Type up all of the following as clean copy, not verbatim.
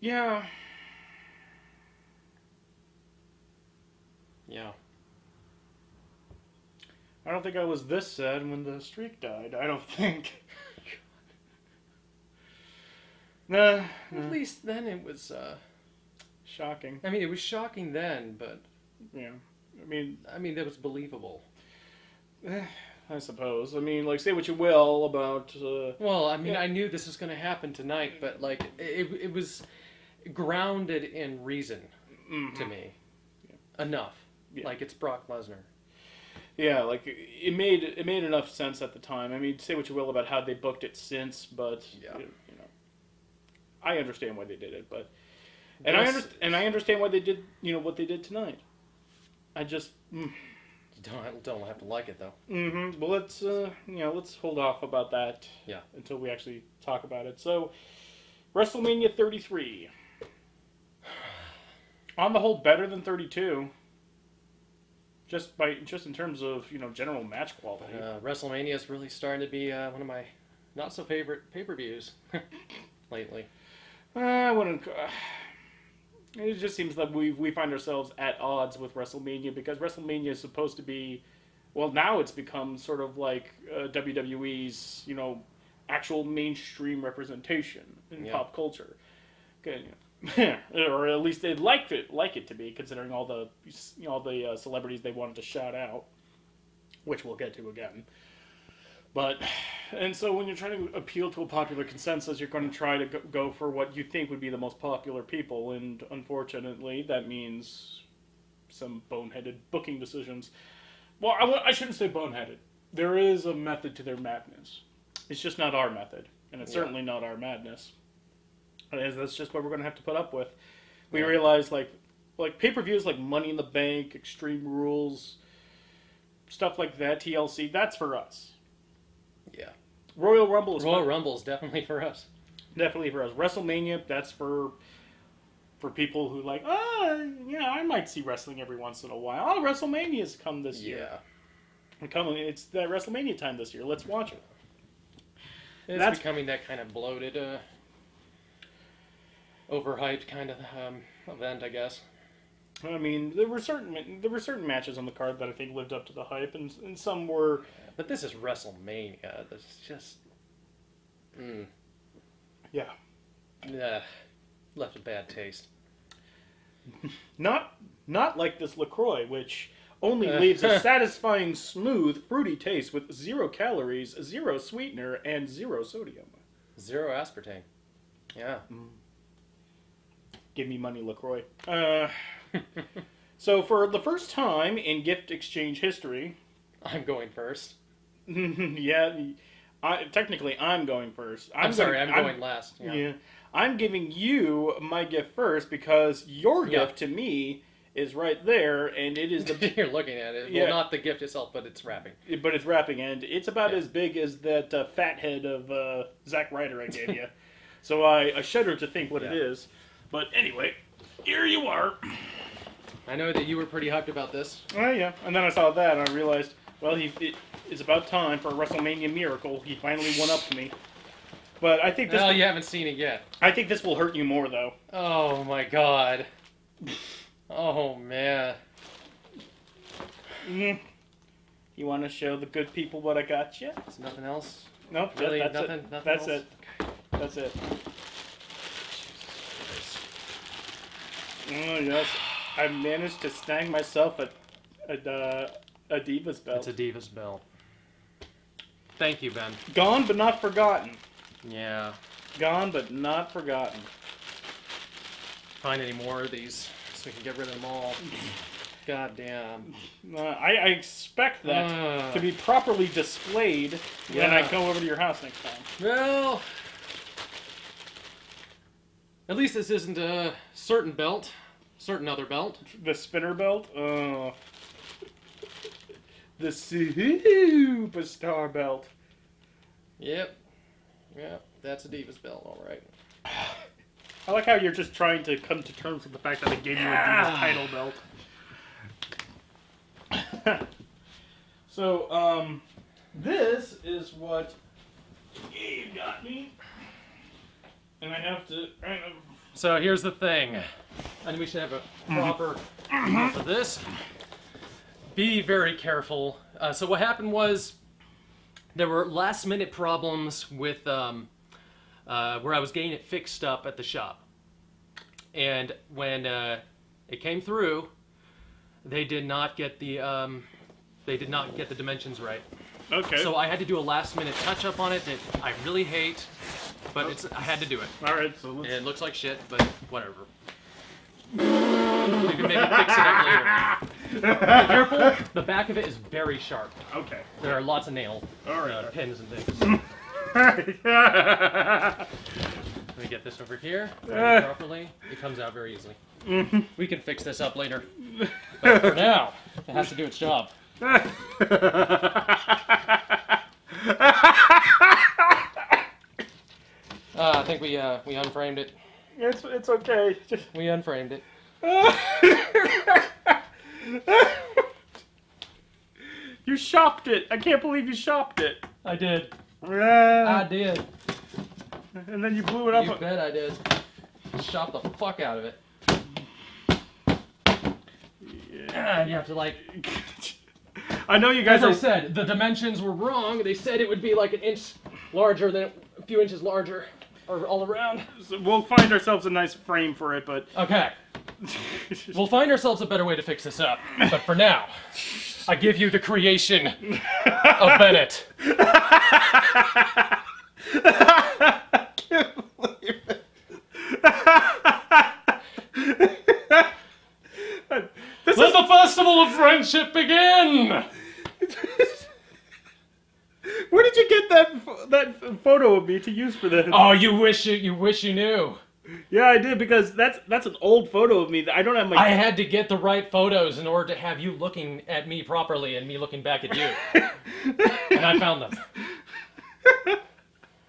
Yeah. Yeah. I don't think I was this sad when the streak died. I don't think. Nah. At least then it was. Shocking. I mean, it was shocking then, but Yeah. I mean, that was believable. I suppose. I mean, like, say what you will about. Well, I mean, Yeah. I knew this was going to happen tonight, but like, it was grounded in reason to me. Yeah. Enough. Yeah. Like it's Brock Lesnar. Yeah, like it made enough sense at the time. I mean, say what you will about how they booked it since, but Yeah. you know, I understand why they did it, but I understand why they did what they did tonight. I just You don't have to like it though. Well, let's hold off about that. Yeah. Until we actually talk about it. So, WrestleMania 33. On the whole, better than 32. Just in terms of general match quality. WrestleMania is really starting to be one of my not so favorite pay-per-views lately. I wouldn't. It just seems that we find ourselves at odds with WrestleMania because WrestleMania is supposed to be, well, now it's become sort of like WWE's actual mainstream representation in pop culture. Okay, or at least they'd like it to be, considering all the celebrities they wanted to shout out, which we'll get to again. And so when you're trying to appeal to a popular consensus, you're going to try to go for what you think would be the most popular people, and unfortunately, that means some boneheaded booking decisions. Well, I shouldn't say boneheaded. There is a method to their madness. It's just not our method, and it's certainly not our madness. That's just what we're going to have to put up with. We realize, like pay-per-views like Money in the Bank, Extreme Rules, stuff like that, TLC, that's for us. Yeah. Royal Rumble is definitely for us. Definitely for us. WrestleMania, that's for people who like, I might see wrestling every once in a while. Oh, WrestleMania's come this year. It's the WrestleMania time this year. Let's watch it. It's becoming that kind of bloated, overhyped kind of event, I guess. I mean, there were certain matches on the card that I think lived up to the hype, and some were. But this is WrestleMania. This is just. Yeah. Left a bad taste. Not like this LaCroix, which only leaves a satisfying, smooth, fruity taste with 0 calories, 0 sweetener, and 0 sodium. 0 aspartame. Yeah. Give me money, LaCroix. So for the first time in gift exchange history... I'm going first. Yeah, technically I'm going first. I'm going last. Yeah. I'm giving you my gift first because your gift to me is right there, and it is the... You're looking at it. Well, not the gift itself, but it's wrapping. But it's wrapping, and it's about as big as that fat head of Zack Ryder I gave you. So I shudder to think what it is. But anyway, here you are. I know that you were pretty hyped about this. Oh, yeah. And then I saw that, and I realized, well, it's about time for a WrestleMania miracle. He finally won up to me. But I think this... Well, you haven't seen it yet. I think this will hurt you more, though. Oh, my God. Oh, man. You want to show the good people what I got you? There's nothing else? Nope. Really? That's Nothing it. else? That's it. That's it. Oh, yes. I managed to snag myself a Divas belt. It's a Divas belt. Thank you, Ben. Gone but not forgotten. Yeah. Gone but not forgotten. Find any more of these so we can get rid of them all. God damn. I expect that to be properly displayed when I go over to your house next time. Well, at least this isn't a certain belt. Certain other belt. The spinner belt? The superstar belt. Yep. Yeah, that's a Divas belt, alright. I like how you're just trying to come to terms with the fact that I gave you a Divas title belt. So, this is what Gabe got me. And I have to kind of So here's the thing. And we should have a proper for this. Be very careful. So what happened was there were last minute problems with where I was getting it fixed up at the shop. And when it came through, they did not get the dimensions right. Okay. So I had to do a last minute touch up on it that I really hate, but I had to do it. All right. So let's... It looks like shit, but whatever. We can maybe fix it up later. Be careful, the back of it is very sharp. Okay. There are lots of nail pins and things. Let me get this over here properly. It comes out very easily. We can fix this up later. But for now, it has to do its job. I think we unframed it. It's okay. We unframed it. You shopped it. I can't believe you shopped it. I did. I did. And then you blew it up. You bet I did. Shop the fuck out of it. Yeah. You have to like... I know you guys As I said, the dimensions were wrong. They said it would be like an inch larger than a few inches larger, or all around. So we'll find ourselves a nice frame for it, but... Okay. We'll find ourselves a better way to fix this up. But for now, I give you the creation of Bennett. I can't believe it. Let the festival of friendship begin! Where did you get that photo of me to use for this? Oh, you wish you knew. Yeah, I did, because that's an old photo of me. I don't have my... I had to get the right photos in order to have you looking at me properly and me looking back at you. And I found them.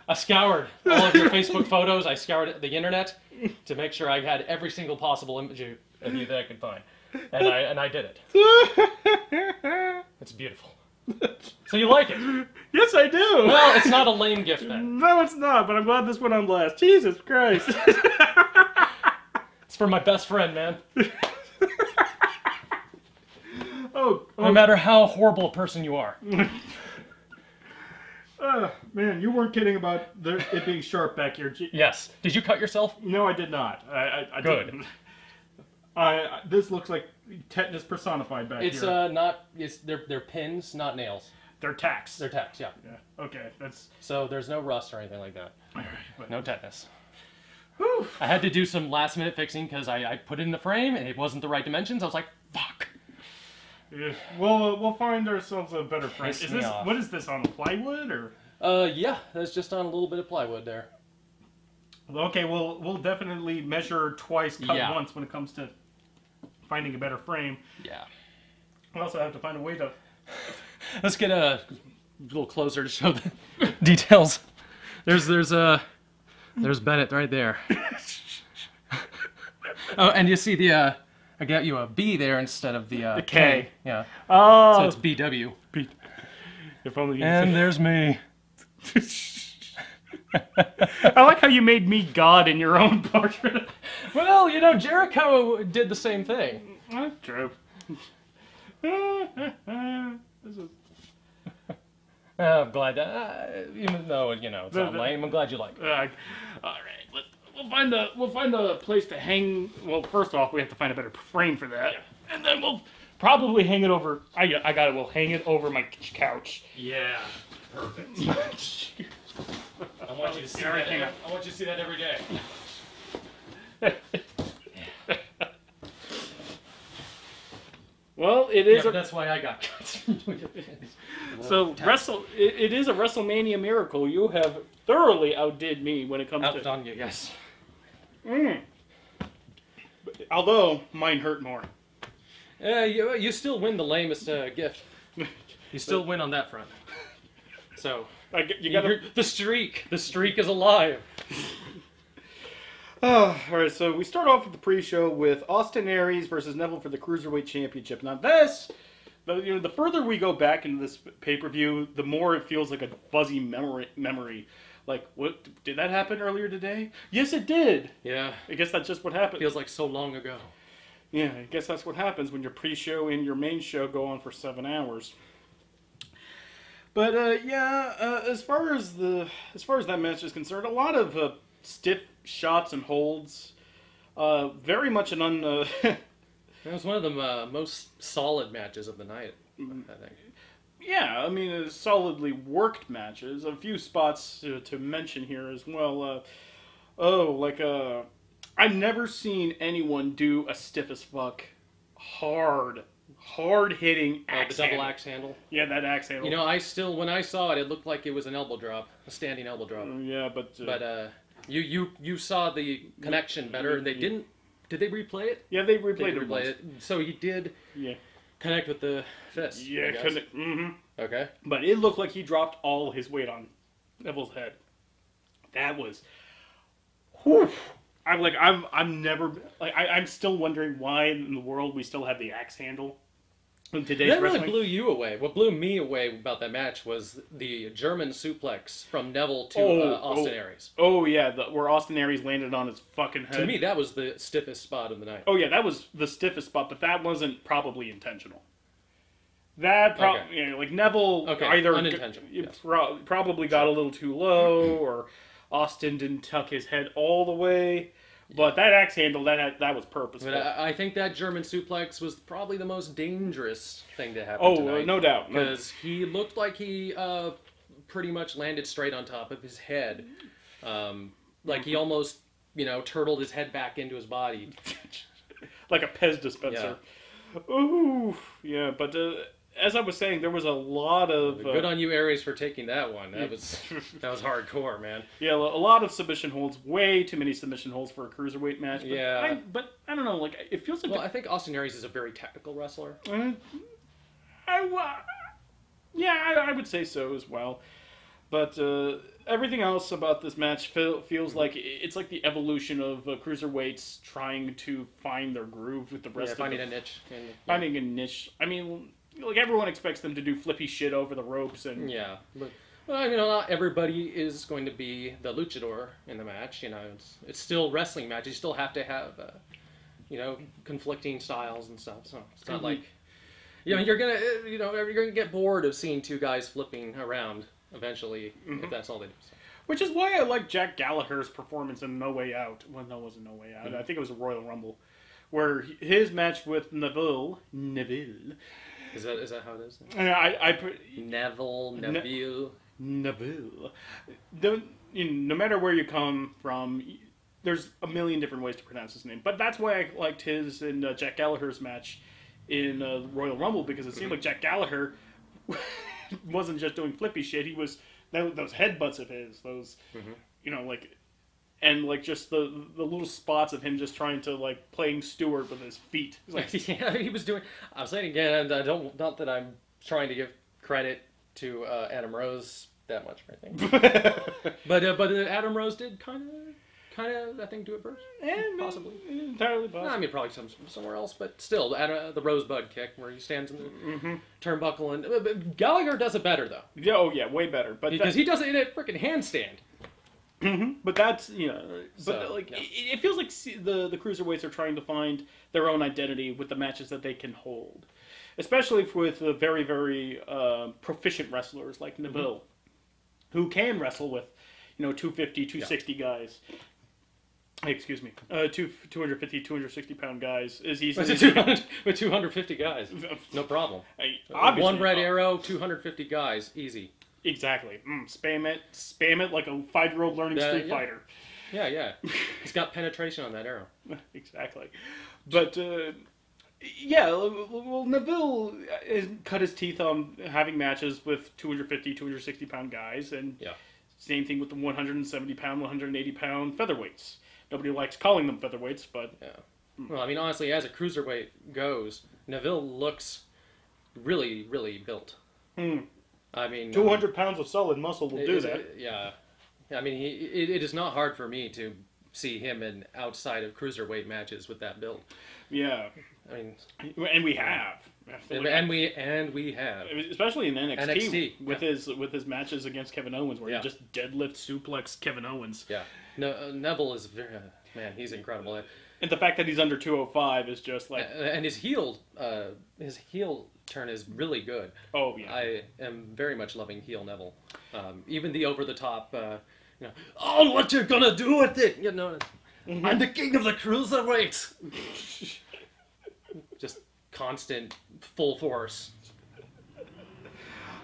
I scoured all of your Facebook photos. I scoured the internet to make sure I had every single possible image of you that I could find. And I did it. It's beautiful. So you like it? Yes, I do. Well, it's not a lame gift then. No, it's not, but I'm glad this went on last. Jesus Christ. It's for my best friend, man. Oh, No matter how horrible a person you are. Man, you weren't kidding about it being sharp back here. Yes. Did you cut yourself? No, I did not. I Good. Didn't. This looks like tetanus personified back It's here. not. They're pins, not nails. They're tacks. They're tacks. Yeah. Yeah. Okay. That's. So there's no rust or anything like that. All right. But... No tetanus. Whew. I had to do some last minute fixing because I put it in the frame and it wasn't the right dimensions. I was like, fuck. Yeah. We'll find ourselves a better frame. Piss me off. What is this, on plywood or? Yeah, that's just on a little bit of plywood there. Okay, we'll definitely measure twice, cut Yeah. once when it comes to finding a better frame. Yeah. I also have to find a way to... Let's get a little closer to show the details. There's Bennett right there. Oh, and you see the I got you a B there instead of the K. Yeah. Oh. So it's BW. If only you And there's me. I like how you made me God in your own portrait. Well, you know, Jericho did the same thing. That's true. This is... I'm glad that, even though, you know, it's not lame, I'm glad you like it. All right, we'll find a place to hang. Well, first off, we have to find a better frame for that, and then we'll probably hang it over. I got it. We'll hang it over my couch. Yeah, perfect. I want you to see that. I want you to see that every day. Well, it is. Yeah, that's why I got cuts. So it is a WrestleMania miracle. You have thoroughly outdid me when it comes to... Outdone you, yes. Although mine hurt more. You still win the lamest gift. You still win on that front. So you got the streak. The streak is alive. All right, so we start off with the pre-show with Austin Aries versus Neville for the Cruiserweight Championship. Now the further we go back into this pay-per-view, the more it feels like a fuzzy memory. Like, what did that happen earlier today? Yes, it did. Yeah. I guess that's just what happened. Feels like so long ago. Yeah, I guess that's what happens when your pre-show and your main show go on for 7 hours. But as far as that match is concerned, a lot of stiff shots and holds. Very much an It was one of the most solid matches of the night, I think. Yeah, I mean, solidly worked matches. A few spots to mention here as well. I've never seen anyone do a stiff as fuck, hard hitting axe the double handle. axe handle. Yeah, that axe handle. You know, when I saw it, it looked like it was an elbow drop, a standing elbow drop. Yeah, but you saw the connection better. They didn't. Did they replay it? Yeah, they replayed They replayed it. So he did. Yeah. Connect with the fist. Yeah, connect. Mm-hmm. Okay. But it looked like he dropped all his weight on Neville's head. That was. Whew. I'm still wondering why in the world we still have the axe handle in today's that wrestling. really blew you away. What blew me away about that match was the German suplex from Neville to Austin Aries. Oh yeah, where Austin Aries landed on his fucking head. To me, that was the stiffest spot of the night. Oh yeah, that was the stiffest spot, but that wasn't probably intentional. That like Neville either unintentional. Yes. probably got a little too low, or Austin didn't tuck his head all the way. But that axe handle, that was purposeful. But I think that German suplex was probably the most dangerous thing to happen tonight. No doubt. Because he looked like he pretty much landed straight on top of his head. Like he almost, turtled his head back into his body. Like a Pez dispenser. Yeah. Ooh, yeah, but as I was saying, there was a lot of... Good on you, Aries, for taking that one. That was hardcore, man. Yeah, a lot of submission holds. Way too many submission holds for a cruiserweight match. But yeah. But I don't know, like, it feels like... Well, I think Austin Aries is a very technical wrestler. I would say so as well. But everything else about this match feels like it's like the evolution of cruiserweights trying to find their groove with the rest of finding a niche. Finding a niche. I mean... Like, everyone expects them to do flippy shit over the ropes and... Yeah, but not everybody is going to be the luchador in the match. It's still wrestling match. You still have to have, conflicting styles and stuff. So it's not like, you're gonna get bored of seeing two guys flipping around eventually if that's all they do. So. Which is why I like Jack Gallagher's performance in No Way Out. Well, no, it wasn't No Way Out. I think it was a Royal Rumble, where his match with Neville. Is that how it is? Neville. No matter where you come from, there's a million different ways to pronounce his name. But that's why I liked his and Jack Gallagher's match in Royal Rumble, because it seemed like Jack Gallagher wasn't just doing flippy shit. He was those headbutts of his, those and like just the little spots of him just trying to like playing Stewart with his feet. Like, yeah, he was doing. I'm saying again, not that I'm trying to give credit to Adam Rose that much or anything, but Adam Rose did kind of I think do it first, possibly entirely possible. I mean probably somewhere else, but still the Rosebud kick where he stands in the turnbuckle and but Gallagher does it better though. Yeah, way better, but because he does it in a freaking handstand. But that's it feels like the cruiserweights are trying to find their own identity with the matches that they can hold, especially with very very proficient wrestlers like Neville, who can wrestle with 250, 260 guys. Excuse me, 250, 260 pound guys is easily with 250 guys, no problem. Obviously, one red arrow, 250 guys, easy. Exactly. Spam it like a 5-year-old learning Street Fighter. Yeah. He's got penetration on that arrow. Exactly. But, well, Neville has cut his teeth on having matches with 250, 260 pound guys, and same thing with the 170 pound, 180 pound featherweights. Nobody likes calling them featherweights, but... Yeah. Well, I mean, honestly, as a cruiserweight goes, Neville looks really, really built. I mean, 200 pounds of solid muscle will do that. Yeah. I mean, it is not hard for me to see him in outside of cruiserweight matches with that build. Yeah. I mean, and we have. And we have, especially in NXT, NXT with his matches against Kevin Owens, where he just deadlift suplex Kevin Owens. Yeah, no, Neville is very man. He's incredible. And the fact that he's under 205 is just like, and his heel turn is really good. Oh yeah, I am very much loving heel Neville. Even the over the top, oh, what you're gonna do with it? I'm the king of the cruiserweights. Just constant full force.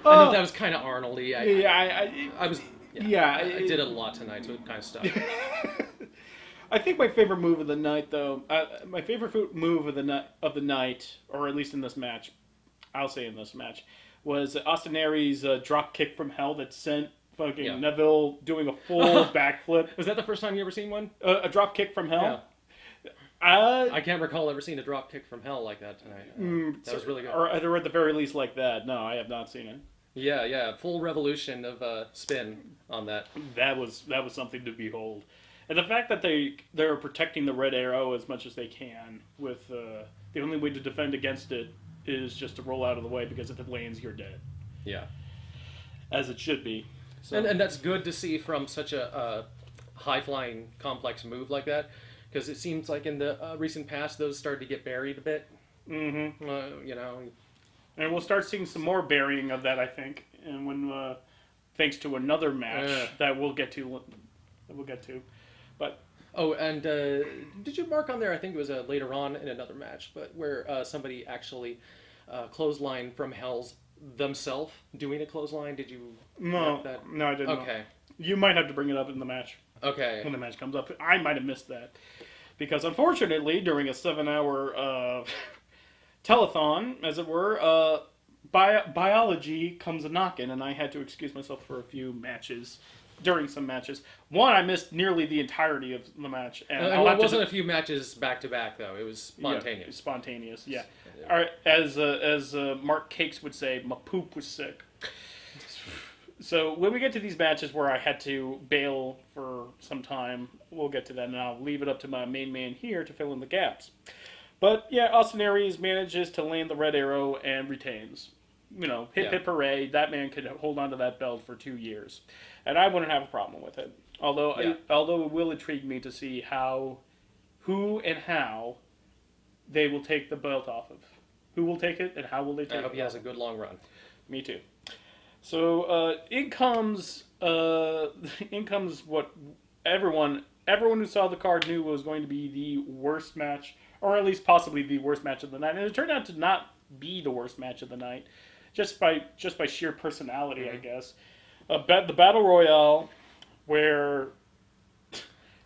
I know that was kind of Arnold-y. I did it a lot tonight, so it kind of stuck. I think my favorite move of the night, though, my favorite move of the night, or at least in this match, I'll say in this match, was Austin Aries' drop kick from hell that sent fucking Neville doing a full backflip. Was that the first time you ever seen one? A drop kick from hell? Yeah. I can't recall ever seeing a drop kick from hell like that tonight. That was really good. Or at the very least like that. No, I have not seen it. Yeah, full revolution of spin on that. That was something to behold. And the fact that they're protecting the Red Arrow as much as they can, with the only way to defend against it is just to roll out of the way, because if it lands, you're dead. Yeah. As it should be. So. And that's good to see from such a high-flying, complex move like that. Because it seems like in the recent past, those started to get buried a bit. Mm-hmm. And we'll start seeing some more burying of that, I think. And when, thanks to another match that we'll get to. But oh, and did you mark on there? I think it was later on in another match, but where somebody actually clothesline from Hell's themselves doing a clothesline. Did you? No, that? No, I didn't. Okay. You might have to bring it up in the match. Okay. When the match comes up. I might have missed that. Because unfortunately, during a 7-hour telethon, as it were, biology comes a-knocking, and I had to excuse myself for a few matches, during some matches. One, I missed nearly the entirety of the match. And it wasn't a few matches back-to-back, though. It was spontaneous. Yeah, spontaneous, yeah. All right, as Mark Cakes would say, my poop was sick. So when we get to these matches where I had to bail for some time, we'll get to that, and I'll leave it up to my main man here to fill in the gaps. But yeah, Austin Aries manages to land the Red Arrow and retains. Hip hooray, that man could hold on to that belt for 2 years. And I wouldn't have a problem with it. Although it will intrigue me to see who and how they will take the belt off of. Who will take it and how will they take it? I hope he has a good long run. Me too. So in comes what everyone who saw the card knew was going to be the worst match, or at least possibly the worst match of the night. And it turned out to not be the worst match of the night, just by sheer personality, I guess. The Battle Royale, where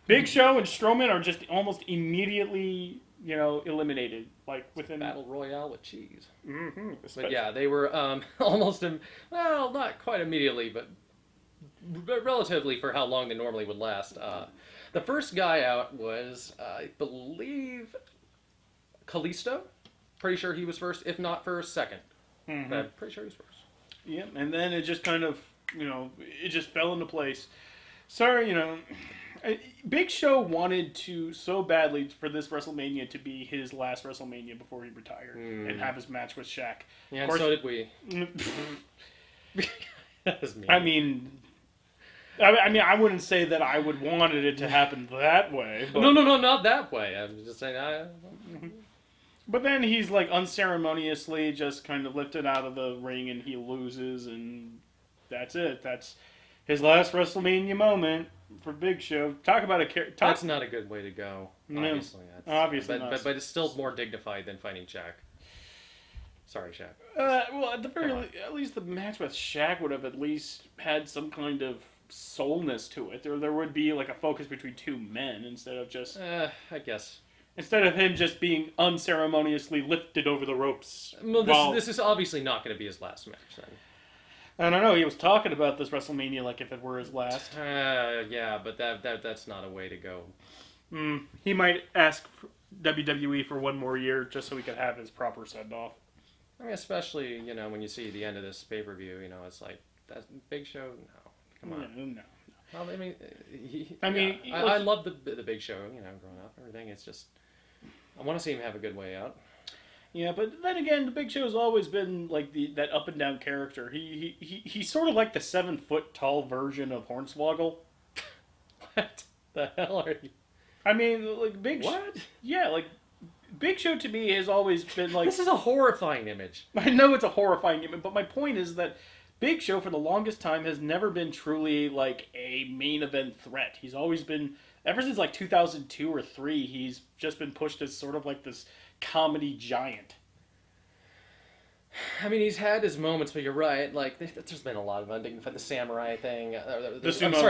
Big Show and Strowman are just almost immediately, eliminated, like within Battle Royale with cheese. Mm-hmm. But yeah, they were almost, not quite immediately, but relatively for how long they normally would last. The first guy out was, I believe, Kalisto. Pretty sure he was first, if not first, second. Mm-hmm. But I'm pretty sure he was first. Yeah, and then it just kind of, it just fell into place. Sorry, Big Show wanted to so badly for this WrestleMania to be his last WrestleMania before he retired and have his match with Shaq. Yeah, and so did we. That was mean. I mean, I wouldn't say that I would wanted it to happen that way. But... No, not that way. I'm just saying. But then he's like unceremoniously just kind of lifted out of the ring and he loses, and that's it. That's his last WrestleMania moment for Big Show. Talk about That's not a good way to go. Obviously, obviously not. But it's still more dignified than fighting Shaq. Sorry, Shaq. Well, at least the match with Shaq would have at least had some kind of soulness to it. There would be like a focus between two men instead of just. I guess. Instead of him just being unceremoniously lifted over the ropes. Well, this is obviously not going to be his last match then. I don't know. He was talking about this WrestleMania like if it were his last. Yeah, but that's not a way to go. He might ask WWE for one more year just so he could have his proper send-off. I mean, especially, when you see the end of this pay-per-view, it's like, that Big Show? No. Come on. No. Well, I mean, I love the Big Show. You know, growing up, everything. It's just I want to see him have a good way out. Yeah, but then again, the Big Show's always been like that up and down character. He's sort of like the 7 foot tall version of Hornswoggle. What the hell are you? I mean, like What? Yeah, like Big Show to me has always been like. This is a horrifying image. I know it's a horrifying image, but my point is that Big Show for the longest time has never been truly like a main event threat. He's always been, ever since like 2002 or 3, he's just been pushed as sort of like this comedy giant. I mean, he's had his moments, but you're right. Like, there's been a lot of undignified. The samurai thing. The sumo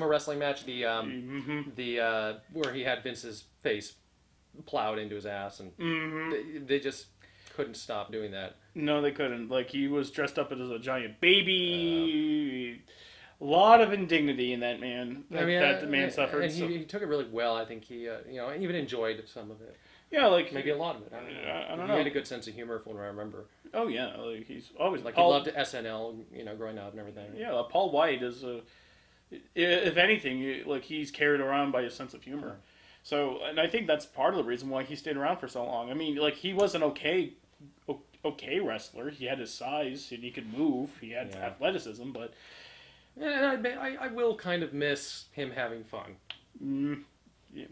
wrestling match. The where he had Vince's face plowed into his ass, and they just couldn't stop doing that. No, they couldn't. Like, he was dressed up as a giant baby. A lot of indignity in that man. That the man suffered. And he took it really well. I think he, even enjoyed some of it. Yeah, like maybe a lot of it. I don't know. He had a good sense of humor, from what I remember. Oh yeah, like he's always like he loved SNL, growing up and everything. Yeah, Paul White is if anything, like he's carried around by his sense of humor. So, and I think that's part of the reason why he stayed around for so long. I mean, like he was an okay wrestler. He had his size and he could move. He had athleticism, but I will kind of miss him having fun.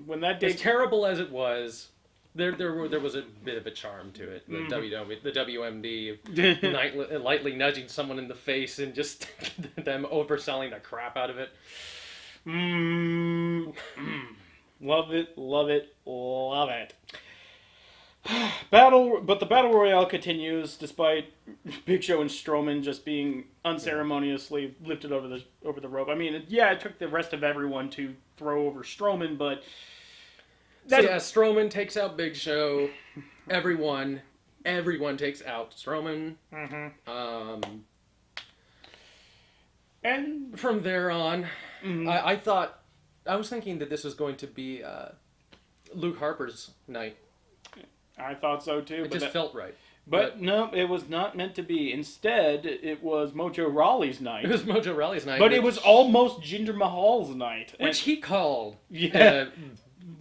When that day, as terrible as it was. There was a bit of a charm to it. The WMD lightly nudging someone in the face and just them overselling the crap out of it. Love it, love it, love it. But the battle royale continues despite Big Show and Strowman just being unceremoniously lifted over the rope. I mean, it took the rest of everyone to throw over Strowman, but. Strowman takes out Big Show. Everyone takes out Strowman. And from there on, I was thinking that this was going to be Luke Harper's night. I thought so too. It just felt right. But no, it was not meant to be. Instead, it was Mojo Rawley's night. It was Mojo Rawley's night. But it was almost Jinder Mahal's night. Which he called. Yeah.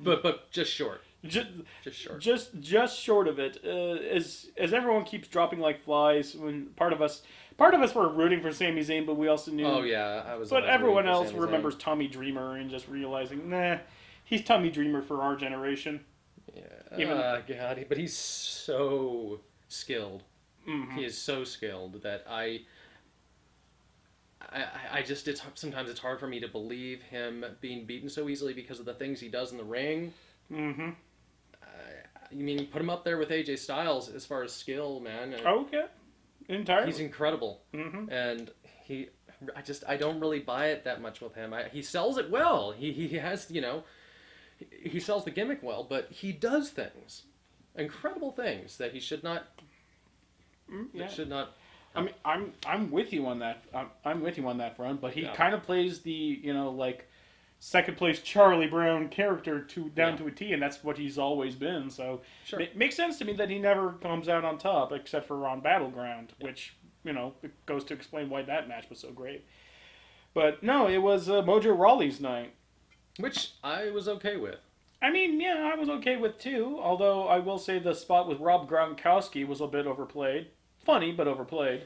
But just short. Just short. Just short of it. As everyone keeps dropping like flies, when part of us were rooting for Sami Zayn, but we also knew. Oh yeah, I was. But everyone else remembers Tommy Dreamer and just realizing, he's Tommy Dreamer for our generation. Yeah. God, but he's so skilled. He is so skilled that I just sometimes it's hard for me to believe him being beaten so easily because of the things he does in the ring. You mean put him up there with AJ Styles as far as skill, man? Okay, entirely. He's incredible, and I don't really buy it that much with him. He sells it well. He has he sells the gimmick well, but he does things, incredible things that he should not. Should not. I mean, I'm with you on that. I'm with you on that front. But he kind of plays the like second place Charlie Brown character down to a T, and that's what he's always been. So it makes sense to me that he never comes out on top, except for on Battleground, which it goes to explain why that match was so great. But no, it was Mojo Rawley's night, which I was okay with. I mean, yeah, I was okay with too. Although I will say the spot with Rob Gronkowski was a bit overplayed. Funny, but overplayed.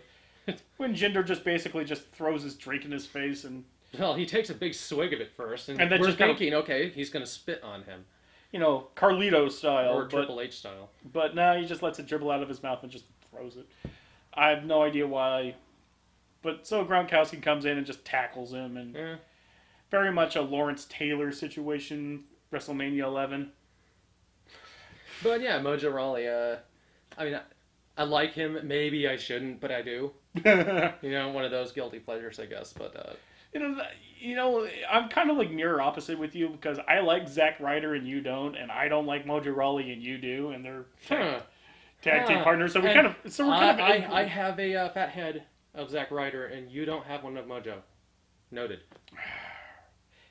When Jinder just basically throws his drink in his face and... Well, he takes a big swig of it first, and then we're thinking, okay, he's going to spit on him. Carlito style. Or Triple H style. But now he just lets it dribble out of his mouth and just throws it. I have no idea why. But so Gronkowski comes in and just tackles him, and very much a Lawrence Taylor situation, WrestleMania 11. But yeah, Mojo Rawley, I mean... I like him. Maybe I shouldn't, but I do. One of those guilty pleasures, I guess. But I'm kind of like mirror opposite with you because I like Zack Ryder and you don't, and I don't like Mojo Rawley and you do, and they're tag team partners. So I have a fat head of Zack Ryder, and you don't have one of Mojo. Noted.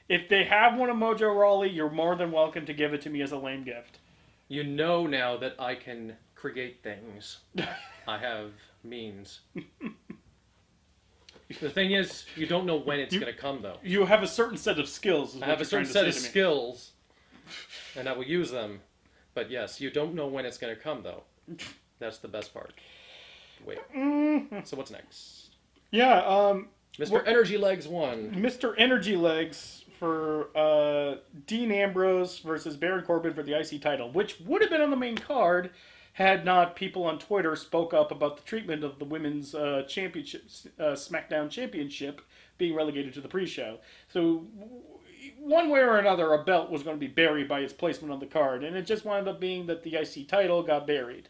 If they have one of Mojo Rawley, you're more than welcome to give it to me as a lame gift. You know now that I can create things. I have means. The thing is, you don't know when it's going to come, though. You have a certain set of skills. Is I what have a you're certain trying set to of say to me. skills, and I will use them. But yes, you don't know when it's going to come, though. That's the best part. Wait. So what's next? Yeah, Mr. Energy Legs won. Mr. Energy Legs for Dean Ambrose versus Baron Corbin for the IC title, which would have been on the main card had not people on Twitter spoke up about the treatment of the women's championship, SmackDown Championship being relegated to the pre-show. So one way or another, a belt was going to be buried by its placement on the card, and it just wound up being that the IC title got buried.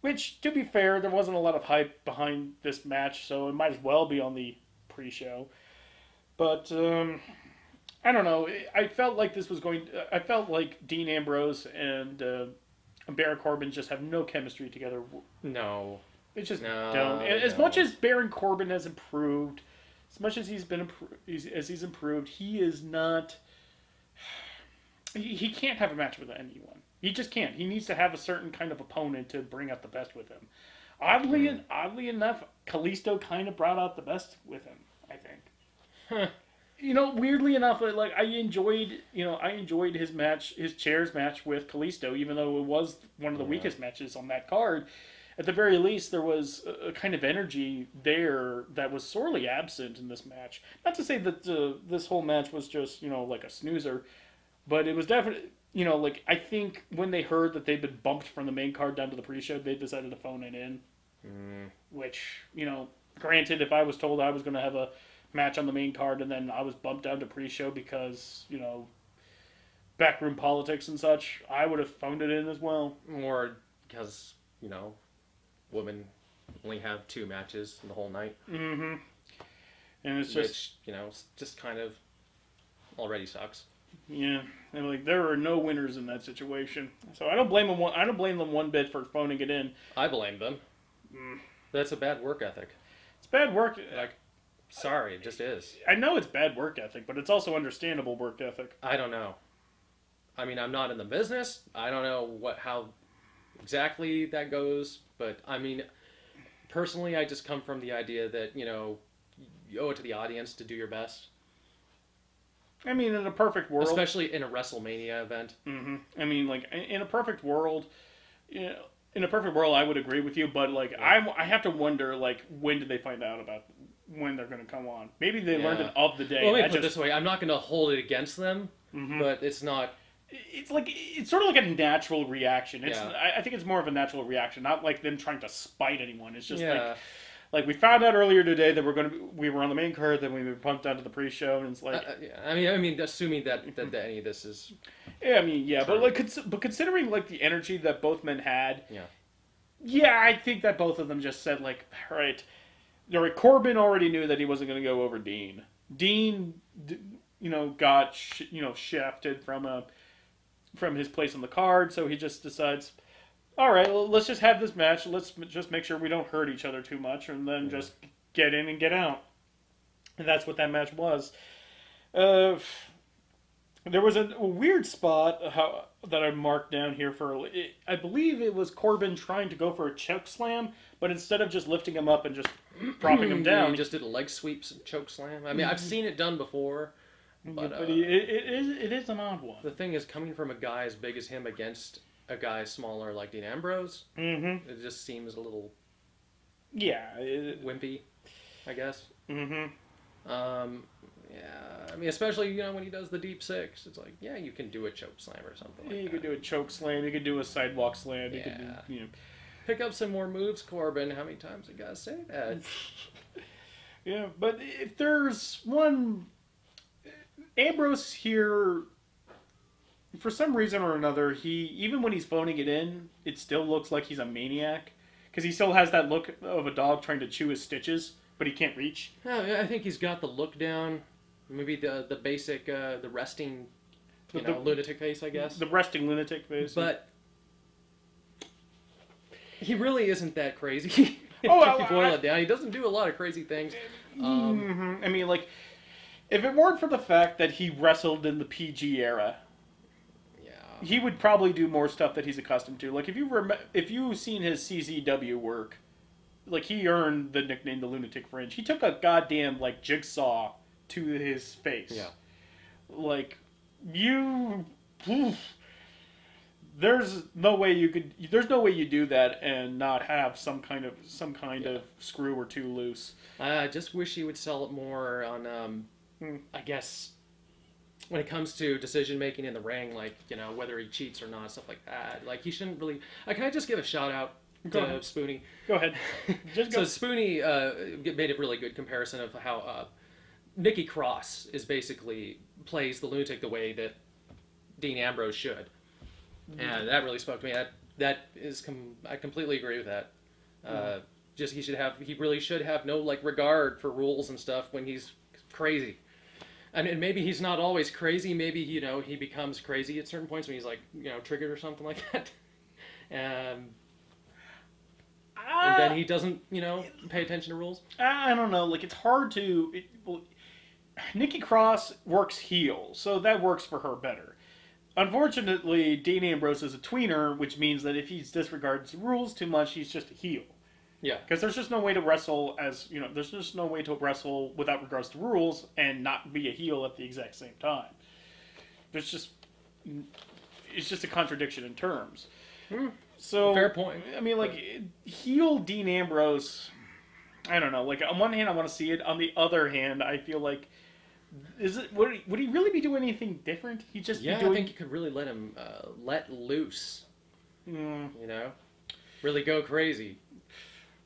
Which, to be fair, there wasn't a lot of hype behind this match, so it might as well be on the pre-show. But I don't know. I felt like this was going. I felt like Dean Ambrose and Baron Corbin just have no chemistry together. No. It's just No, don't. As no. much as Baron Corbin has improved, as much as he's improved, he is not. He can't have a match with anyone. He just can't. He needs to have a certain kind of opponent to bring out the best with him. Oddly enough, Kalisto kind of brought out the best with him, I think. Huh. Weirdly enough, like I enjoyed his match, his chairs match with Kalisto, even though it was one of the weakest matches on that card. At the very least, there was a kind of energy there that was sorely absent in this match. Not to say that this whole match was just, like a snoozer, but it was definitely, I think when they heard that they'd been bumped from the main card down to the pre-show, they decided to phone it in. Which, granted, if I was told I was going to have a match on the main card and then I was bumped down to pre-show because, backroom politics and such, I would have phoned it in as well. Or because, women only have 2 matches in the whole night. Mm-hmm. And it's just... Which, just kind of already sucks. Yeah, and like there are no winners in that situation, so I don't blame them. I don't blame them one bit for phoning it in. I blame them. That's a bad work ethic. It's bad work. Sorry, it just is. I know it's bad work ethic, but it's also understandable work ethic. I don't know. I mean, I'm not in the business. I don't know how exactly that goes, but I mean, personally, I just come from the idea that you owe it to the audience to do your best. I mean, in a perfect world, especially in a Wrestlemania event. Mm-hmm. I mean, like in a perfect world, in a perfect world, I would agree with you. But like, I have to wonder, like, when did they find out about when they're going to come on? Maybe they learned it of the day. Well, let me put it this way: I'm not going to hold it against them, but it's not. It's sort of like a natural reaction. I think it's more of a natural reaction, not like them trying to spite anyone. It's just like we found out earlier today that we were on the main card, then we were pumped down to the pre-show, and it's like I mean, assuming that any of this is but considering like the energy that both men had, I think that both of them just said like, all right, Corbin already knew that he wasn't going to go over Dean. Dean, got shafted from his place on the card, so he just decides, all right, well, let's just have this match. Let's just make sure we don't hurt each other too much, and then just get in and get out. And that's what that match was. There was a weird spot that I marked down here for. I believe it was Corbin trying to go for a choke slam, but instead of just lifting him up and just dropping him down, he just did a leg sweeps and choke slam. I mean, I've seen it done before. But it is an odd one. The thing is, coming from a guy as big as him against a guy smaller like Dean Ambrose, it just seems a little wimpy, I guess. I mean, especially when he does the deep six, it's like you can do a choke slam or something. You could do a choke slam. You could do a sidewalk slam. You could do, pick up some more moves, Corbin. How many times I gotta say that? Yeah, but if there's one. Ambrose here, for some reason or another, even when he's phoning it in, it still looks like he's a maniac. Because he still has that look of a dog trying to chew his stitches, but he can't reach. I think he's got the look down. Maybe the basic, the resting, lunatic face, I guess. The resting lunatic face. But he really isn't that crazy. If you boil it down, he doesn't do a lot of crazy things. I mean, like... If it weren't for the fact that he wrestled in the PG era, he would probably do more stuff that he's accustomed to. Like if you've seen his CZW work, like, he earned the nickname the Lunatic Fringe. He took a goddamn, like, jigsaw to his face. Yeah. Like, you... Oof. There's no way you do that and not have some kind of screw or two loose. I just wish he would sell it more on, I guess, when it comes to decision making in the ring, like, you know, whether he cheats or not, stuff like that. Like, he shouldn't really. Can I just give a shout out to Spoonie? Go ahead. Just go. So Spoonie made a really good comparison of how Nikki Cross is basically plays the lunatic the way that Dean Ambrose should. And that really spoke to me. I completely agree with that. Just he really should have no like regard for rules and stuff when he's crazy. And maybe he's not always crazy. Maybe he becomes crazy at certain points when he's like triggered or something like that. And then he doesn't pay attention to rules. I don't know. Like, it's hard to. Nikki Cross works heel, so that works for her better. Unfortunately, Dean Ambrose is a tweener, which means that if he disregards the rules too much, he's just a heel. Yeah. Because there's just no way to wrestle there's just no way to wrestle without regards to rules and not be a heel at the exact same time. It's just a contradiction in terms. So fair point. I mean, like, heel Dean Ambrose, I don't know. Like, on one hand, I want to see it. On the other hand, I feel like, would he really be doing anything different? He just I think you could really let him let loose. Really go crazy.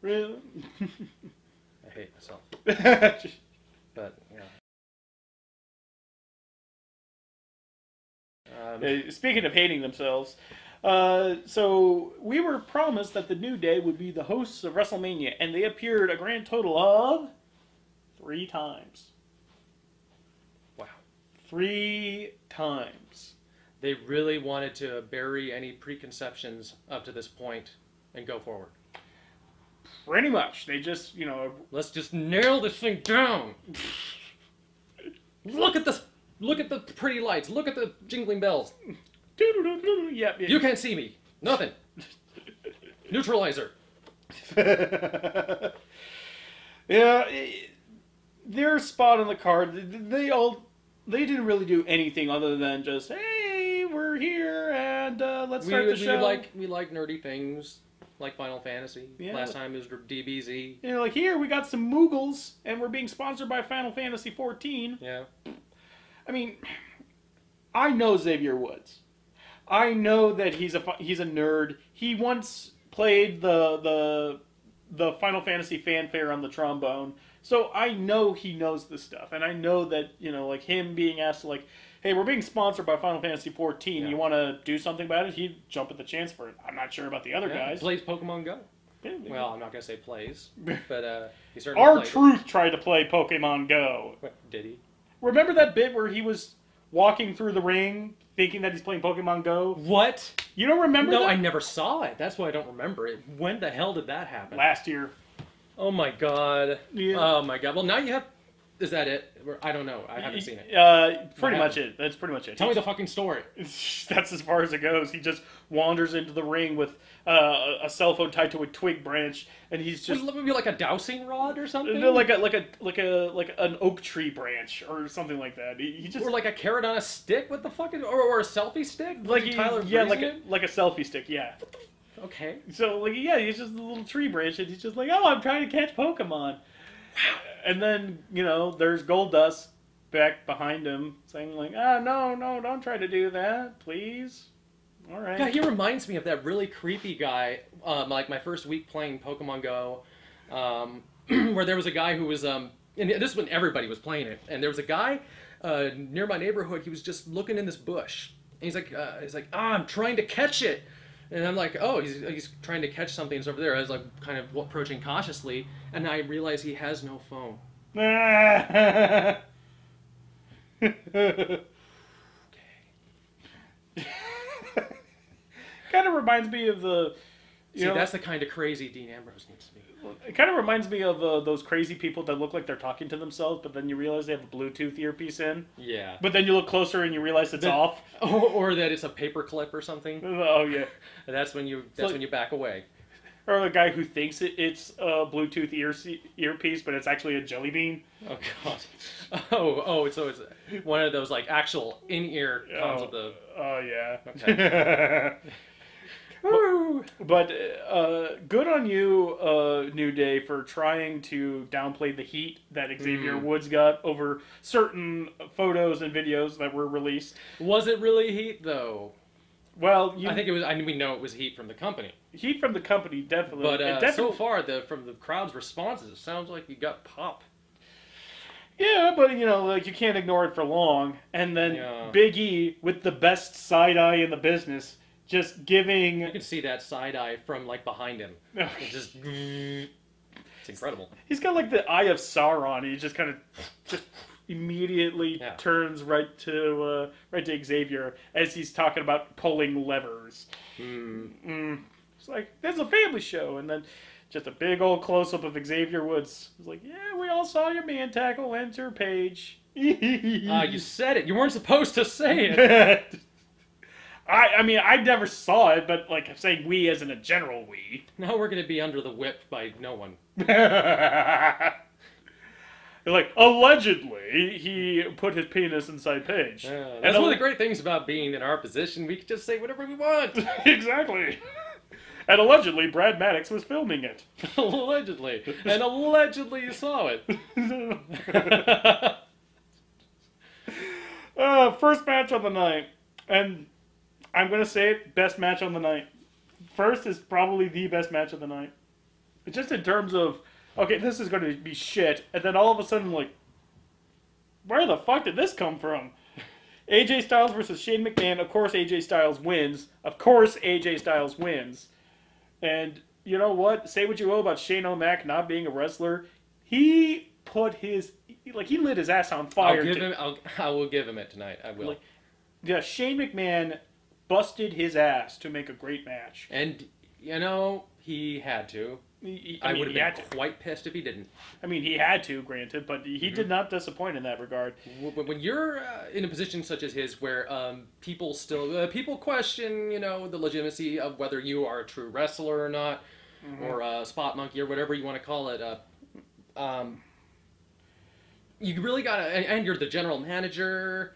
Really? I hate myself. But speaking of hating themselves, so we were promised that the New Day would be the hosts of WrestleMania, and they appeared a grand total of 3 times. 3 times. They really wanted to bury any preconceptions up to this point and go forward. Pretty much. They just, Let's just nail this thing down. Look at this. Look at the pretty lights. Look at the jingling bells. Yep. You can't see me. Nothing. Neutralizer. Yeah. Their spot on the card, they didn't really do anything other than just, hey, we're here and let's start the show. We like nerdy things, like Final Fantasy. Yeah. Last time it was DBZ. Like, here, we got some Moogles, and we're being sponsored by Final Fantasy XIV. Yeah. I mean, I know Xavier Woods. I know that he's a nerd. He once played the Final Fantasy fanfare on the trombone. So I know he knows this stuff, and I know that, like, him being asked, like, hey, we're being sponsored by Final Fantasy XIV, you want to do something about it? He'd jump at the chance for it. I'm not sure about the other guys. He plays Pokemon Go. Yeah, well, I'm not going to say plays, but he certainly R-Truth tried to play Pokemon Go. Did he? Remember that bit where he was walking through the ring thinking that he's playing Pokemon Go? What? You don't remember that? No, I never saw it. That's why I don't remember it. When the hell did that happen? Last year. Oh my god. Yeah. Oh my god. Well, now you have... Is that it? I don't know. I haven't seen it. Pretty much it. That's pretty much it. Tell me the fucking story. That's as far as it goes. He just wanders into the ring with a cell phone tied to a twig branch, and he's just... Would it be like a dowsing rod or something? No, like an oak tree branch or something like that. He just... Or like a carrot on a stick? What the fuck? Or a selfie stick? Like a selfie stick, yeah. Okay. So, he's just a little tree branch, and he's just like, oh, I'm trying to catch Pokemon. Wow. And then, there's Goldust back behind him saying, like, no, don't try to do that, please. All right. Yeah, he reminds me of that really creepy guy, like my first week playing Pokemon Go, where there was a guy who was, and this is when everybody was playing it, and there was a guy near my neighborhood, he was just looking in this bush. And he's like, I'm trying to catch it. And I'm like, oh, he's trying to catch something that's over there. I was like kind of approaching cautiously, and I realized he has no phone. Okay. Kind of reminds me of the... that's the kind of crazy Dean Ambrose needs to be. It kind of reminds me of those crazy people that look like they're talking to themselves, but then you realize they have a Bluetooth earpiece in. Yeah. But then you look closer and you realize it's off. Or that it's a paper clip or something. Oh, yeah. And that's when you back away. or the guy who thinks it's a Bluetooth earpiece, but it's actually a jelly bean. Oh god. So it's one of those like actual in-ear tones of the. Oh yeah. Okay. But good on you, New Day, for trying to downplay the heat that Xavier Woods got over certain photos and videos that were released. Was it really heat though? Well, I think it was. I mean, we know it was heat from the company. Heat from the company, definitely. But so far, from the crowd's responses, it sounds like you got pop. Yeah, but like you can't ignore it for long. And then Big E with the best side eye in the business. Just giving... You can see that side eye from, like, behind him. It's incredible. He's got, like, the eye of Sauron. He just kind of just immediately turns right to Xavier as he's talking about pulling levers. It's like, there's a family show. And then just a big old close-up of Xavier Woods. It's like, yeah, we all saw your man tackle enter Page. You said it. You weren't supposed to say it. I mean, I never saw it, but, like, I'm saying we as in a general we. Now we're going to be under the whip by no one. Like, allegedly, he put his penis inside Paige. That's one of the great things about being in our position. We can just say whatever we want. Exactly. And allegedly, Brad Maddox was filming it. Allegedly. And allegedly you saw it. First match of the night. And... I'm going to say it, best match on the night. First is probably the best match of the night. Just in terms of, okay, this is going to be shit. And then all of a sudden, like, where the fuck did this come from? AJ Styles versus Shane McMahon. Of course, AJ Styles wins. Of course, AJ Styles wins. And you know what? Say what you will about Shane O'Mac not being a wrestler. He put his, like, he lit his ass on fire. I will give him it tonight. I will. Like, yeah, Shane McMahon busted his ass to make a great match. And, he had to. I would have been quite pissed if he didn't. I mean, he had to, granted, but he did not disappoint in that regard. When you're in a position such as his where people still people question, the legitimacy of whether you are a true wrestler or not, or a spot monkey or whatever you want to call it, you really gotta, and you're the general manager,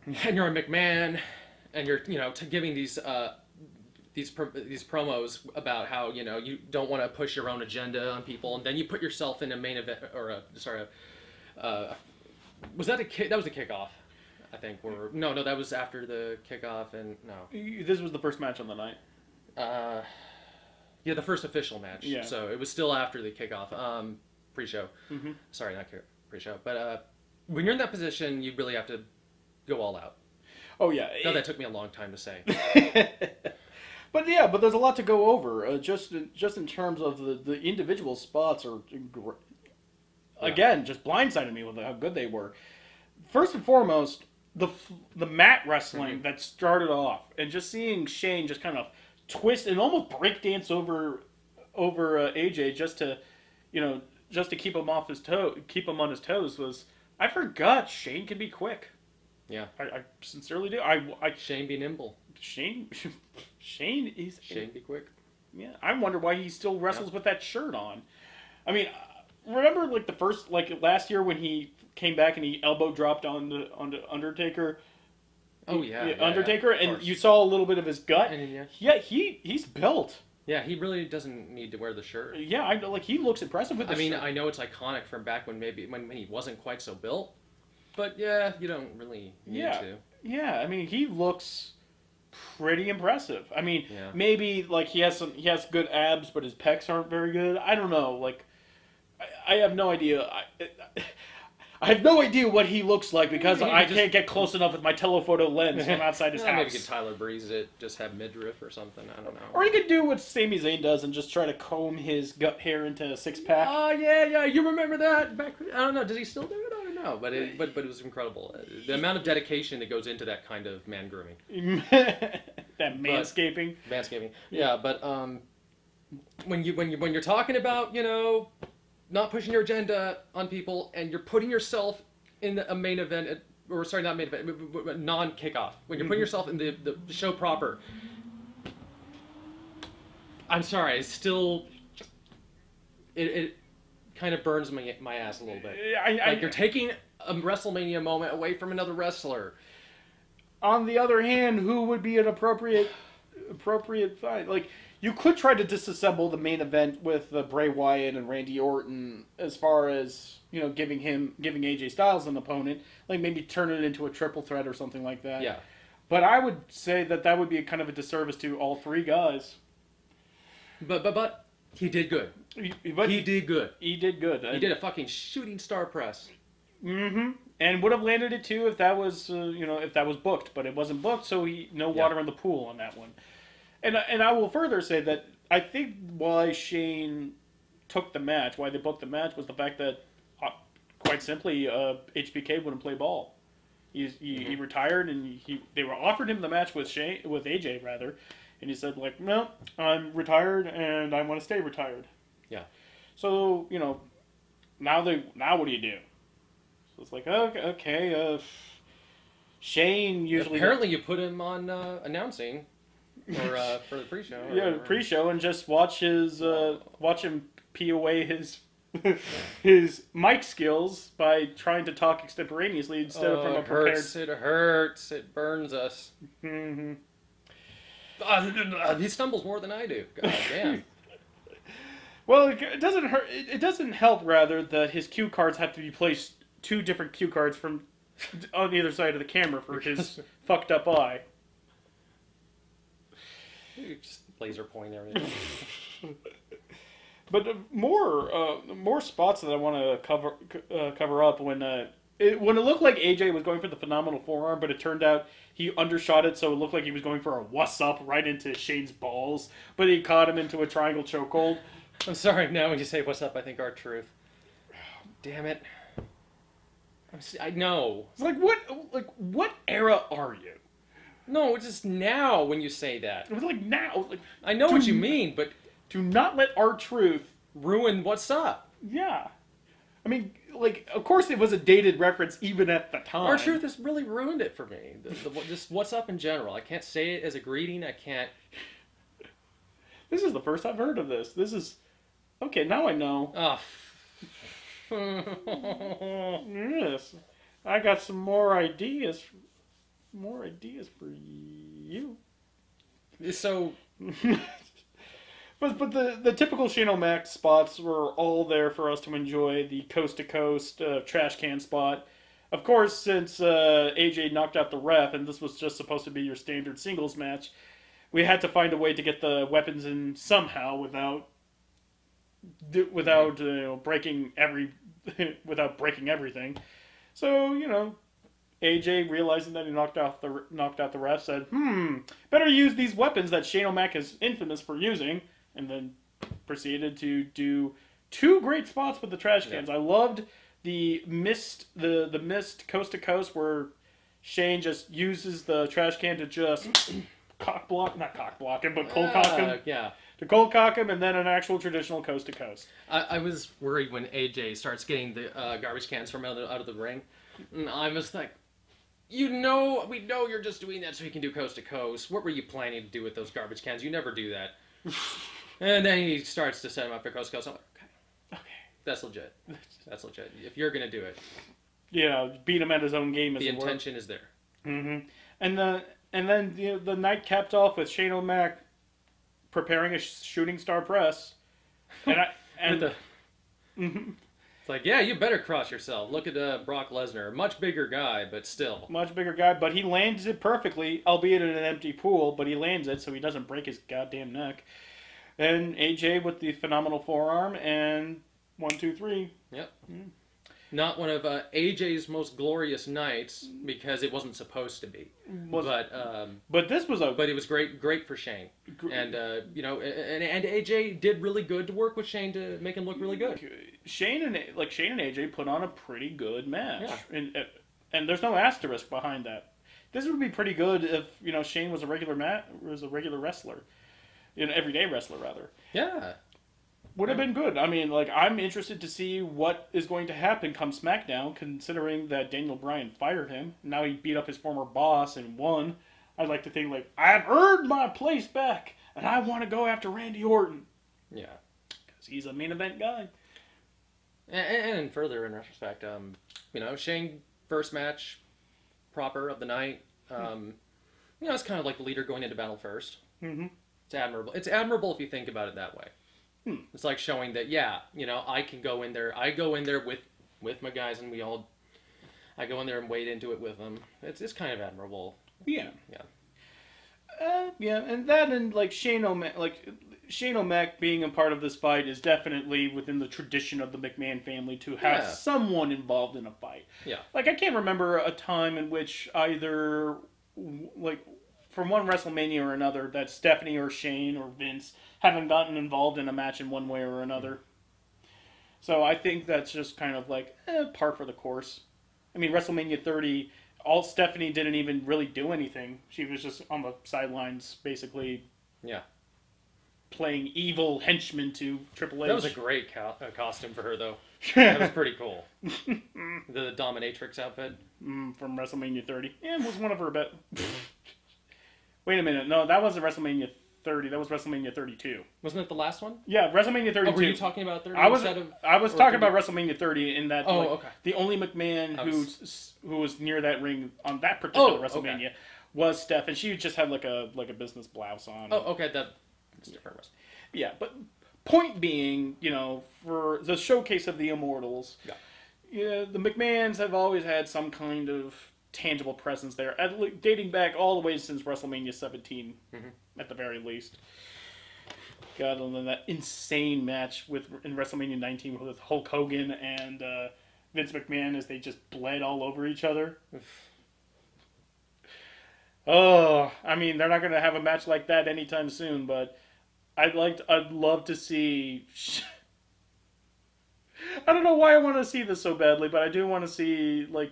and you're a McMahon, and you're giving these promos about how you don't want to push your own agenda on people, and then you put yourself in a main event or was that that was the kickoff, I think. No, that was after the kickoff, and no, this was the first match on the night. Yeah, the first official match. Yeah. So it was still after the kickoff, pre-show. Sorry, not pre-show, but when you're in that position, you really have to go all out. Oh yeah. No, that took me a long time to say. But there's a lot to go over. Just in terms of the individual spots are, again, just blindsided me with how good they were. First and foremost, the mat wrestling that started off, and just seeing Shane just kind of twist and almost breakdance over AJ just to keep him off his keep him on his toes was. I forgot Shane can be quick. Yeah, I sincerely do. Shane be nimble. Shane be quick. Yeah, I wonder why he still wrestles with that shirt on. I mean, remember like the first last year when he came back and he elbow dropped on the Undertaker. Oh yeah, Undertaker, and you saw a little bit of his gut. Yeah, he's built. Yeah, he really doesn't need to wear the shirt. Yeah, he looks impressive with the shirt. I know it's iconic from back when when he wasn't quite so built. But yeah, you don't really need to. Yeah, I mean, he looks pretty impressive. I mean, maybe like he has good abs, but his pecs aren't very good. I don't know. Like, I have no idea. I have no idea what he looks like because I can't get close enough with my telephoto lens from outside his house. Maybe get Tyler Breeze it, just have midriff or something. I don't know. Or he could do what Sami Zayn does and just try to comb his gut hair into a six-pack. Oh yeah, you remember that? Back, I don't know. Does he still do it? I don't know. But it was incredible. The amount of dedication that goes into that kind of man grooming. That manscaping. Manscaping. Yeah, but when you're talking about not pushing your agenda on people, and you're putting yourself in a main event, or sorry, not main event, non-kickoff. When you're putting yourself in the show proper, I'm sorry, it's still... It kind of burns my ass a little bit. Like, you're taking a WrestleMania moment away from another wrestler. On the other hand, who would be an appropriate fight? Like, you could try to disassemble the main event with Bray Wyatt and Randy Orton as far as, giving AJ Styles an opponent. Like, maybe turn it into a triple threat or something like that. Yeah. But I would say that would be kind of a disservice to all three guys. But he did good. He did good. He did good. He did a fucking shooting star press. Mm-hmm. And would have landed it too if that was, if that was booked. But it wasn't booked, so no water in the pool on that one. And I will further say that I think why Shane took the match, why they booked the match, was the fact that, quite simply, HBK wouldn't play ball. He retired, and they were offered him the match with AJ rather, and he said like, no, I'm retired and I want to stay retired. Yeah. So now what do you do? So it's like okay. Shane usually apparently you put him on announcing. Or for the pre-show. Yeah, pre-show, and just watch him pee away his mic skills by trying to talk extemporaneously instead of from a prepared. It hurts. It burns us. Mm-hmm. He stumbles more than I do. God damn. Well, it doesn't hurt. It doesn't help rather that his cue cards have to be placed 2 different cue cards from on either side of the camera for his fucked up eye. Just laser point everything. But more spots that I want to cover up when it looked like AJ was going for the phenomenal forearm, but it turned out he undershot it, so it looked like he was going for a what's up right into Shane's balls, but he caught him into a triangle chokehold. I'm sorry. Now when you say what's up, I think R-Truth. Damn it. I know. It's like what era are you? No, it's just now when you say that. It was like now. I know what you mean, but do not let R-Truth ruin what's up. Yeah. I mean, of course it was a dated reference even at the time. R-Truth has really ruined it for me. Just what's up in general. I can't say it as a greeting. I can't. This is the first I've heard of this. This is... Okay, now I know. Oh. Yes. I got some more ideas. More ideas for you. So... But the typical Shane O'Mac spots were all there for us to enjoy. The coast-to-coast trash can spot. Of course, since AJ knocked out the ref, and this was just supposed to be your standard singles match, we had to find a way to get the weapons in somehow without breaking without breaking everything. So AJ, realizing that he knocked out the ref, said, better use these weapons that Shane O'Mac is infamous for using, and then proceeded to do 2 great spots with the trash cans. Yeah. I loved the mist coast to coast where Shane just uses the trash can to just not cock block him, but cold cock him. Yeah. To cold cock him, and then an actual traditional coast to coast. I was worried when AJ starts getting the garbage cans from out of the ring. And I was like, we know you're just doing that so you can do coast to coast. What were you planning to do with those garbage cans? You never do that. And then he starts to set him up for coast to coast. I'm like, okay. That's legit. That's legit. If you're going to do it. Yeah, beat him at his own game. The intention is there. Mm-hmm. And then the night capped off with Shane O'Mac preparing a shooting star press. It's like, yeah, you better cross yourself. Look at Brock Lesnar. Much bigger guy, but still. Much bigger guy, but he lands it perfectly, albeit in an empty pool, but he lands it so he doesn't break his goddamn neck. And AJ with the phenomenal forearm, and 1, 2, 3. Yep. Not one of AJ's most glorious nights, because it wasn't supposed to be. But this was But it was great for Shane. And, and AJ did really good to work with Shane to make him look really good. Shane and AJ put on a pretty good match. Yeah. And there's no asterisk behind that. This would be pretty good if, Shane was a regular wrestler. An everyday wrestler, rather. Yeah. Would have been good. I mean, I'm interested to see what is going to happen come SmackDown, considering that Daniel Bryan fired him. Now he beat up his former boss and won. I'd like to think, I've earned my place back and I want to go after Randy Orton. Yeah. Because he's a main event guy. And further, in retrospect, Shane, first match, proper of the night. It's kind of like the leader going into battle first. Mm-hmm. It's admirable. It's admirable if you think about it that way. It's like showing that, I can go in there. I go in there with my guys, and I go in there and wade into it with them. It's kind of admirable. Yeah. Yeah. And that and like Shane O'Mac being a part of this fight is definitely within the tradition of the McMahon family to have someone involved in a fight. Yeah. Like, I can't remember a time in which either, like, from one WrestleMania or another, that Stephanie or Shane or Vince haven't gotten involved in a match in one way or another. So I think that's just kind of like par for the course. I mean, WrestleMania 30, Stephanie didn't even really do anything. She was just on the sidelines, basically. Yeah. Playing evil henchman to Triple H. That was a great costume for her, though. That was pretty cool. The dominatrix outfit. From WrestleMania 30. Yeah, it was one of her bet. Wait a minute. No, that wasn't WrestleMania 30. That was WrestleMania 32. Wasn't it the last one? Yeah, WrestleMania 32. Oh, were you talking about 30 I was talking 30? about WrestleMania 30 in that okay. The only McMahon who was near that ring on that particular WrestleMania was Steph, and she just had like a business blouse on. Oh, okay. That's different. Yeah, but point being, for the showcase of the Immortals, the McMahons have always had some kind of tangible presence there, dating back all the way since WrestleMania 17, at the very least. God, and then that insane match in WrestleMania 19 with Hulk Hogan and Vince McMahon as they just bled all over each other. Oh, I mean, they're not going to have a match like that anytime soon, but I'd love to see. I don't know why I want to see this so badly, but I do want to see like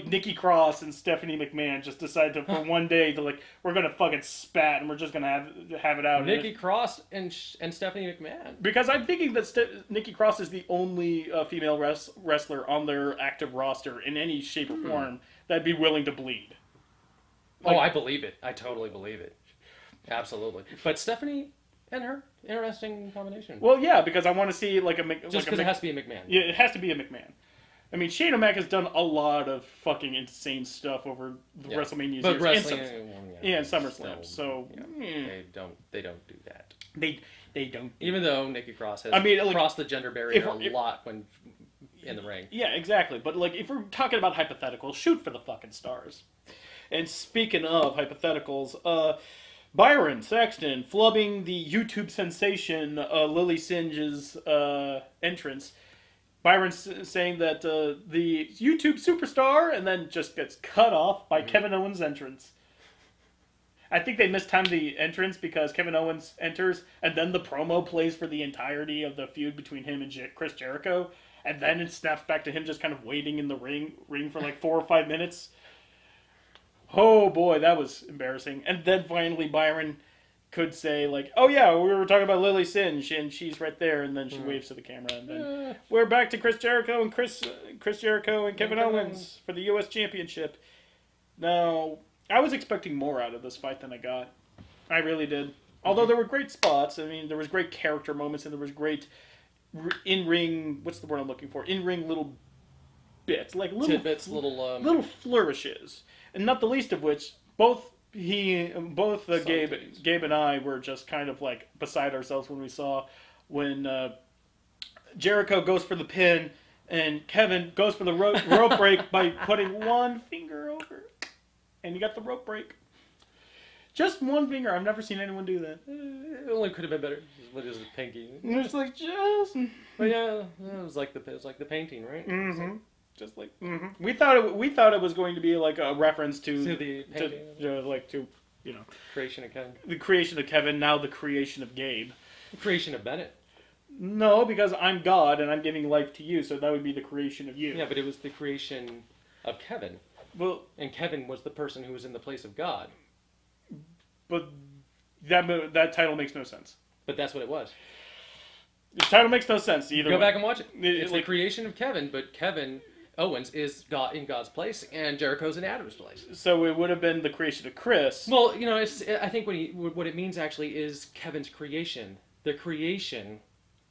Nikki Cross and Stephanie McMahon just decide to for one day to we're gonna fucking spat and we're just gonna have it out. Nikki Cross and Stephanie McMahon. Because I'm thinking that Nikki Cross is the only female wrestler on their active roster in any shape or form that'd be willing to bleed. I believe it. I totally believe it. Absolutely. But Stephanie and her, interesting combination. Well, yeah, because I want to see just because it has to be a McMahon. Yeah, it has to be a McMahon. I mean, Shane O'Mac has done a lot of fucking insane stuff over the WrestleMania but years. Wrestling, and SummerSlam. So they don't do that. They don't. Even though Nikki Cross has crossed the gender barrier a lot when in the ring. Yeah, exactly. But if we're talking about hypotheticals, shoot for the fucking stars. And speaking of hypotheticals, Byron Saxton flubbing the YouTube sensation Lily Singe's entrance. Byron saying that the YouTube superstar, and then just gets cut off by Kevin Owens' entrance. I think they mistimed the entrance because Kevin Owens enters, and then the promo plays for the entirety of the feud between him and Chris Jericho, and then it snaps back to him just kind of waiting in the ring for 4 or 5 minutes. Oh boy, that was embarrassing. And then finally Byron could say oh yeah, we were talking about Lily Singe and she's right there, and then she waves to the camera, and then we're back to Chris Jericho and Chris Jericho and Kevin Owens for the U.S. Championship. Now, I was expecting more out of this fight than I got. I really did. Although there were great spots. I mean, there was great character moments, and there was great in-ring, what's the word I'm looking for? In-ring little bits, little tidbits, little flourishes. And not the least of which, both Gabe and I were just kind of beside ourselves when we saw when Jericho goes for the pin and Kevin goes for the rope break by putting one finger over, and you got the rope break. Just one finger. I've never seen anyone do that. It only could have been better. What is it, pinky? It's just. But yeah, it was like the painting, right? Mm-hmm. Just we thought it was going to be a reference to the painting. creation of Kevin. The creation of Kevin, now the creation of Gabe. The creation of Bennett. No, because I'm God and I'm giving life to you, so that would be the creation of you. Yeah, but it was the creation of Kevin. Well, and Kevin was the person who was in the place of God. But that title makes no sense. But that's what it was. The title makes no sense either. Go back and watch it. It's the creation of Kevin, but Kevin Owens is God in God's place, and Jericho's in Adam's place. So it would have been the creation of Chris. Well, I think what it means actually is Kevin's creation, the creation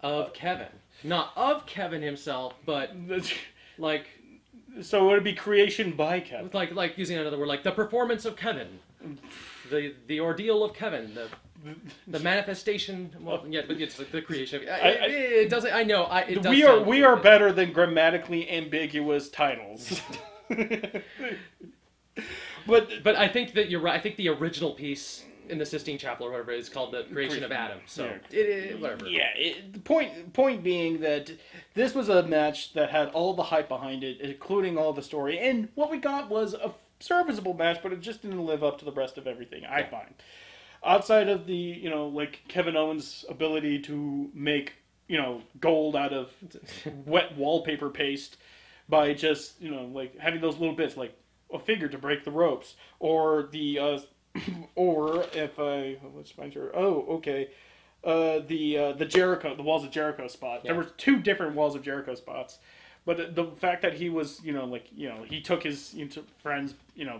of Kevin, not of Kevin himself, but like. So it would be creation by Kevin. Like using another word, like the performance of Kevin, the ordeal of Kevin, the manifestation. Well, yeah, but it's like the creation. It doesn't. I know. It does. We are better than grammatically ambiguous titles. But I think that you're right. I think the original piece in the Sistine Chapel or whatever is called the creation of Adam. So whatever. Yeah. The point being that this was a match that had all the hype behind it, including all the story, and what we got was a serviceable match, but it just didn't live up to the rest of everything. I find, outside of the like Kevin Owens' ability to make gold out of wet wallpaper paste by just like having those little bits like a figure to break the ropes, or the or if let's find her. Oh, okay. The Jericho, the Walls of Jericho spot. Yeah. There were 2 different Walls of Jericho spots, but the fact that he was, he took his friend's,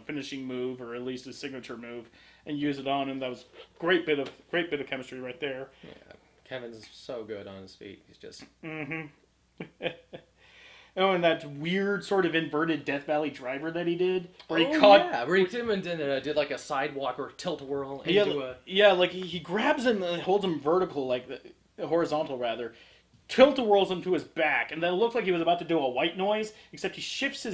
finishing move, or at least his signature move, and used it on him. That was great bit of chemistry right there. Yeah, Kevin's so good on his feet. He's just. Mm-hmm. Oh, and that weird sort of inverted Death Valley driver that he did, where he caught... Yeah, where he did like a sidewalk or tilt-a-whirl. Like he grabs him and holds him vertical, like horizontal rather, tilt-a-whirls him to his back, and then it looked like he was about to do a white noise, except he shifts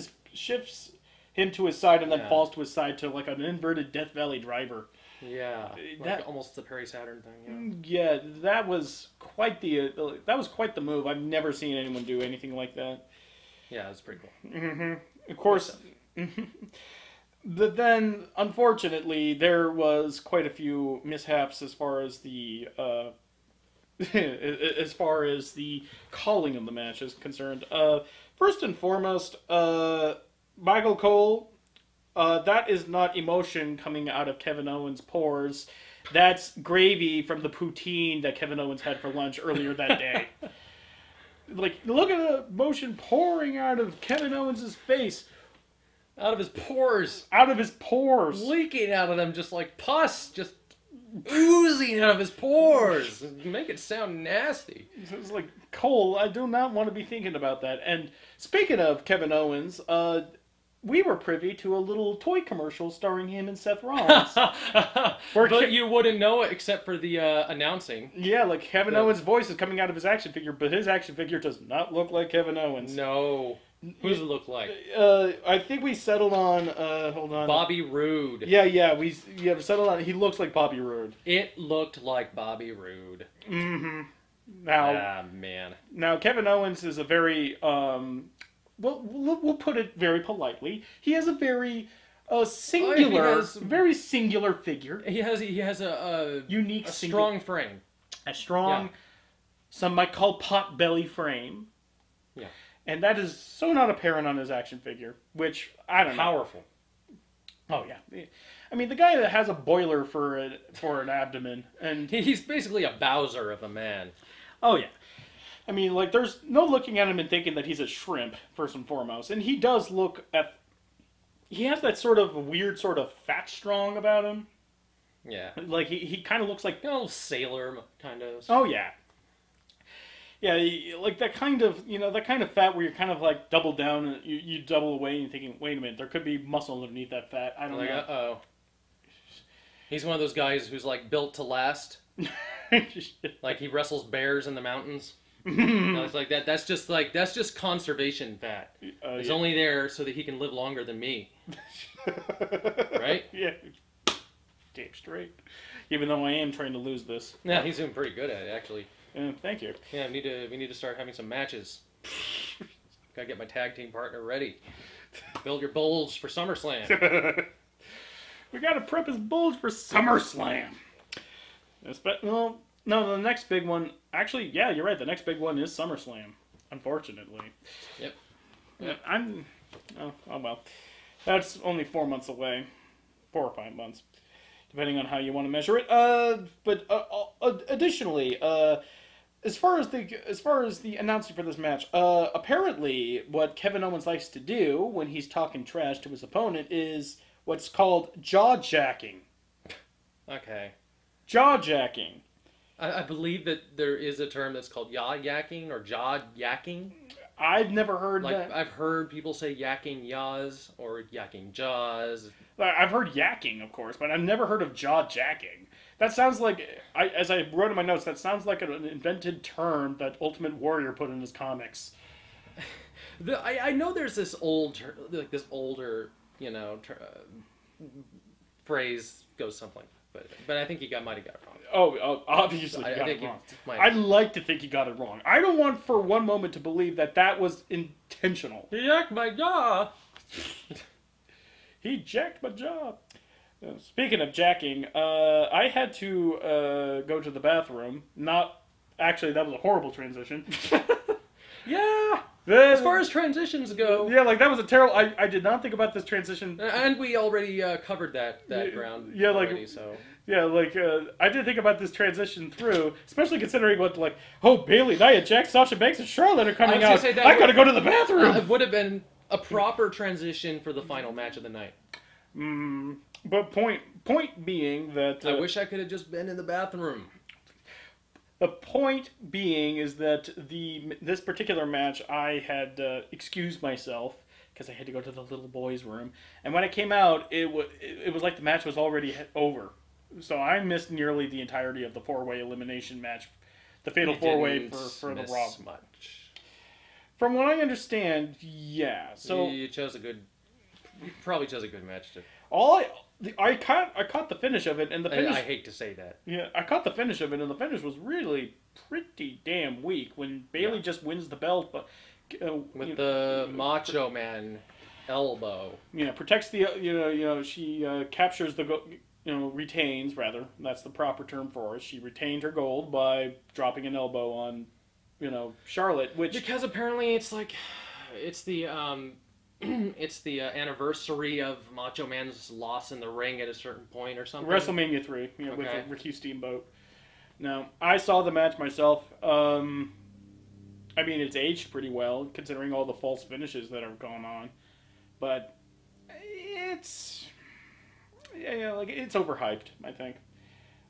him to his side and then falls to his side to like an inverted Death Valley driver. Yeah, like almost the Perry Saturn thing. Yeah, that was quite the move. I've never seen anyone do anything like that. Yeah, that's pretty cool. Mm-hmm. Of course. But then, unfortunately, there was quite a few mishaps as far as the calling of the match is concerned. First and foremost, Michael Cole. That is not emotion coming out of Kevin Owens' pores. That's gravy from the poutine that Kevin Owens had for lunch earlier that day. Like, look at the emotion pouring out of Kevin Owens' face. Out of his pores. Out of his pores. Leaking out of them just like pus. Just oozing out of his pores. Make it sound nasty. It's like, Cole, I do not want to be thinking about that. And speaking of Kevin Owens, we were privy to a little toy commercial starring him and Seth Rollins. But you wouldn't know it except for the announcing. Yeah, like Kevin Owens' voice is coming out of his action figure, but his action figure does not look like Kevin Owens. No. Who does it look like? I think we settled on, hold on. Bobby Roode. Yeah, we settled on, he looks like Bobby Roode. It looked like Bobby Roode. Mm-hmm. Now, man. Now, Kevin Owens is a very, we'll put it very politely. He has a very very singular figure. He has a unique, strong frame. A strong, some might call pot belly frame. Yeah. And that is so not apparent on his action figure, which I don't know. Powerful. Oh yeah. I mean, the guy that has a boiler for an abdomen, and he's basically a Bowser of a man. Oh yeah. I mean, like, there's no looking at him and thinking that he's a shrimp, first and foremost. And he does look at... He has that sort of weird sort of fat strong about him. Yeah. Like, he kind of looks like... A little sailor, kind of. Oh, yeah. Yeah, like that kind of, that kind of fat where you're kind of like double down, and you double away and you're thinking, wait a minute, there could be muscle underneath that fat. I don't know. Uh-oh. He's one of those guys who's like built to last. Like he wrestles bears in the mountains. No, it's like that. That's just conservation fat. It's only there so that he can live longer than me. Right? Yeah. Damn straight. Even though I am trying to lose this. Yeah, he's doing pretty good at it, actually. Thank you. Yeah, we need to start having some matches. Gotta get my tag team partner ready. Build your bulge for SummerSlam. We gotta prep his bulge for SummerSlam. Well, no, the next big one... Actually, yeah, you're right. The next big one is SummerSlam, unfortunately. Yep. Oh, well. That's only 4 months away. 4 or 5 months, depending on how you want to measure it. But additionally, as far as the announcing for this match, apparently what Kevin Owens likes to do when he's talking trash to his opponent is what's called jaw jacking. Okay. Jaw jacking. I believe that there is a term that's called yaw yakking or jaw yakking. I've never heard Like, that. I've heard people say yakking yaws or yakking jaws. I've heard yakking, of course, but I've never heard of jaw jacking. That sounds like, as I wrote in my notes, that sounds like an invented term that Ultimate Warrior put in his comics. I know there's this older, phrase goes something, but I think he might have got it wrong. Oh, obviously he got it wrong. I'd like to think he got it wrong. I don't want for one moment to believe that was intentional. He jacked my jaw. He jacked my jaw. Speaking of jacking, I had to go to the bathroom. Actually, that was a horrible transition. Yeah. As far as transitions go. Yeah, like that was a terrible. I did not think about this transition. And we already covered that ground. Yeah, already, so. Yeah, I did think about this transition through, especially considering Bailey, Nia Jax, Sasha Banks, and Charlotte are coming out. I gotta go to the bathroom. It would have been a proper transition for the final match of the night. But point being that I wish I could have just been in the bathroom. The point being is that this particular match, I had excused myself because I had to go to the little boys' room, and when I came out, it was like the match was already over. So I missed nearly the entirety of the 4-way elimination match, the fatal 4-way for the Raw. Much. From what I understand, yeah. So you probably chose a good match to. I caught the finish of it, and the finish. I hate to say that. Yeah, I caught the finish of it, and the finish was really pretty damn weak. When Bailey just wins the belt, but with the Macho Man elbow. Yeah, protects the she captures the retains rather. That's the proper term for it. She retained her gold by dropping an elbow on Charlotte, which because apparently it's the it's the anniversary of Macho Man's loss in the ring at a certain point or something. Wrestlemania 3, with Ricky Steamboat. Now, I saw the match myself. I mean, it's aged pretty well considering all the false finishes that have gone on, but it's it's overhyped. I think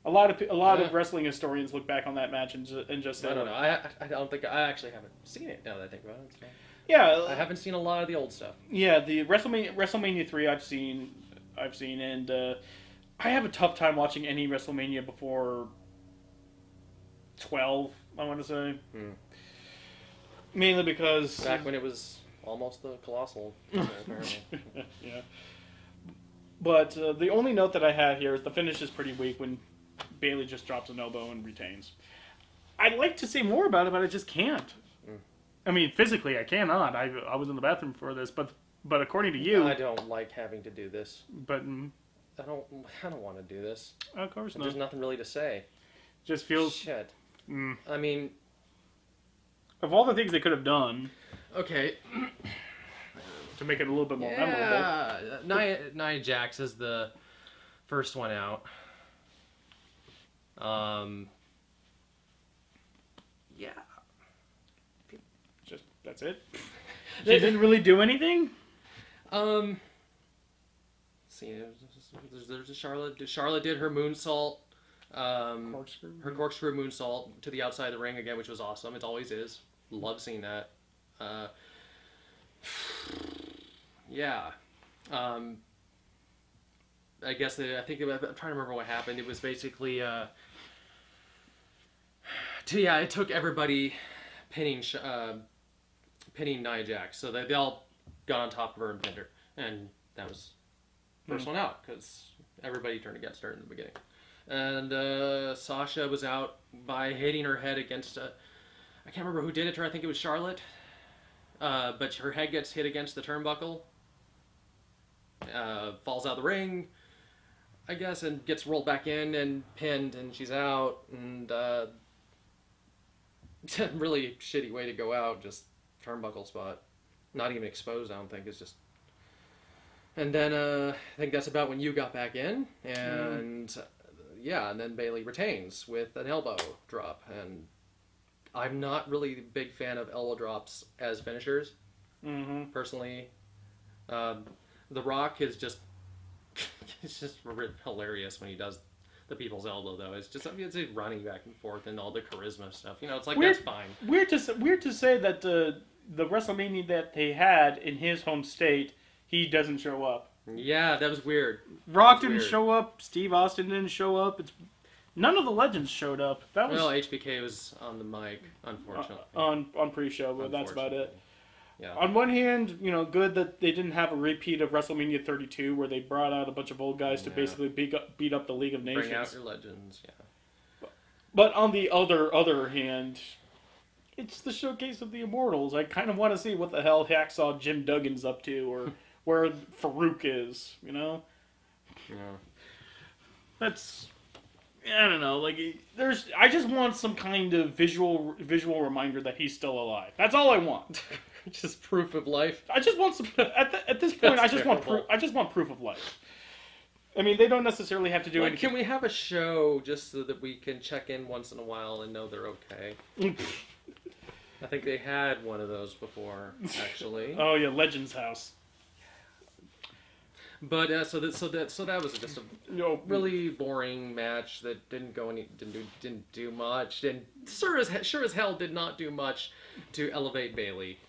a lot of wrestling historians look back on that match and just say, I don't know. I don't think I actually haven't seen it now that I think about it. So. Yeah, I haven't seen a lot of the old stuff. Yeah, the WrestleMania 3 I've seen, and I have a tough time watching any WrestleMania before 12. I want to say, mainly because back when it was almost the Colossal. Apparently. Yeah. But the only note that I have here is the finish is pretty weak when Bailey just drops an elbow and retains. I'd like to say more about it, but I just can't. I mean, physically, I cannot. I was in the bathroom for this, but according to you, I don't like having to do this. But I don't want to do this. Of course not. There's nothing really to say. Just feels shit. I mean, of all the things they could have done, okay, to make it a little bit more memorable. Nia Jax is the first one out. Yeah. That's it. She didn't really do anything. See, there's a Charlotte. Charlotte did her moonsault. Her corkscrew moonsault to the outside of the ring again, which was awesome. It always is. Love seeing that. Yeah. I guess I'm trying to remember what happened. It was basically it took everybody pinning Nia Jax, so they all got on top of her and pinned her, and that was first one out because everybody turned against her in the beginning. And Sasha was out by hitting her head against I can't remember who did it to her. I think it was Charlotte, but her head gets hit against the turnbuckle, falls out of the ring, I guess, and gets rolled back in and pinned, and she's out. And really shitty way to go out, just turnbuckle spot, not even exposed. I don't think it's just. And then I think that's about when you got back in, and and then Bailey retains with an elbow drop, and I'm not really a big fan of elbow drops as finishers. Personally, The Rock is just it's just hilarious when he does the people's elbow, though. It's just it's running back and forth and all the charisma stuff. You know, it's like that's fine. Weird to say that the WrestleMania that they had in his home state, he doesn't show up. Yeah, that was weird. Rock didn't show up. Steve Austin didn't show up. None of the legends showed up. Well, HBK was on the mic, unfortunately. On pre-show, but that's about it. Yeah. On one hand, you know, good that they didn't have a repeat of WrestleMania 32 where they brought out a bunch of old guys to basically beat up the League of Nations. Bring out your legends, yeah. But on the other hand, it's the showcase of the Immortals. I kind of want to see what the hell Hacksaw Jim Duggan's up to, or where Farouk is, you know? Yeah. That's... I don't know, like, I just want some kind of visual reminder that he's still alive. That's all I want. Just proof of life. I just want some. At this point, I just want proof of life. I mean, they don't necessarily have to do anything. Can we have a show just so that we can check in once in a while and know they're okay? I think they had one of those before, actually. Oh yeah, Legends House. But so that was just a really boring match that didn't do much, and sure as hell did not do much to elevate Bayley.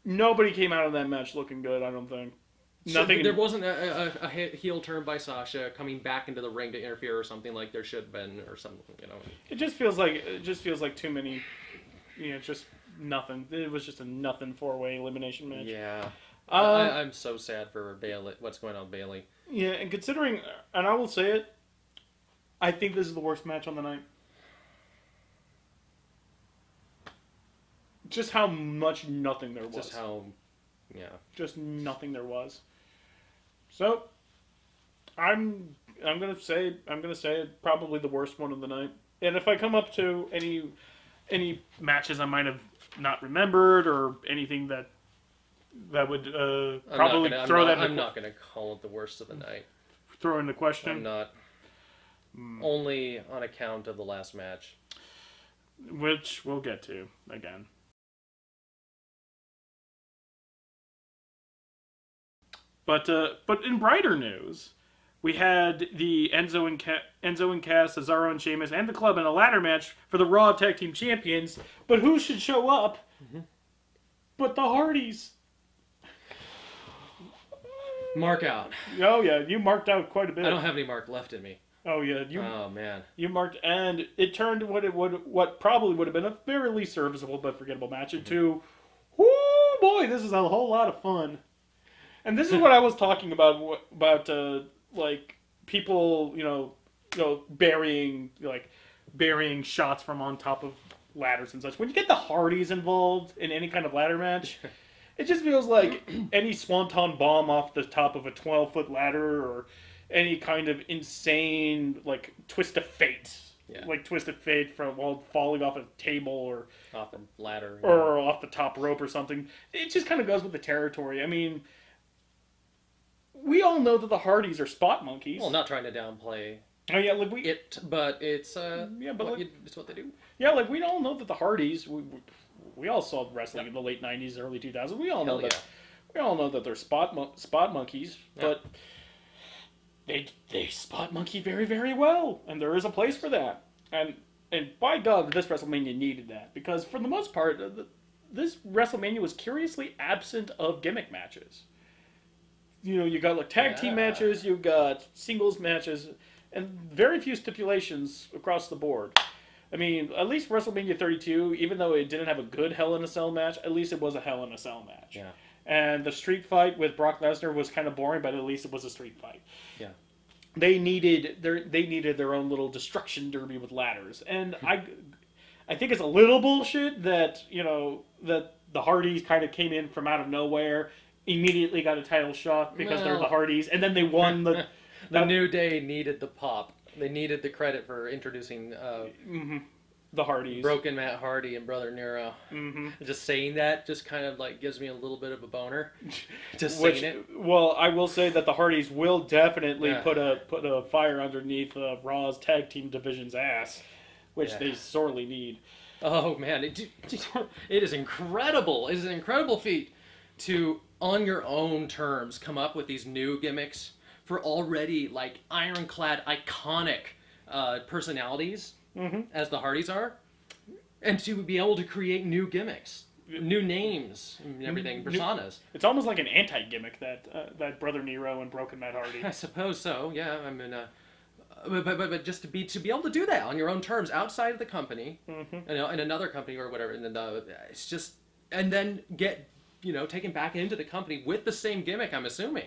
Nobody came out of that match looking good, I don't think. Nothing. There wasn't a heel turn by Sasha coming back into the ring to interfere or something like there should have been or something, you know. It just feels like too many, you know, just nothing. It was just a nothing 4-way elimination match. Yeah. I'm so sad for Bayley. What's going on with Bayley? Yeah, and considering, and I will say it, I think this is the worst match on the night. Just how much nothing there was. Just nothing there was. So, I'm gonna say probably the worst one of the night. And if I come up to any matches I might have not remembered or anything that would probably throw that. I'm not gonna call it the worst of the night. Throw in the question. I'm not. Only on account of the last match, which we'll get to again. But in brighter news, we had the Enzo and Cass, Cesaro and Sheamus, and the Club in a ladder match for the Raw Tag Team Champions. But who should show up? But the Hardys. Mark out. Oh yeah, you marked out quite a bit. I don't have any mark left in me. Oh yeah, oh man. You marked, and it turned what probably would have been a fairly serviceable but forgettable match into, whoo boy, this is a whole lot of fun. And this is what I was talking about like people, you know, burying shots from on top of ladders and such. When you get the Hardys involved in any kind of ladder match, it just feels like any swanton bomb off the top of a 12-foot ladder or any kind of insane like twist of fate. Yeah. Like twist of fate from while falling off a table or off a ladder or off the top rope or something. It just kind of goes with the territory. I mean, we all know that the Hardys are spot monkeys. Well, not trying to downplay. Oh yeah, like but it's it's what they do. Yeah, like we all know that the Hardys. We all saw wrestling in the late '90s, early 2000s. We all know that. We all know that they're spot monkeys, but they spot monkey very, very well, and there is a place for that. And by God, this WrestleMania needed that because for the most part, this WrestleMania was curiously absent of gimmick matches. You know, you got like tag team matches, you got singles matches, and very few stipulations across the board. I mean, at least WrestleMania 32, even though it didn't have a good Hell in a Cell match, at least it was a Hell in a Cell match. Yeah. And the street fight with Brock Lesnar was kind of boring, but at least it was a street fight. Yeah. They needed their own little destruction derby with ladders, and I think it's a little bullshit that that the Hardys kind of came in from out of nowhere, immediately got a title shot because they're the Hardys, and then they won the. The New Day needed the pop. They needed the credit for introducing the Hardys. Broken Matt Hardy and Brother Nero. Just saying that just kind of like gives me a little bit of a boner. Just saying it. Well, I will say that the Hardys will definitely put a fire underneath Raw's tag team division's ass, which they sorely need. Oh man, it is incredible. It is an incredible feat to, on your own terms, come up with these new gimmicks for already like ironclad, iconic personalities, as the Hardys are, and to be able to create new gimmicks, new names, and everything, personas. It's almost like an anti-gimmick that Brother Nero and Broken Matt Hardy. I suppose so. Yeah, I mean. But just to be able to do that on your own terms outside of the company, in another company or whatever, and then it's just, and then get taken back into the company with the same gimmick. I'm assuming,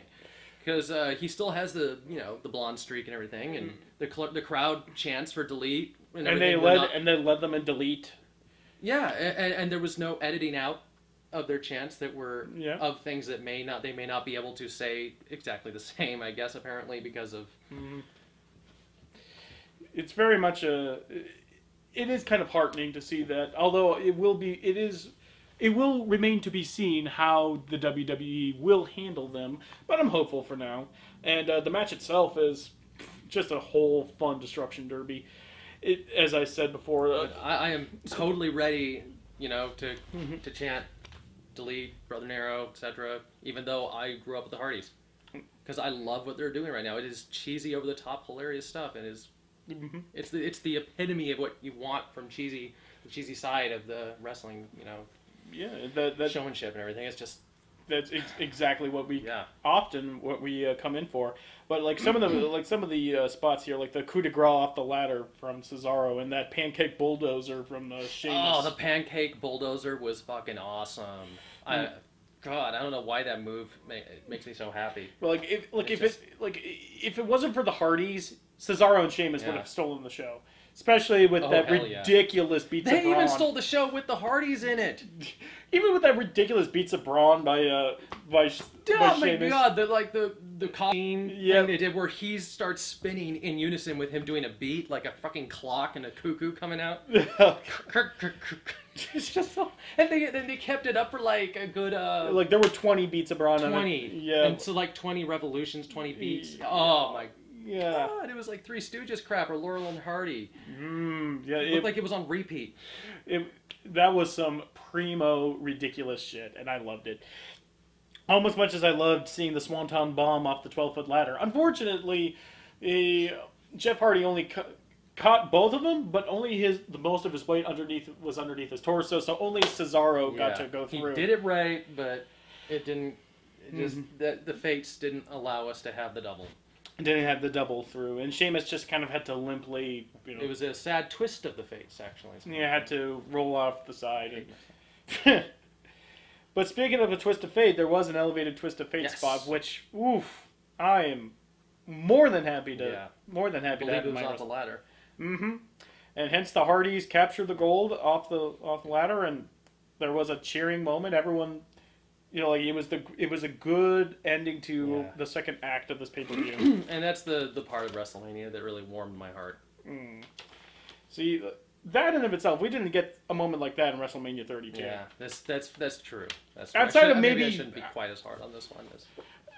because he still has the the blonde streak and everything, and the crowd chants for delete, and they led them in delete. Yeah, and there was no editing out of their chants that were of things that they may not be able to say exactly the same. I guess apparently because of. It's very much it is kind of heartening to see that, although it will remain to be seen how the WWE will handle them, but I'm hopeful for now. And the match itself is just a whole fun destruction derby. As I said before, I am totally ready, to chant, delete, Brother Nero, etc. Even though I grew up with the Hardys, because I love what they're doing right now. It is cheesy, over the top, hilarious stuff, and it's the epitome of what you want from the cheesy side of the wrestling, Yeah, that showmanship and everything. It's just that's exactly what we come in for. But like some of the spots here, like the coup de grace off the ladder from Cesaro and that pancake bulldozer from Sheamus. Oh, the pancake bulldozer was fucking awesome. God, I don't know why that move makes me so happy. Well, if it wasn't for the Hardys, Cesaro and Sheamus would have stolen the show. Especially with that ridiculous beats of brawn. They even stole the show with the Hardys in it. Even with that ridiculous beats of brawn by Sheamus. Oh my god, the scene thing they did where he starts spinning in unison with him doing a beat, like a fucking clock and a cuckoo coming out. It's just so... And they kept it up for like a good... like there were 20 beats of brawn 20. on it. Yeah. And so like 20 revolutions, 20 beats. Oh my god. Yeah. God, it was like Three Stooges crap or Laurel and Hardy. It looked like it was on repeat. That was some primo ridiculous shit, and I loved it. Almost as much as I loved seeing the Swanton Bomb off the 12-foot ladder. Unfortunately, Jeff Hardy only caught both of them, but only the most of his weight was underneath his torso, so only Cesaro got to go through. He did it right, but it didn't. The fates didn't allow us to have the double. Didn't have the double through, and Sheamus just kind of had to limply, It was a sad twist of the fates, actually. Yeah, had to roll off the side. But speaking of a twist of fate, there was an elevated twist of fate spot, which, I am more than happy to have in my off the ladder. And hence the Hardys captured the gold off the ladder, and there was a cheering moment. Everyone. It was a good ending to the second act of this pay-per-view. And that's the part of WrestleMania that really warmed my heart. See, that in and of itself, we didn't get a moment like that in WrestleMania 32. Yeah, that's true. That's outside of maybe I shouldn't be quite as hard on this one.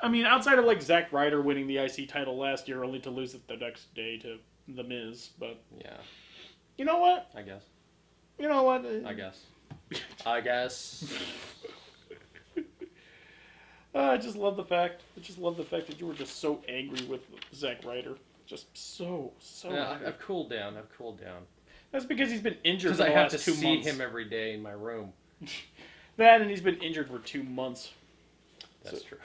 I mean, outside of like Zack Ryder winning the IC title last year, only to lose it the next day to The Miz, but you know what? I guess. You know what? I guess. I just love the fact that you were just so angry with Zack Ryder. Just so angry. I've cooled down. That's because he's been injured for the last 2 months. Because I have to see him every day in my room. That, and he's been injured for 2 months. That's true.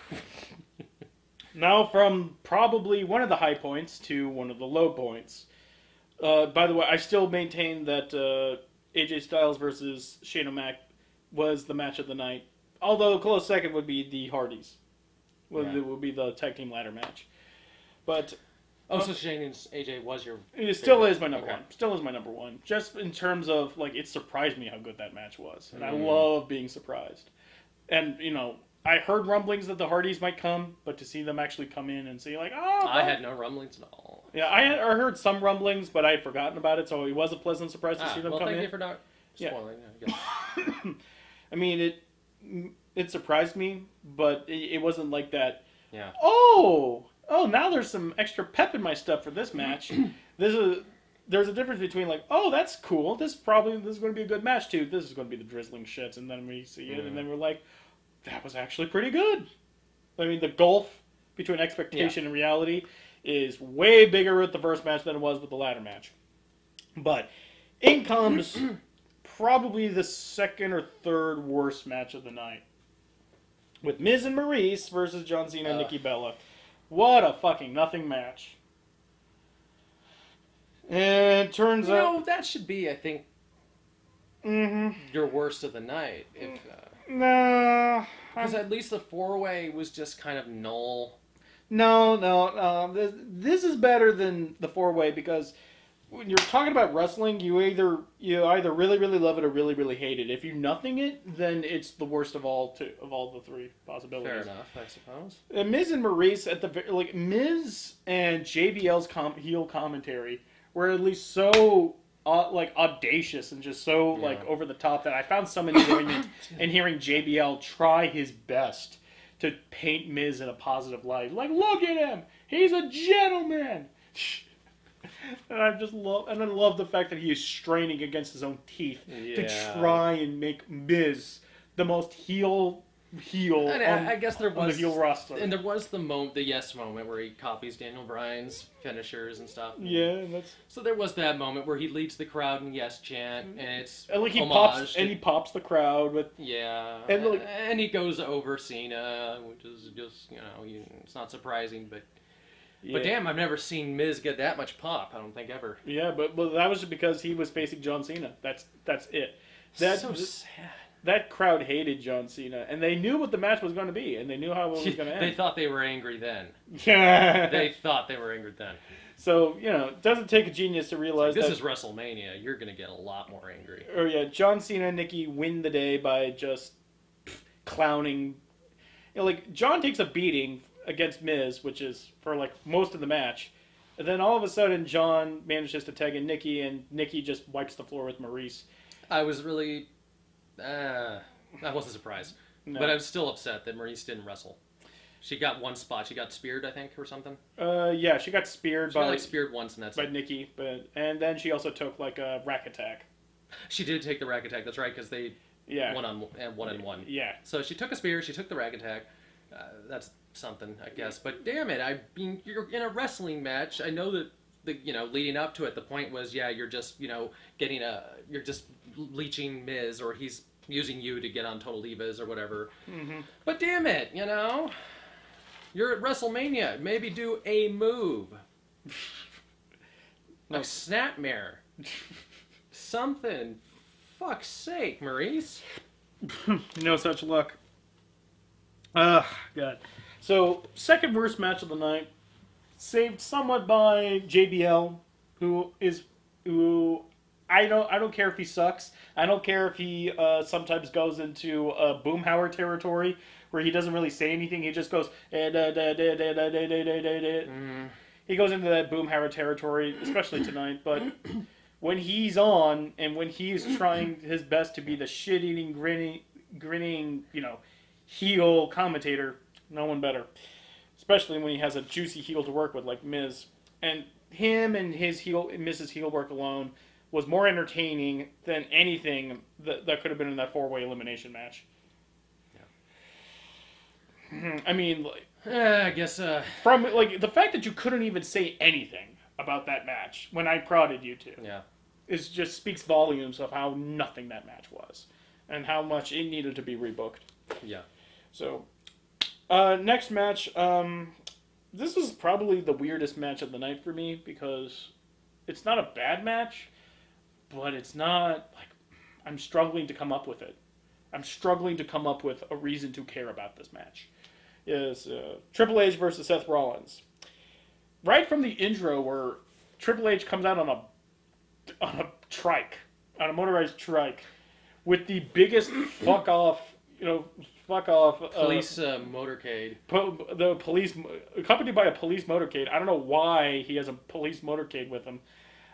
Now from probably one of the high points to one of the low points. By the way, I still maintain that AJ Styles versus Shane O'Mac was the match of the night. Although a close second would be the Hardys. Would be the tag team ladder match. But so Shane and AJ was your it still is my number one. Still is my number one. Just in terms of it surprised me how good that match was. And I love being surprised. And I heard rumblings that the Hardys might come, but to see them actually come in and see I had no rumblings at all. Yeah, I heard some rumblings, but I had forgotten about it, so it was a pleasant surprise to see them come in. Well, thank you for not spoiling. I guess. I mean, it surprised me, but it wasn't like that. Yeah. Oh, now there's some extra pep in my step for this match. there's a difference between like, oh, that's cool. This is going to be a good match too. This is going to be the drizzling shits, and then we see it, and then we're like, that was actually pretty good. I mean, the gulf between expectation and reality is way bigger with the first match than it was with the latter match. But in comes probably the second or third worst match of the night, with Miz and Maurice versus John Cena and Nikki Bella. What a fucking nothing match. And it turns out... that should be, I think, your worst of the night. If No. Because at least the four-way was just kind of null. No. This is better than the four-way because when you're talking about wrestling, you either really, really love it or really, really hate it. If you nothing it, then it's the worst of all the three possibilities. Fair enough, I suppose. And Miz and Maurice Miz and JBL's heel commentary were at least so audacious and just so over the top that I found some enjoyment in hearing JBL try his best to paint Miz in a positive light. Like, look at him, he's a gentleman. And I love the fact that he is straining against his own teeth to try and make Miz the most heel I guess there was on the heel roster. And there was the yes moment where he copies Daniel Bryan's finishers and stuff. So there was that moment where he leads the crowd in yes chant, and it's he pops the crowd with and he goes over Cena, which is just it's not surprising, but damn, I've never seen Miz get that much pop. I don't think ever. Yeah, but that was just because he was facing John Cena. That's it. That's so sad. That crowd hated John Cena, and they knew what the match was going to be, and they knew how it was going to end. They thought they were angry then. They thought they were angry then. So, it doesn't take a genius to realize this is WrestleMania. You're going to get a lot more angry. Or, John Cena and Nikki win the day by just clowning. John takes a beating against Miz, which is for, most of the match. And then all of a sudden, John manages to tag in Nikki, and Nikki just wipes the floor with Maurice. I was really... I wasn't surprised. No. But I was still upset that Maurice didn't wrestle. She got one spot. She got speared, I think, or something. Yeah, she got speared speared once, and that's by Nikki. And then she also took a rack attack. She did take the rack attack. That's right, because they one on one. Yeah. So she took a spear. She took the rack attack. That's something, I guess. But damn it, you're in a wrestling match. I know that leading up to it, the point was, you're just you're just leeching Miz, or he's using you to get on Total Divas or whatever. Mm-hmm. But damn it, you're at WrestleMania. Maybe do a move, like snapmare, something. Fuck's sake, Maurice. No such luck. God. So, second worst match of the night, saved somewhat by JBL, who I don't care if he sucks. I don't care if he sometimes goes into Boomhauer territory where he doesn't really say anything. He just goes. He goes into that Boomhauer territory, especially tonight. But when he's on and when he's trying his best to be the shit-eating, grinning, heel commentator, no one better. Especially when he has a juicy heel to work with like Miz. And him and Miz's heel work alone was more entertaining than anything that could have been in that four-way elimination match. Yeah. I mean, I guess from the fact that you couldn't even say anything about that match when I prodded you to, just speaks volumes of how nothing that match was, and how much it needed to be rebooked. Yeah. So, next match. This is probably the weirdest match of the night for me because it's not a bad match, but it's not I'm struggling to come up with it. I'm struggling to come up with a reason to care about this match. Is Triple H versus Seth Rollins. Right from the intro, where Triple H comes out on a motorized trike, with the biggest fuck off police motorcade. The police, accompanied by a police motorcade. I don't know why he has a police motorcade with him.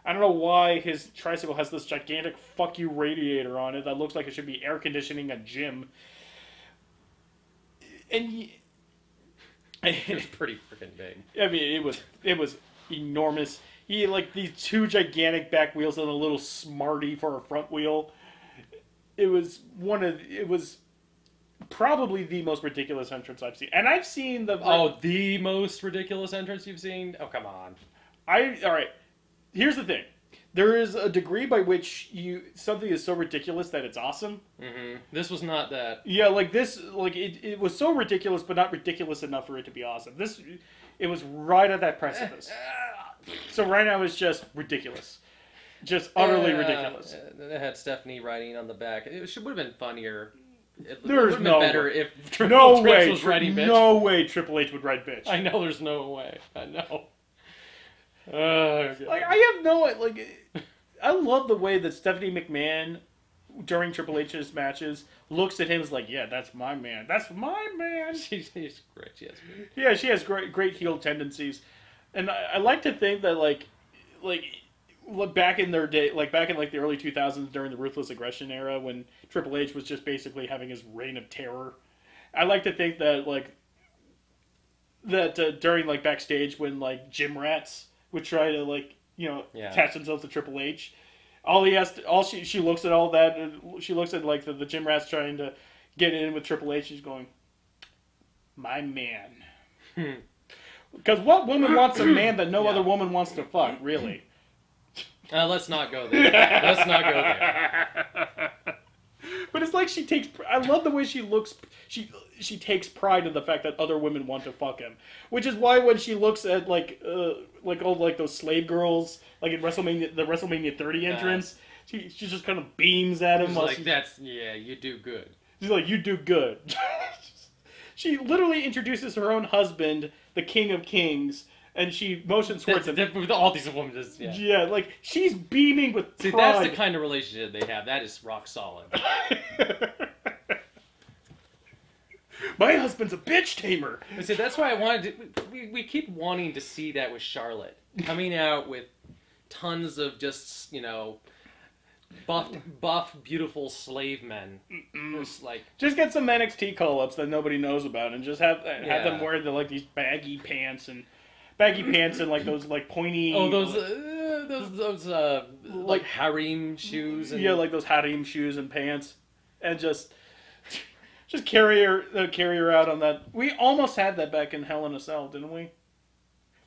I don't know why his tricycle has this gigantic fuck you radiator on it that looks like it should be air conditioning a gym. And it was pretty freaking big. I mean, it was enormous. He had like these two gigantic back wheels and a little Smarty for a front wheel. It was probably the most ridiculous entrance I've seen. And I've seen the most ridiculous entrance you've seen? Oh, come on. Alright. Here's the thing. There is a degree by which something is so ridiculous that it's awesome. Mm-hmm. This was not that. Yeah, like this, like it was so ridiculous, but not ridiculous enough for it to be awesome. It was right at that precipice. So right now it's just ridiculous. Just utterly ridiculous. It had Stephanie writing on the back. It would have been funnier. It would There's have no been better way. if No Triple way. H was writing bitch. No way Triple H would write bitch. I know there's no way. I know. Okay. Like, I have no... Like, I love the way that Stephanie McMahon, during Triple H's matches, looks at him as like, yeah, that's my man. That's my man. She's great. She has great. Yeah, she has great heel tendencies. And I like to think that, like back in their day, like back in like the early 2000s during the Ruthless Aggression era, when Triple H was just basically having his reign of terror, I like to think that during like backstage when like gym rats would try to attach themselves to Triple H, she looks at all that, she looks at like the gym rats trying to get in with Triple H, she's going, my man. Because what woman wants a man that no other woman wants to fuck, really? Let's not go there. Let's not go there. But it's like she takes... I love the way she looks... She takes pride in the fact that other women want to fuck him. Which is why when she looks at, all those slave girls, like in the WrestleMania 30 entrance, she just kind of beams at him. She's like, you do good. She's like, you do good. She literally introduces her own husband, the King of Kings, and she motions towards him. With all these women, yeah, like, she's beaming with pride. See, that's the kind of relationship they have. That is rock solid. My husband's a bitch tamer. See, that's why I wanted to... We keep wanting to see that with Charlotte. Coming out with tons of just, buff, beautiful slave men. Just get some NXT call-ups that nobody knows about, and just have them wear these baggy pants and like those like pointy. Oh, those like harem shoes. And... Yeah, like those harem shoes and pants, and just carry her out on that. We almost had that back in Hell in a Cell, didn't we?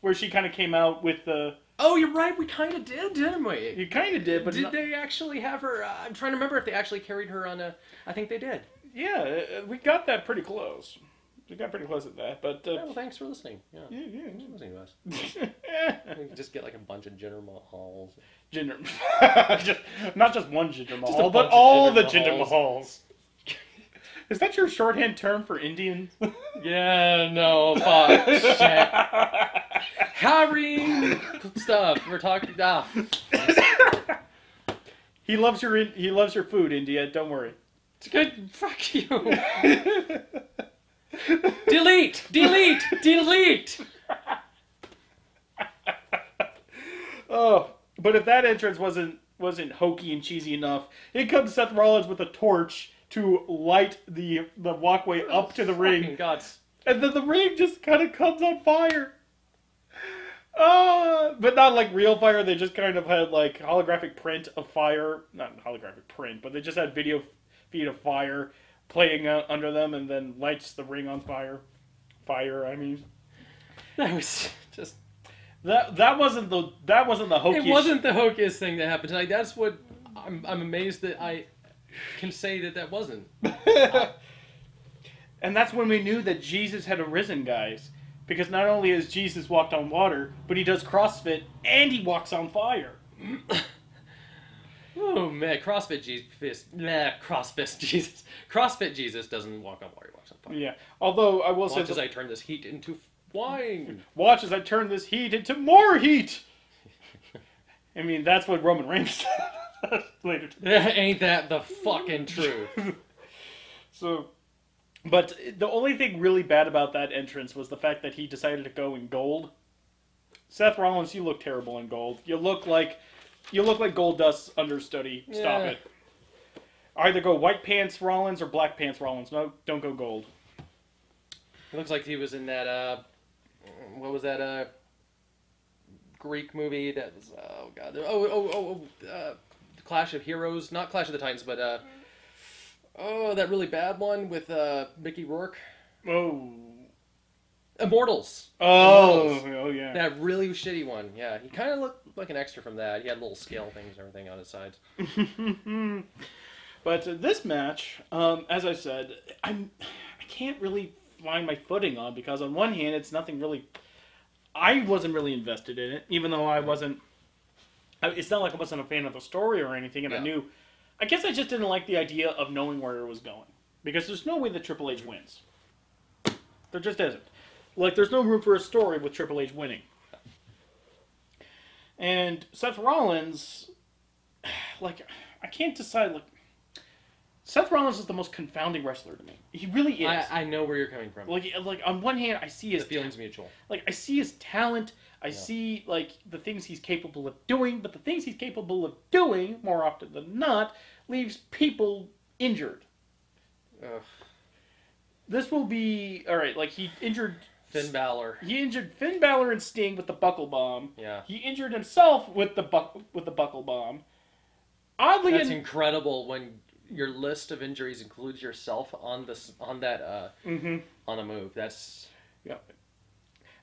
Where she kind of came out with the. Oh, you're right. We kind of did, didn't we? You kind of did, but did they actually have her? I'm trying to remember if they actually carried her on a. I think they did. Yeah, we got that pretty close. We got pretty close at that, but. Well, thanks for listening. Yeah, thanks for listening to us. We can just get like a bunch of Jinder Mahals. Not just one Jinder Mahal, but all the Jinder Mahals. Is that your shorthand term for Indian? Yeah, no, fuck, shit. Harry stuff. We're talking. He loves your food, India. Don't worry. It's good. Fuck you. Delete. Oh, but if that entrance wasn't hokey and cheesy enough, in comes Seth Rollins with a torch to light the walkway up to the ring. Gods. And then the ring just kind of comes on fire. But not like real fire. They just kind of had like holographic print of fire. Not holographic print, but they just had video feed of fire playing out under them, and then lights the ring on fire. I mean, that was just that wasn't the hokey. It wasn't the hokiest thing that happened tonight. That's what I'm amazed that I can say that wasn't. And that's when we knew that Jesus had arisen, guys. Because not only has Jesus walked on water, but he does CrossFit and he walks on fire. Oh man, CrossFit Jesus doesn't walk on water, he walks on fire. Yeah, although I will say... Watch as I turn this heat into wine. Watch as I turn this heat into more heat! I mean, that's what Roman Reigns said later today. Ain't that the fucking truth? So... But the only thing really bad about that entrance was the fact that he decided to go in gold. Seth Rollins, you look terrible in gold. You look like Gold Dust's understudy. Yeah. Stop it. Either go white pants Rollins or black pants Rollins. No, don't go gold. It looks like he was in that, what was that, Greek movie that was, oh god, Clash of Heroes, not Clash of the Titans, but that really bad one with Mickey Rourke. Oh. Immortals. Oh, yeah. That really shitty one. Yeah, he kind of looked like an extra from that. He had little scale things and everything on his sides. But this match, as I said, I can't really find my footing on, because on one hand, it's nothing really. I wasn't really invested in it, even though I wasn't. It's not like I wasn't a fan of the story or anything, and I knew. I guess I just didn't like the idea of knowing where it was going, because there's no way that Triple H wins. There just isn't. Like, there's no room for a story with Triple H winning. And Seth Rollins, like, I can't decide, like, Seth Rollins is the most confounding wrestler to me. He really is. I know where you're coming from. Like on one hand, I see his... The feeling's mutual. Like, I see his talent. I see, like, the things he's capable of doing. But the things he's capable of doing, more often than not, leaves people injured. Ugh. This will be... Alright, like, he injured... Finn Balor. He injured Finn Balor and Sting with the buckle bomb. Yeah. He injured himself with the buckle bomb. Oddly, that's incredible when your list of injuries includes yourself on a move. That's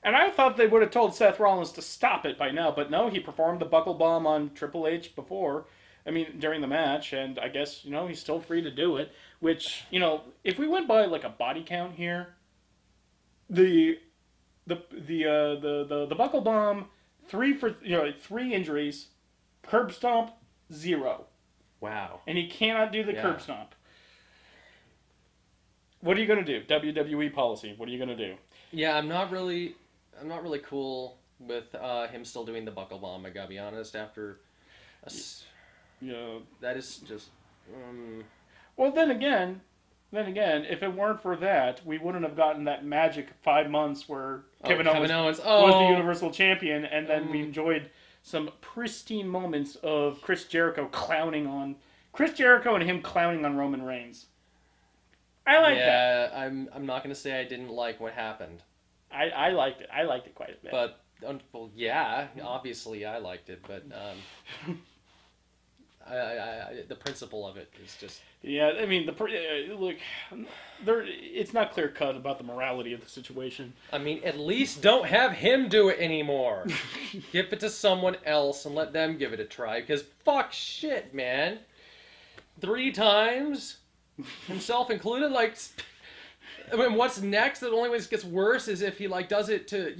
And I thought they would have told Seth Rollins to stop it by now, but no, he performed the buckle bomb on Triple H before. I mean, during the match, and I guess he's still free to do it. Which if we went by like a body count here. The buckle bomb, 3 injuries, curb stomp 0. Wow. And he cannot do the curb stomp. What are you gonna do? WWE policy. What are you gonna do? Yeah, I'm not really cool with him still doing the buckle bomb. I gotta be honest. After, that is just. Well, then again, if it weren't for that, we wouldn't have gotten that magic 5 months where Kevin Owens was the Universal Champion, and then we enjoyed some pristine moments of Chris Jericho and him clowning on Roman Reigns. I like that. Yeah, I'm not gonna say I didn't like what happened. I liked it. I liked it quite a bit. But yeah, obviously I liked it, but the principle of it is just. Yeah, I mean, look, it's not clear cut about the morality of the situation. I mean, at least don't have him do it anymore. Give it to someone else and let them give it a try. Because fuck shit, man. 3 times, himself included. Like, I mean, what's next? The only way this gets worse is if he does it to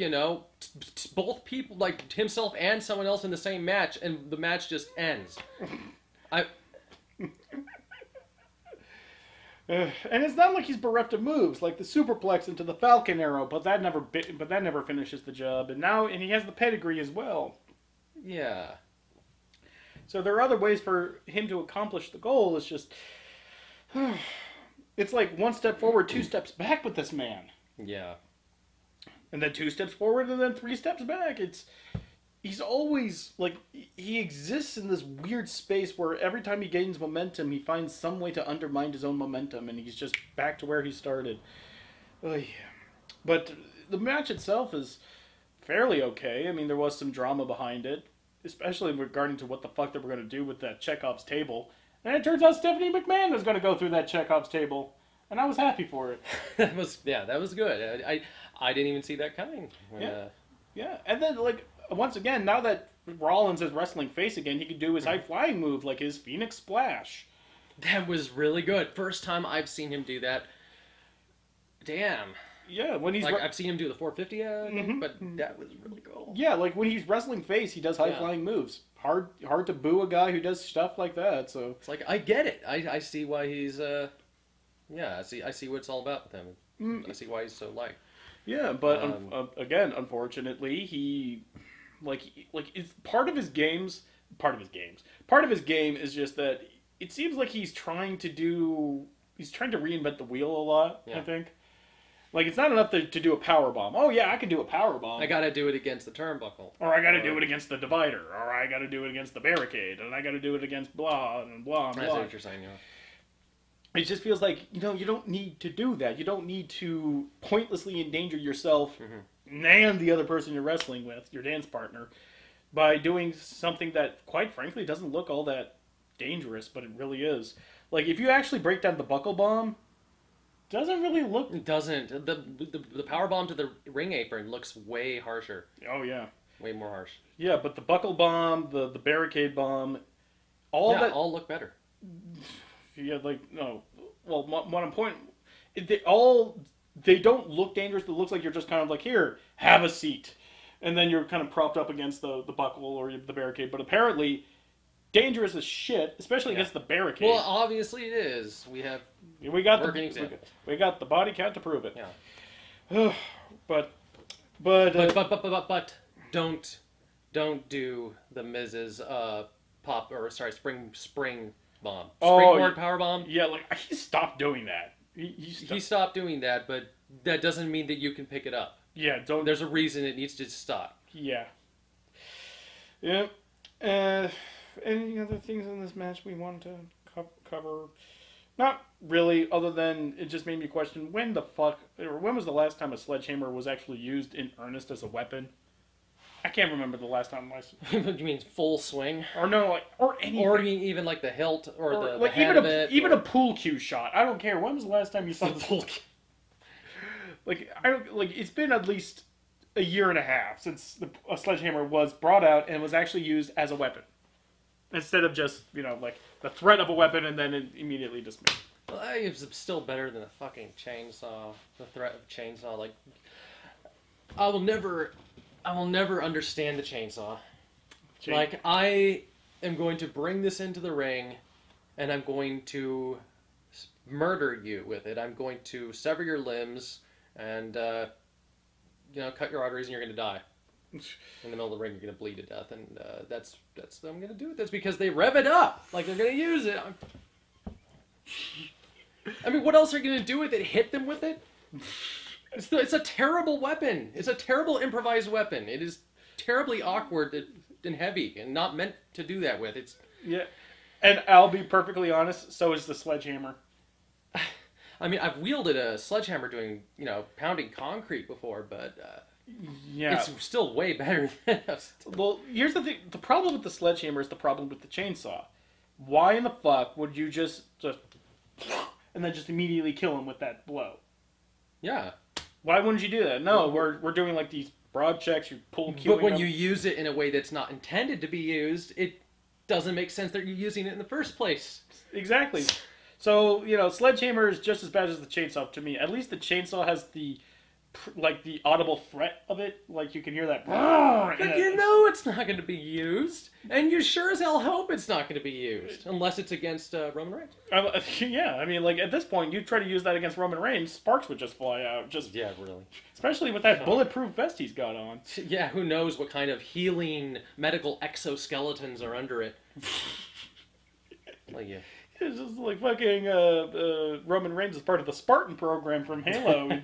both people, like himself and someone else in the same match, and the match just ends. And it's not like he's bereft of moves, like the superplex into the Falcon Arrow, but that never finishes the job. And he has the pedigree as well. Yeah. So there are other ways for him to accomplish the goal. It's just, it's like 1 step forward, 2 steps back with this man. Yeah. And then 2 steps forward, and then 3 steps back. He's always, like, he exists in this weird space where every time he gains momentum, he finds some way to undermine his own momentum, and he's just back to where he started. But the match itself is fairly okay. I mean, there was some drama behind it, especially regarding to what the fuck they were going to do with that Chekhov's table. And it turns out Stephanie McMahon was going to go through that Chekhov's table, and I was happy for it. that was good. I didn't even see that coming. Yeah, and then, like, once again, now that Rollins is wrestling face again, he could do his high-flying move, like his Phoenix Splash. That was really good. First time I've seen him do that. Damn. Yeah, when he's... I've seen him do the 450, but that was really cool. Yeah, like when he's wrestling face, he does high-flying moves. Hard to boo a guy who does stuff like that, so... It's like, I get it. I see why he's, I see what it's all about with him. I see why he's so liked. Yeah, but again, unfortunately, he... it's part of his game is just that it seems like he's trying to reinvent the wheel a lot, I think. Like, it's not enough to do a power bomb. Oh yeah, I can do a power bomb. I gotta do it against the turnbuckle. Or I gotta do it against the divider. Or I gotta do it against the barricade. And I gotta do it against blah and blah and blah. I see what you're saying, yeah. It just feels like, you don't need to do that. You don't need to pointlessly endanger yourself and the other person you're wrestling with, your dance partner, by doing something that, quite frankly, doesn't look all that dangerous, but it really is. Like, if you actually break down the buckle bomb, it doesn't really look... It doesn't. The power bomb to the ring apron looks way harsher. Oh, yeah. Way more harsh. Yeah, but the buckle bomb, the barricade bomb, all look better. Yeah, like, no. Well, what I'm pointing... They don't look dangerous. It looks like you're just kind of like, here, have a seat. And then you're kind of propped up against the buckle or the barricade. But apparently, dangerous as shit, especially against the barricade. Well, obviously it is. We got the body count to prove it. Yeah. but don't do the Miz's spring bomb. Springboard power bomb. Yeah, like he stopped doing that. He stopped doing that, but that doesn't mean that you can pick it up. Yeah, don't. There's a reason it needs to stop. Yeah. Yeah. Any other things in this match we want to cover? Not really, other than it just made me question when was the last time a sledgehammer was actually used in earnest as a weapon? I can't remember the last time. You mean full swing? Or no, like, or anything. Or even like the hilt or the like head of it. Even a pool cue shot. I don't care. When was the last time you saw the pool cue? It's been at least a year and a half since a sledgehammer was brought out and was actually used as a weapon. Instead of just, like, the threat of a weapon and then immediately dismissed. Well, it's still better than a fucking chainsaw. The threat of chainsaw, like... I will never understand the chainsaw. Like, I am going to bring this into the ring, and I'm going to murder you with it. I'm going to sever your limbs, and, cut your arteries, and you're going to die. In the middle of the ring, you're going to bleed to death, and that's what I'm going to do. That's because they rev it up, like they're going to use it. I mean, what else are you going to do with it? Hit them with it? It's a terrible weapon. It's a terrible improvised weapon. It is terribly awkward and heavy, and not meant to do that with. Yeah, and I'll be perfectly honest. So is the sledgehammer. I mean, I've wielded a sledgehammer doing pounding concrete before, but. Yeah. It's still way better than us. Well, here's the thing. The problem with the sledgehammer is the problem with the chainsaw. Why in the fuck would you just and then just immediately kill him with that blow? Yeah. Why wouldn't you do that? No, we're doing like these broad checks, you pull cueing But when them. you use it in a way that's not intended to be used, it doesn't make sense that you're using it in the first place. Exactly. So, sledgehammer is just as bad as the chainsaw to me. At least the chainsaw has the audible threat of it, like you can hear that. But it's not going to be used, and you sure as hell hope it's not going to be used, unless it's against Roman Reigns. Yeah, I mean, like at this point, you try to use that against Roman Reigns, sparks would just fly out. Yeah, really. Especially with that bulletproof vest he's got on. Yeah, who knows what kind of healing medical exoskeletons are under it. Yeah. It's just like fucking Roman Reigns is part of the Spartan program from Halo.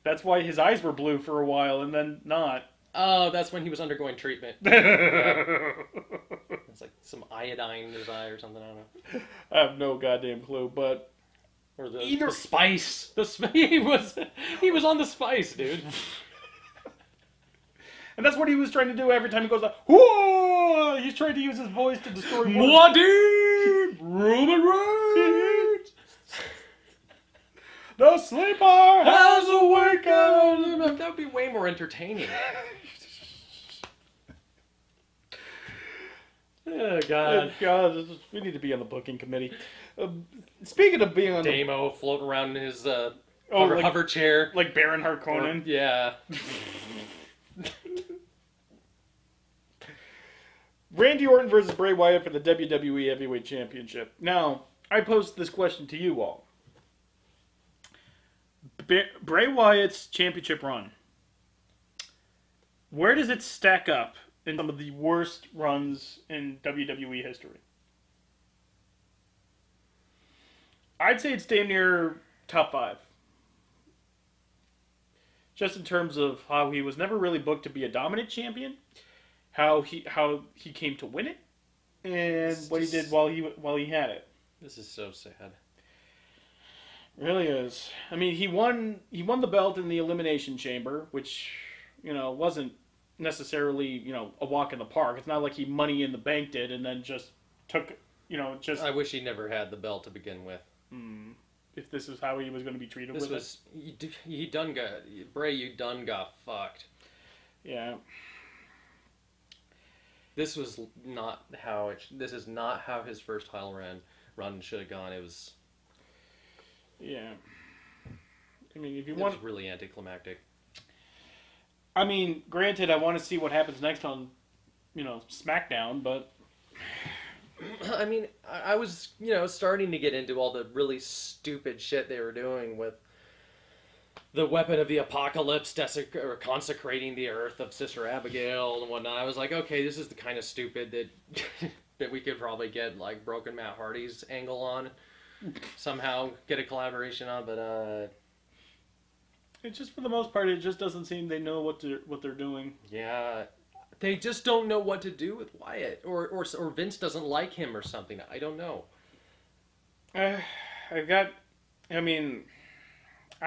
That's why his eyes were blue for a while, and then not. Oh, that's when he was undergoing treatment. It's like some iodine in his eye or something, I don't know. I have no goddamn clue, but... Or the spice. He was on the spice, dude. And that's what he was trying to do every time he goes like, whoa! He's trying to use his voice to destroy... Muad'Dib! Roman Reigns! The sleeper has awakened! That would be way more entertaining. Oh, God. We need to be on the booking committee. Speaking of being on Damo floating around in his hover chair. Like Baron Harkonnen. Yeah. Randy Orton versus Bray Wyatt for the WWE Heavyweight Championship. Now, I posed this question to you all. Bray Wyatt's championship run. Where does it stack up in some of the worst runs in WWE history? I'd say it's damn near top 5. Just in terms of how he was never really booked to be a dominant champion, how he came to win it, and what he did while he had it. This is so sad. Really is. I mean, he won the belt in the Elimination Chamber, which, wasn't necessarily, a walk in the park. It's not like he Money in the Banked it and then just took, just... I wish he never had the belt to begin with. If this is how he was going to be treated This with was... He done got... Bray, you done got fucked. Yeah. This was not how it... This is not how his first title run should have gone. It was... Yeah. I mean, if you It want... was really anticlimactic. I mean, granted, I want to see what happens next on, SmackDown, but... I mean, I was, starting to get into all the really stupid shit they were doing with the weapon of the apocalypse consecrating the earth of Sister Abigail and whatnot. I was like, okay, this is the kind of stupid that that we could probably get, like, Broken Matt Hardy's angle on. Somehow get a collaboration on, but, It's just, for the most part, it just doesn't seem they know what they're doing. Yeah... They just don't know what to do with Wyatt, or Vince doesn't like him or something. I don't know. I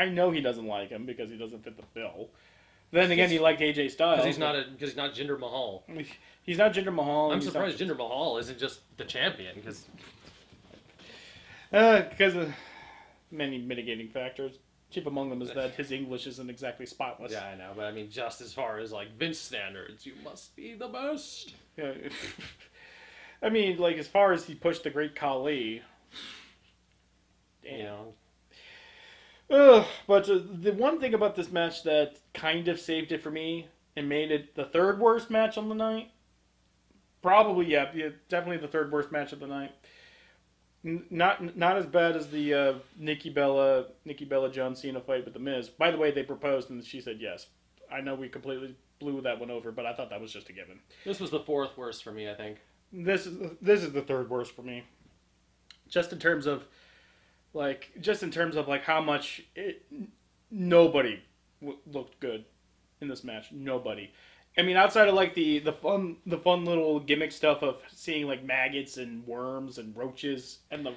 know he doesn't like him because he doesn't fit the bill. Then again, he liked AJ Styles. Because he's not Jinder Mahal. He's not Jinder Mahal. I'm surprised Jinder Mahal isn't just the champion, because of many mitigating factors. Chief among them is that his English isn't exactly spotless. Yeah, I know, but I mean, just as far as, like, Vince standards, you must be the best. Yeah. I mean, like, as far as he pushed the Great Khali. Damn. But the one thing about this match that kind of saved it for me and made it the third worst match on the night, probably, definitely the third worst match of the night. Not as bad as the Nikki Bella John Cena fight with The Miz. By the way, they proposed and she said yes. I know we completely blew that one over, but I thought that was just a given. This was the fourth worst for me, I think. This is the third worst for me. Just in terms of how much nobody looked good in this match. Nobody. I mean, outside of, like, the fun little gimmick stuff of seeing, like, maggots and worms and roaches and the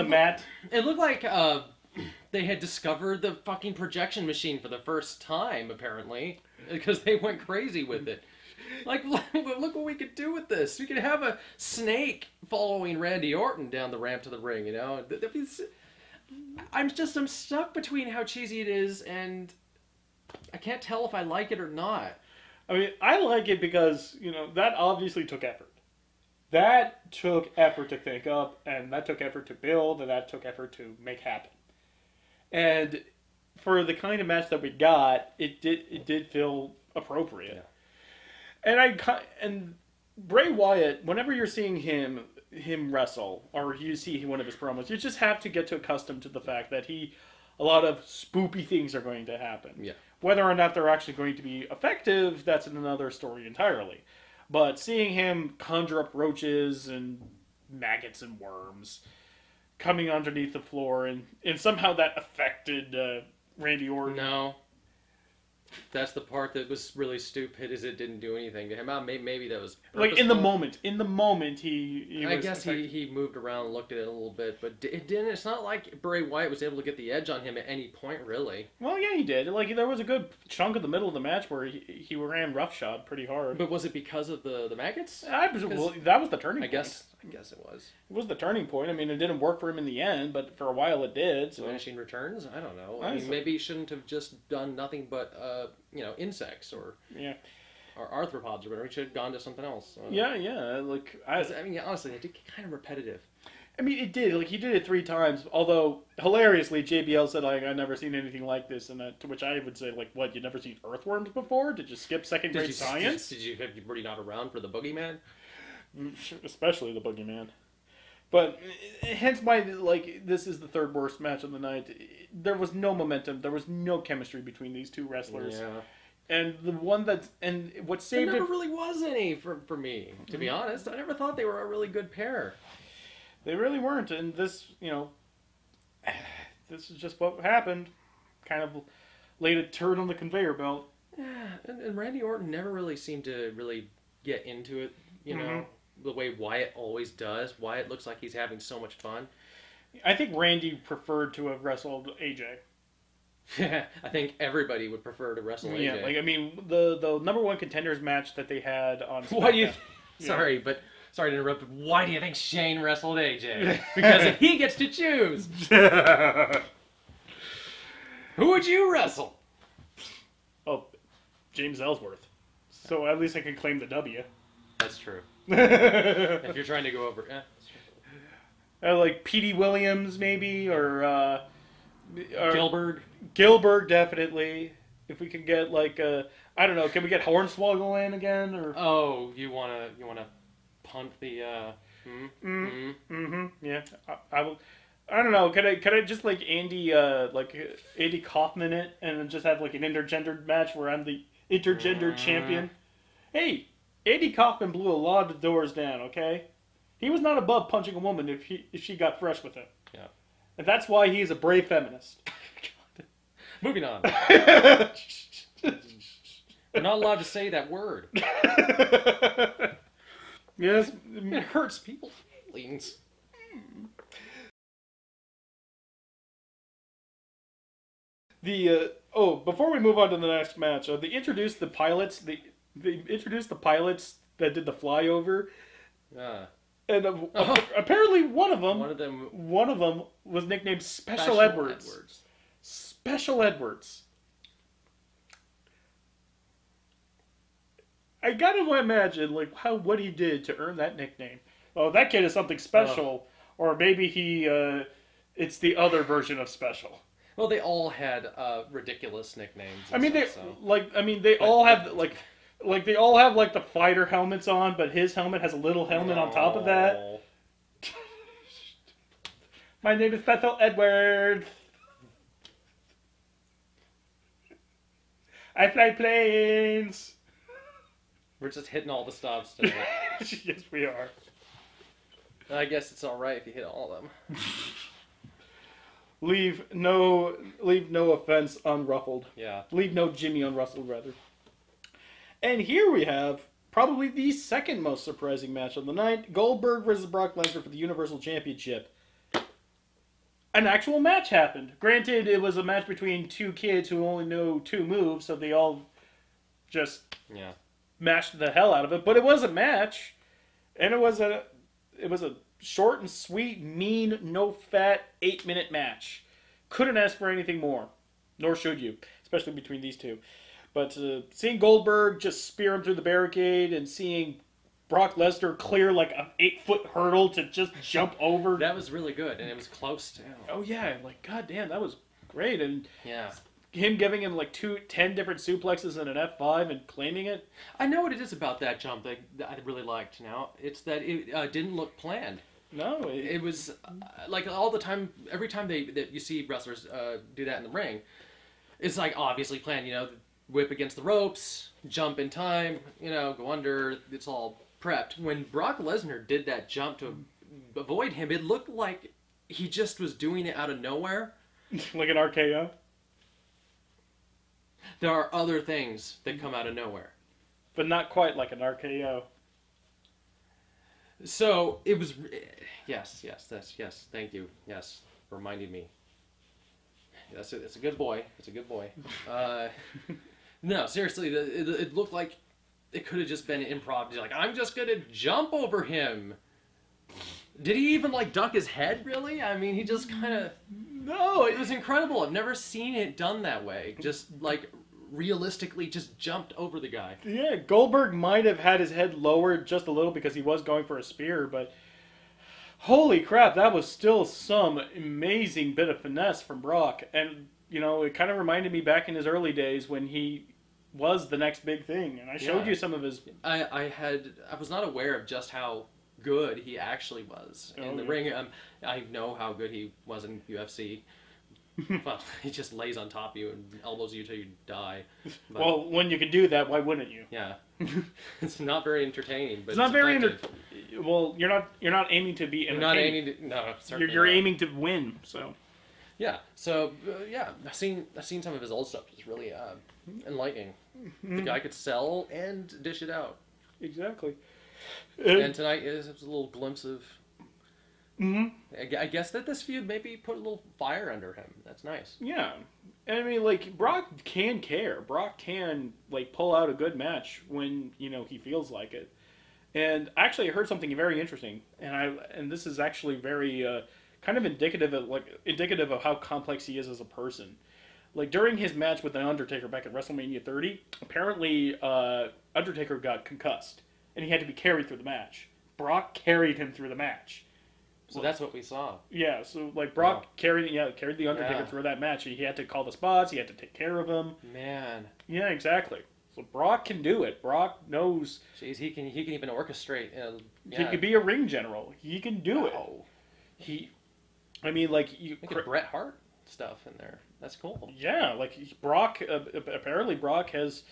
mat. It looked like they had discovered the fucking projection machine for the first time, apparently, because they went crazy with it. Like, look what we could do with this. We could have a snake following Randy Orton down the ramp to the ring, I'm stuck between how cheesy it is and... I can't tell if I like it or not. I mean, I like it because, that obviously took effort. That took effort to think up, and that took effort to build, and that took effort to make happen. And for the kind of match that we got, it did feel appropriate. Yeah. And Bray Wyatt, whenever you're seeing him wrestle, or you see one of his promos, you just have to get accustomed to the fact that a lot of spoopy things are going to happen. Yeah. Whether or not they're actually going to be effective, that's another story entirely. But seeing him conjure up roaches and maggots and worms coming underneath the floor, and somehow that affected Randy Orton. No. That's the part that was really stupid, is it didn't do anything to him. Maybe that was purposeful. Like, in the moment, he I guess he moved around and looked at it a little bit, but it didn't. It's not like Bray Wyatt was able to get the edge on him at any point, really. Well, yeah, he did. Like, there was a good chunk of the middle of the match where he ran roughshod pretty hard. But was it because of the maggots? Well, that was the turning point. I guess it was. It was the turning point. I mean, it didn't work for him in the end, but for a while it did. So. Diminishing returns? I don't know. I mean, maybe he shouldn't have just done nothing but, insects or arthropods or whatever. He should have gone to something else. Yeah. Like, honestly, it did get kind of repetitive. I mean, it did. Like, he did it 3 times. Although, hilariously, JBL said, like, I've never seen anything like this. And to which I would say, like, what, you've never seen earthworms before? Did you skip second grade science? Were you not around for the Boogeyman? Especially the Boogeyman. But hence why, like, this is the third worst match of the night. There was no momentum. There was no chemistry between these two wrestlers. Yeah. And what saved it... There never really was any for me, to be honest. I never thought they were a really good pair. They really weren't. And this, this is just what happened. Kind of laid a turd on the conveyor belt. Yeah, and Randy Orton never really seemed to really get into it, the way Wyatt always does. Wyatt looks like he's having so much fun. I think Randy preferred to have wrestled AJ. I think everybody would prefer to wrestle AJ. Yeah, like I mean, the number one contenders match that they had on. Why do you? Yeah. Sorry to interrupt. But why do you think Shane wrestled AJ? Because he gets to choose. Who would you wrestle? Oh, James Ellsworth. So at least I can claim the W. That's true. If you're trying to go over, yeah. Like Petey Williams, maybe, or Gilbert. Gilbert, definitely. If we can get like I don't know, can we get Hornswoggle in again? Or you wanna punt the yeah. I will. I don't know. Could I just like Andy Kaufman it and then just have like an intergendered match where I'm the intergendered champion? Hey, Andy Kaufman blew a lot of doors down. Okay, he was not above punching a woman if she got fresh with him. Yeah, and that's why he's a brave feminist. Moving on. We're not allowed to say that word. Yes, it hurts people's feelings. Before we move on to the next match, they introduced the pilots. They introduced the pilots that did the flyover. And apparently one of them was nicknamed Special Edwards. Special Edwards. I gotta imagine like what he did to earn that nickname. Oh, that kid is something special, or maybe it's the other version of special. Well, they all had ridiculous nicknames. I mean, they all have they all have like the fighter helmets on, but his helmet has a little helmet on top of that. My name is Special Edwards. I fly planes. We're just hitting all the stops today. Yes, we are. I guess it's all right if you hit all of them. Leave no offense unruffled. Yeah. Leave no Jimmy unruffled, rather. And here we have probably the second most surprising match of the night: Goldberg versus Brock Lesnar for the Universal Championship. An actual match happened. Granted, it was a match between two kids who only know two moves, so they all just mashed the hell out of it. But it was a match, and it was a short and sweet, mean, no-fat, 8-minute match. Couldn't ask for anything more. Nor should you, especially between these two. But seeing Goldberg just spear him through the barricade and seeing Brock Lesnar clear like an 8-foot hurdle to just jump over. That was really good, and it was close too. Oh yeah, like goddamn, that was great. And yeah, him giving him like 10 different suplexes and an F5 and claiming it. I know what it is about that jump that I really liked. Now it's that it didn't look planned. No, it was like all the time. Every time that you see wrestlers do that in the ring, it's like obviously planned. You know, whip against the ropes, jump in time. You know, go under. It's all prepped. When Brock Lesnar did that jump to avoid him, it looked like he just was doing it out of nowhere. Like an RKO? There are other things that come out of nowhere. But not quite like an RKO. So, it was... Yes, thank you. Yes, reminding me. It's a good boy. It's a good boy. No, seriously, it looked like it could have just been improv. Like, I'm just going to jump over him. Did he even, like, duck his head, really? I mean, he just kind of... No, it was incredible. I've never seen it done that way. Just, like, realistically just jumped over the guy. Yeah, Goldberg might have had his head lowered just a little because he was going for a spear, but... Holy crap, that was still some amazing bit of finesse from Brock. And, you know, it kind of reminded me back in his early days when he was the next big thing. And I showed you some of his... I was not aware of just how good he actually was in the ring. I know how good he was in UFC. Well, he just lays on top of you and elbows you till you die. But, well, when you can do that, why wouldn't you? Yeah, it's not very entertaining. But it's not very well, you're not aiming to be entertaining. You're not aiming to. No, certainly you're not. aiming to win. So. Yeah. So I've seen some of his old stuff. It's really enlightening. The guy could sell and dish it out. Exactly. And tonight is a little glimpse of. I guess that this feud maybe put a little fire under him. That's nice. Yeah. And I mean, like, Brock can care. Brock can, like, pull out a good match when, he feels like it. And actually, I heard something very interesting, and this is actually very kind of indicative of how complex he is as a person. Like, during his match with the Undertaker back at WrestleMania 30, apparently Undertaker got concussed, and he had to be carried through the match. Brock carried him through the match. So that's what we saw. Yeah, so like Brock carried the Undertaker through that match. He had to call the spots. He had to take care of him. Man. Yeah, exactly. So Brock can do it. Brock knows. Jeez, he can even orchestrate. He could be a ring general. He can do it. Bret Hart stuff in there. That's cool. Yeah, like Brock. Apparently, Brock has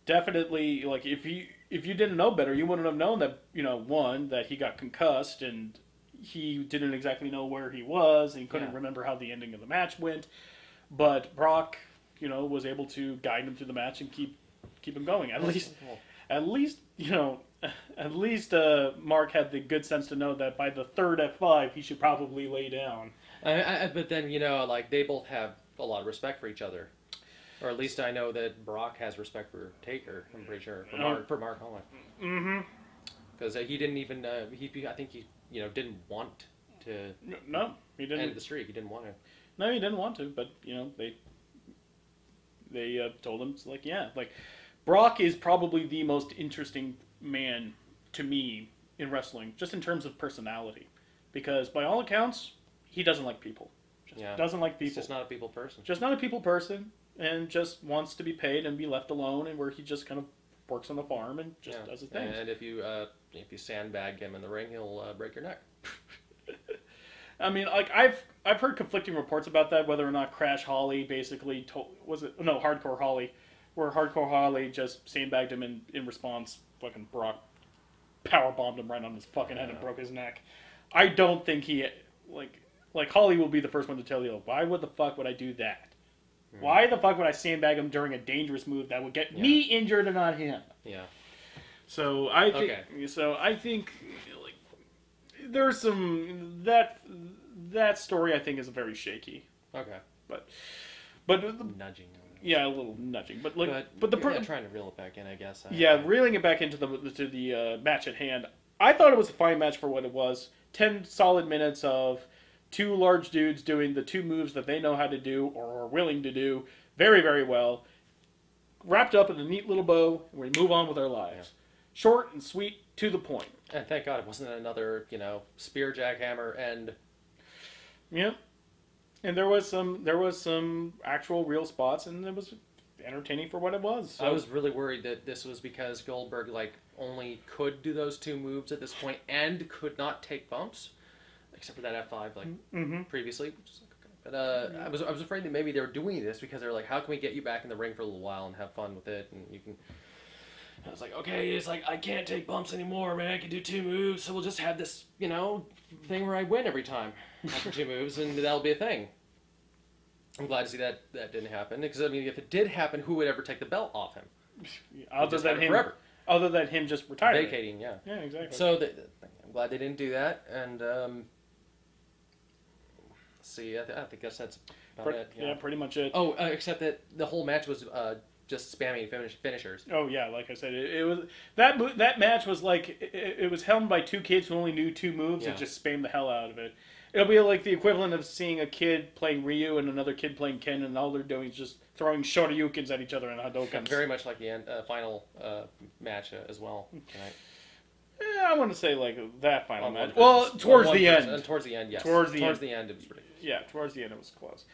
definitely, like, if you didn't know better, you wouldn't have known that one, that he got concussed and he didn't exactly know where he was and he couldn't remember how the ending of the match went. But Brock, was able to guide him through the match and keep him going. At least Mark had the good sense to know that by the third F5 he should probably lay down. But then like they both have a lot of respect for each other, or at least I know that Brock has respect for Taker. I'm pretty sure for Mark Holland. Mm-hmm. Because he didn't even I think he didn't want to. No, he didn't end the streak. He didn't want to. No, he didn't want to. But they told him, like Brock is probably the most interesting man to me in wrestling, just in terms of personality, because by all accounts he doesn't like people. Doesn't like people. He's just not a people person. Just not a people person, and just wants to be paid and be left alone, and where he just kind of works on the farm and just does his thing. And if you sandbag him in the ring, he'll break your neck. I mean, like I've heard conflicting reports about that, whether or not Crash Holly basically Hardcore Holly, where Hardcore Holly just sandbagged him in response. Fucking Brock powerbombed him right on his fucking head and broke his neck. I don't think he like Holly will be the first one to tell you, why would the fuck would I do that? Why the fuck would I sandbag him during a dangerous move that would get me injured and not him? Yeah. So I think like there's some that story I think is very shaky. Okay. But nudging. Yeah, a little nudging, but trying to reel it back in, I guess. Reeling it back into the match at hand. I thought it was a fine match for what it was. 10 solid minutes of two large dudes doing the two moves that they know how to do or are willing to do very, very well. Wrapped up in a neat little bow, and we move on with our lives. Yeah. Short and sweet, to the point. And thank God it wasn't another, spear jackhammer and... Yeah. And there was some actual real spots, and it was entertaining for what it was. So. I was really worried that this was because Goldberg only could do those two moves at this point and could not take bumps, except for that F5 previously. But I was afraid that maybe they were doing this because they were like, how can we get you back in the ring for a little while and have fun with it, and you can. I was like, okay, it's like I can't take bumps anymore, man. I can do two moves, so we'll just have this, thing where I win every time after two moves, and that'll be a thing. I'm glad to see that didn't happen, because I mean, if it did happen, who would ever take the belt off him? Other than him just retiring, vacating, yeah, exactly. So I'm glad they didn't do that, and let's see, I think that's about it. Yeah, pretty much it. Oh, except that the whole match was just spamming finishers. Oh yeah, like I said, it was that match was like it was helmed by two kids who only knew two moves and just spammed the hell out of it. It'll be like the equivalent of seeing a kid playing Ryu and another kid playing Ken, and all they're doing is just throwing shoryukens at each other and hadokens. Very much like the final match as well tonight. Yeah, I want to say like that final match. Well, towards the end. Towards the end, yes. Towards the end, it was pretty. Yeah, towards the end, it was close.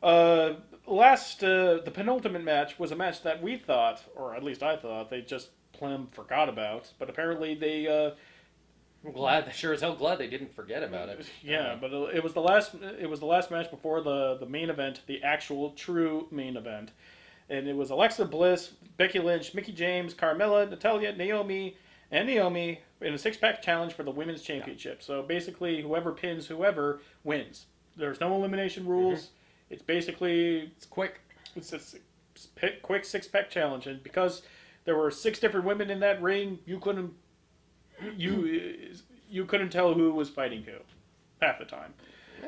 The penultimate match was a match that we thought, or at least I thought, they just plumb forgot about. But apparently they. I'm sure as hell glad they didn't forget about it. Yeah, but it was the last match before the main event, the actual true main event, and it was Alexa Bliss, Becky Lynch, Mickie James, Carmella, Natalya, Naomi in a 6-pack challenge for the women's championship. So basically, whoever pins whoever wins. There's no elimination rules. It's basically quick. It's a quick 6-pack challenge, and because there were 6 different women in that ring, you couldn't tell who was fighting who half the time.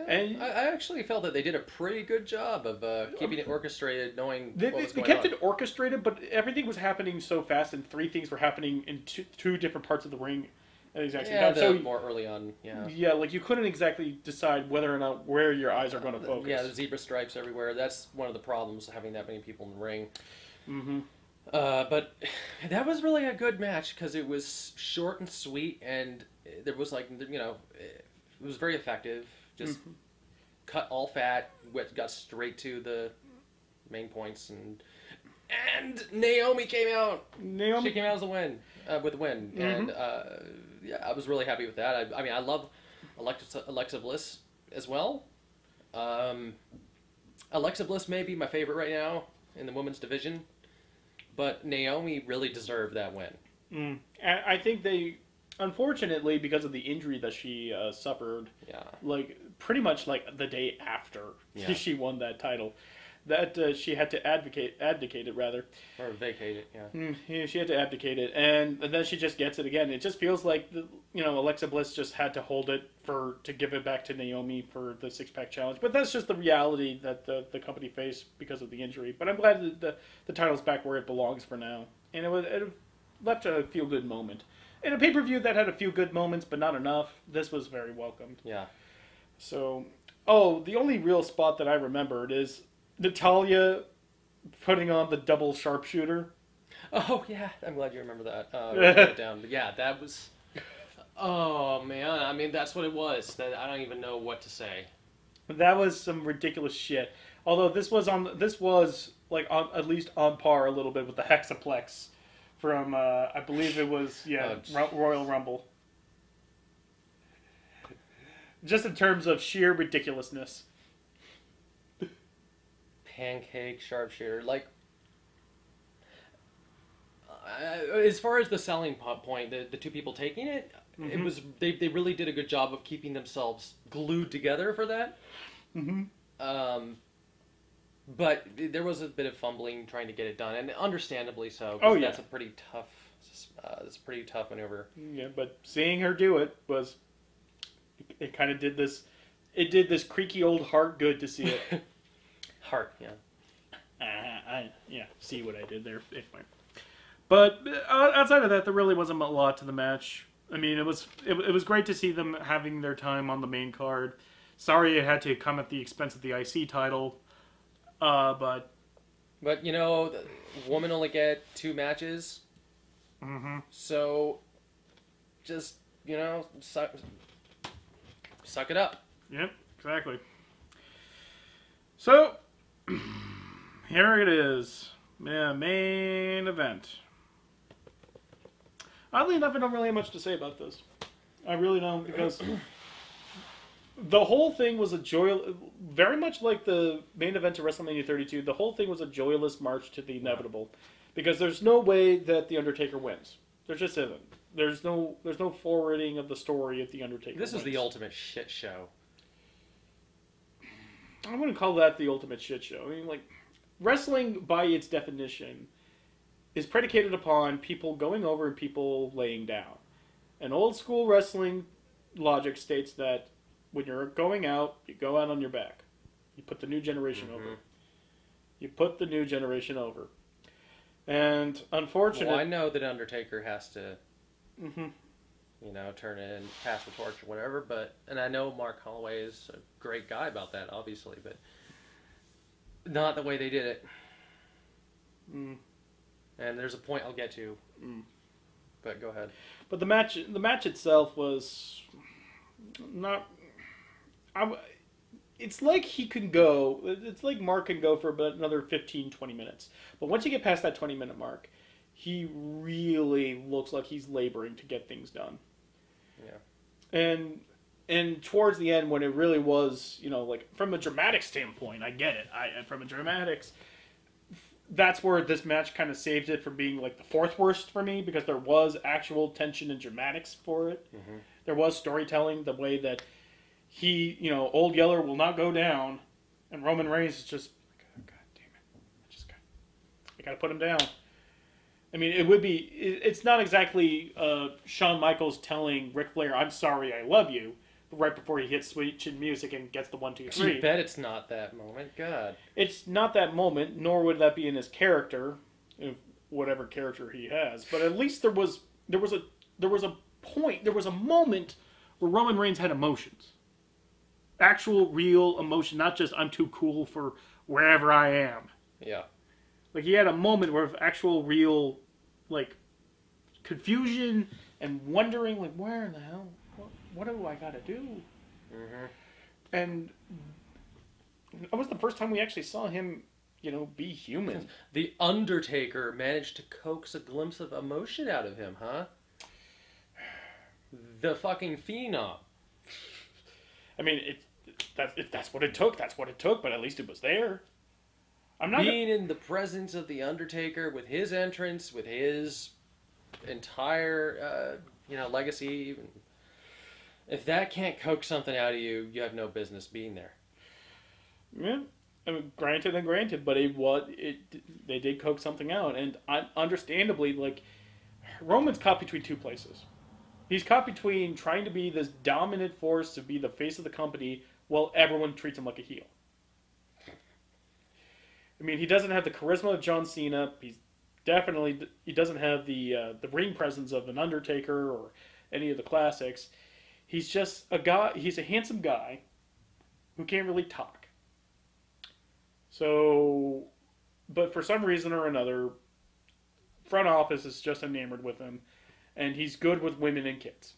And I actually felt that they did a pretty good job of keeping it orchestrated, knowing they what was going kept on. it orchestrated, but everything was happening so fast, and three things were happening in two different parts of the ring at the exact same time. So more early on, yeah. Yeah, like you couldn't exactly decide whether or not where your eyes are going to focus. Yeah, the zebra stripes everywhere. That's one of the problems, having that many people in the ring. Mm-hmm. But that was really a good match because it was short and sweet, and there was it was very effective. Just cut all fat, got straight to the main points, and Naomi came out. She came out as a win, with a win, and yeah, I was really happy with that. I mean, I love Alexa Bliss as well. Alexa Bliss may be my favorite right now in the women's division. But Naomi really deserved that win. I think they, unfortunately, because of the injury that she suffered, like pretty much like the day after she won that title, that she had to abdicate it rather, or vacate it. Yeah, she had to abdicate it, and then she just gets it again. It just feels like Alexa Bliss just had to hold it to give it back to Naomi for the 6-pack challenge. But that's just the reality that the company faced because of the injury. But I'm glad that the title's back where it belongs for now, and it left a feel good moment. In a pay-per-view that had a few good moments, but not enough, this was very welcomed. Yeah. So, the only real spot that I remembered is Natalya putting on the double sharpshooter. Oh yeah, I'm glad you remember that. Wrote it down. But yeah, that was. Oh man, I mean that's what it was. That I don't even know what to say. That was some ridiculous shit. Although this was like at least on par a little bit with the Hexaplex from I believe it was Royal Rumble. Just in terms of sheer ridiculousness. Pancake sharpshooter, like as far as the selling point, the two people taking it, it was they really did a good job of keeping themselves glued together for that. But there was a bit of fumbling trying to get it done, and understandably so. That's a pretty tough. It's a pretty tough maneuver. Yeah, but seeing her do it was, it kind of did this. It did this creaky old heart good to see it. Heart, yeah. See what I did there. Anyway. But outside of that, there really wasn't a lot to the match. I mean, it was great to see them having their time on the main card. Sorry it had to come at the expense of the IC title, but the women only get 2 matches. So just suck it up. Yep, exactly. So here it is, main event. Oddly enough, I don't really have much to say about this. I really don't, because the whole thing was very much like the main event of WrestleMania 32. The whole thing was a joyless march to the inevitable, because there's no way that the Undertaker wins. There just isn't. There's no forwarding of the story of the Undertaker. This is the ultimate shit show. I wouldn't call that the ultimate shit show. I mean, like, wrestling by its definition is predicated upon people going over and people laying down. And old school wrestling logic states that when you're going out, you go out on your back. You put the new generation over. You put the new generation over. And unfortunately... Well, I know that Undertaker has to, turn in, pass the torch or whatever, and I know Mark Holloway is a great guy about that, obviously, but not the way they did it. And there's a point I'll get to. But go ahead. But the match itself was not... It's like he can go... It's like Mark can go for about another 15, 20 minutes. But once you get past that 20-minute mark, he really looks like he's laboring to get things done. Yeah. And towards the end, when it really was, like, from a dramatic standpoint, I get it. From a dramatics... That's where this match kind of saved it from being like the 4th worst for me, because there was actual tension and dramatics for it. There was storytelling, the way that he, Old Yeller will not go down, and Roman Reigns is just like, oh, God damn it, I gotta put him down. I mean, it's not exactly Shawn Michaels telling Ric Flair, I'm sorry, I love you, right before he hits Sweet Chin Music and gets the 1, 2, 3. You bet it's not that moment. God. It's not that moment, nor would that be in his character, whatever character he has. But at least there was a point, there was a moment where Roman Reigns had emotions. Actual, real emotion, not just I'm too cool for wherever I am. Yeah. Like, he had a moment where actual, real, like, confusion and wondering, like, where in the hell, what do I gotta do? Mm-hmm. And that was the first time we actually saw him, be human. The Undertaker managed to coax a glimpse of emotion out of him, huh? The fucking Phenom. I mean, if that's what it took, that's what it took, but at least it was there. I'm not being in the presence of the Undertaker with his entrance, with his entire, legacy. If that can't coax something out of you, you have no business being there. Yeah, I mean, granted, but they did coax something out, and understandably, like, Roman's caught between two places. He's caught between trying to be this dominant force to be the face of the company while everyone treats him like a heel. I mean, he doesn't have the charisma of John Cena. He doesn't have the ring presence of an Undertaker or any of the classics. He's just a guy. He's a handsome guy who can't really talk. So, but for some reason or another, front office is just enamored with him, and he's good with women and kids.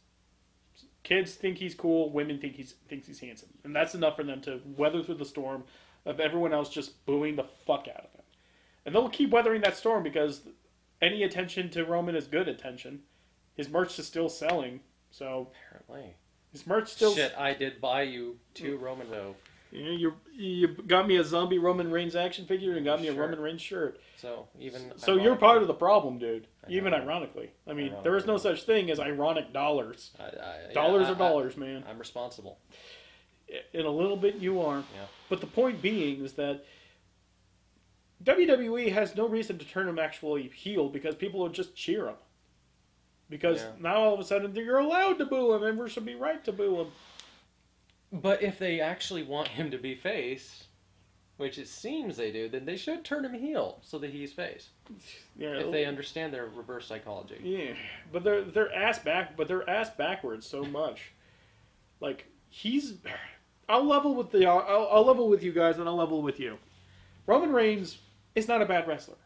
Kids think he's cool. Women thinks he's handsome, and that's enough for them to weather through the storm of everyone else just booing the fuck out of him. And they'll keep weathering that storm because any attention to Roman is good attention. His merch is still selling, so apparently his merch still. Shit, I did buy you 2 Roman though. You got me a zombie Roman Reigns action figure and got me a Roman Reigns shirt. So you're part of the problem, dude. Even ironically, I mean, there is no such thing as ironic dollars. Dollars are dollars, man. I'm responsible. In a little bit, you are. Yeah. But the point being is that WWE has no reason to turn him actually heel because people will just cheer him. Because now all of a sudden you're allowed to boo him, and we should be right to boo him. But if they actually want him to be face, which it seems they do, then they should turn him heel so that he's face. Yeah, if they understand their reverse psychology. Yeah, but they're ass backwards so much. Like I'll level with you guys, and I'll level with you. Roman Reigns is not a bad wrestler.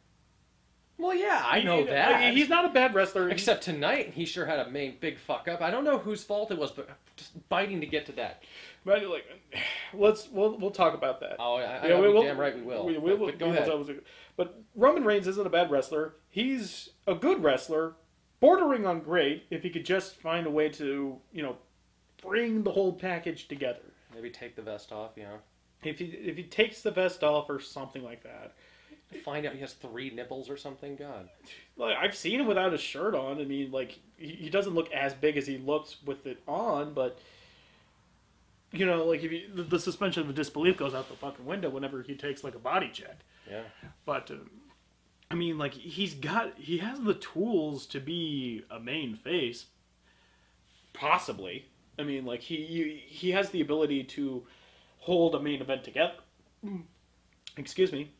Well, yeah, I know that. He's not a bad wrestler. Except tonight, he sure had a big fuck up. I don't know whose fault it was, but just biting to get to that. But we'll talk about that. Oh, damn right we will. But go ahead. But Roman Reigns isn't a bad wrestler. He's a good wrestler, bordering on great if he could just find a way to, bring the whole package together. Maybe take the vest off, If he takes the vest off or something like that. Find out he has 3 nipples or something. God. Like, I've seen him without his shirt on. I mean, like, he doesn't look as big as he looks with it on, but like if the suspension of disbelief goes out the fucking window whenever he takes like a body check. Yeah. But I mean, like, he has the tools to be a main face. Possibly. I mean, like, he has the ability to hold a main event together. Excuse me.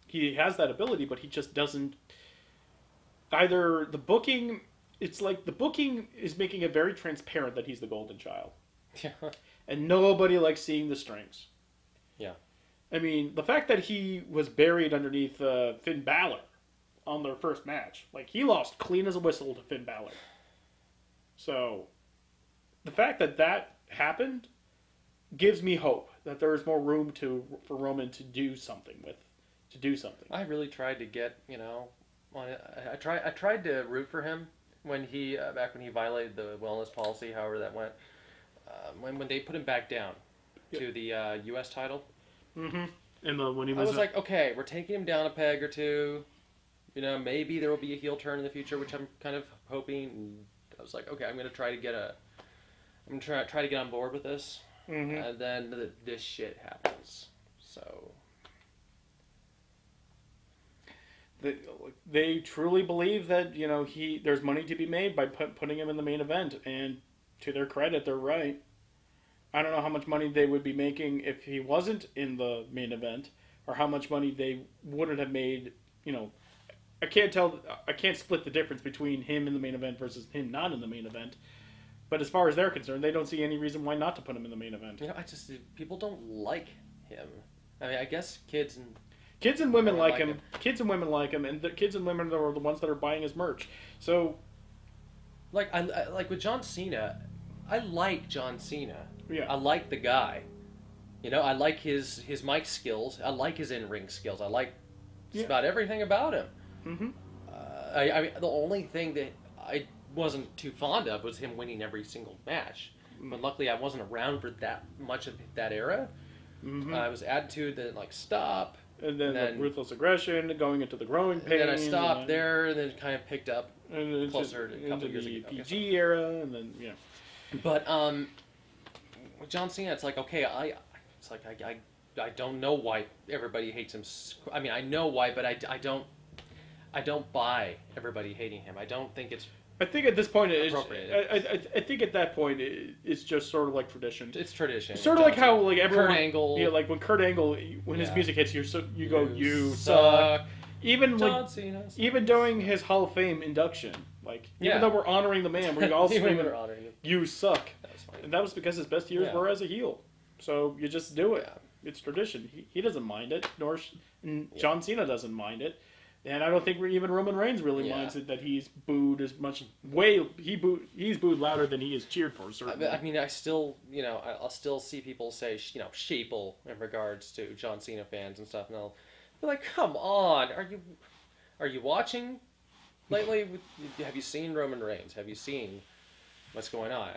He has that ability, but he just doesn't. Either the booking, it's like the booking is making it very transparent that he's the golden child. Yeah. And nobody likes seeing the strings. Yeah. I mean, the fact that he was buried underneath Finn Balor on their first match, like, he lost clean as a whistle to Finn Balor. So, the fact that happened gives me hope that there is more room for Roman to do something with. I really tried to get, I tried to root for him when he back when he violated the wellness policy, however that went. When they put him back down to the U.S. title. Mm-hmm. And when he was, I was like, okay, we're taking him down a peg or two. Maybe there will be a heel turn in the future, which I'm kind of hoping. And I was like, okay, I'm gonna try to get on board with this. Mm-hmm. And then this shit happens. So. They truly believe that there's money to be made by putting him in the main event, and to their credit, they're right. I don't know how much money they would be making if he wasn't in the main event, or how much money they wouldn't have made. You know, I can't tell. I can't split the difference between him in the main event versus him not in the main event. But as far as they're concerned, they don't see any reason why not to put him in the main event. You know, people don't like him. I mean, I guess kids and women like him. Kids and women like him, and the kids and women are the ones that are buying his merch. So, like I like with John Cena, I like John Cena. Yeah. I like the guy. You know, I like his mic skills. I like his in-ring skills. I like just about everything about him. Mm-hmm. I mean, the only thing that I wasn't too fond of was him winning every single match. But luckily, I wasn't around for that much of that era. Mm-hmm. It was attitude, then like stop, and then ruthless aggression, going into the growing pain. And then I stopped there, and then kind of picked up and closer to a couple into years the ago. PG era, and then But with John Cena, it's like okay, I don't know why everybody hates him. I mean, I know why, but I don't buy everybody hating him. I don't think it's. I think at this point appropriate. I think at that point it's just sort of like tradition. It's tradition. It's sort of like how like everyone. Kurt Angle. Yeah, like when Kurt Angle, when his music hits, you go, you suck. Even John like Cena even during his Hall of Fame induction, like even though we're honoring the man, we're all screaming, "You suck!" That was funny. And that was because his best years were as a heel. So you just do it. Yeah. It's tradition. He doesn't mind it, nor John Cena doesn't mind it. And I don't think even Roman Reigns really minds it that he's booed as much. He's booed louder than he is cheered for. Certainly. I mean, I still, I'll still see people say, sheeple in regards to John Cena fans and stuff, and they'll be like, "Come on, are you watching lately? Have you seen Roman Reigns? Have you seen what's going on?"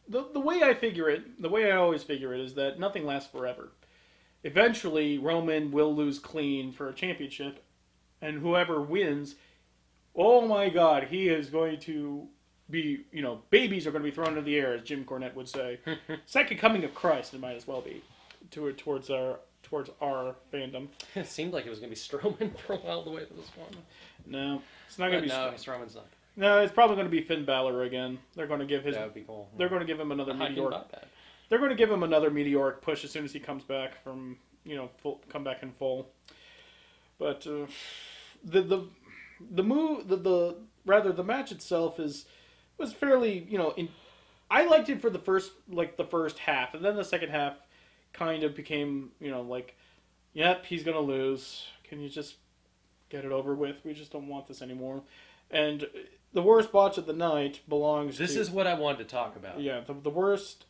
The way I figure it, the way I always figure it, is that nothing lasts forever. Eventually, Roman will lose clean for a championship, and whoever wins, oh my God, he is going to be, babies are going to be thrown into the air, as Jim Cornette would say. Second coming of Christ, it might as well be, towards our fandom. It seemed like it was going to be Strowman for a while the way it was going. No, it's not going to be. No, Strowman's not. No, it's probably going to be Finn Balor again. They're going to give his. That would be cool. They're going to give him another meteoric. They're going to give him another meteoric push as soon as he comes back from come back in full. But the match itself was fairly I liked it for the first half, and then the second half kind of became yep, he's going to lose. Can you just get it over with? We just don't want this anymore. And the worst botch of the night belongs This is what I wanted to talk about. Yeah, the worst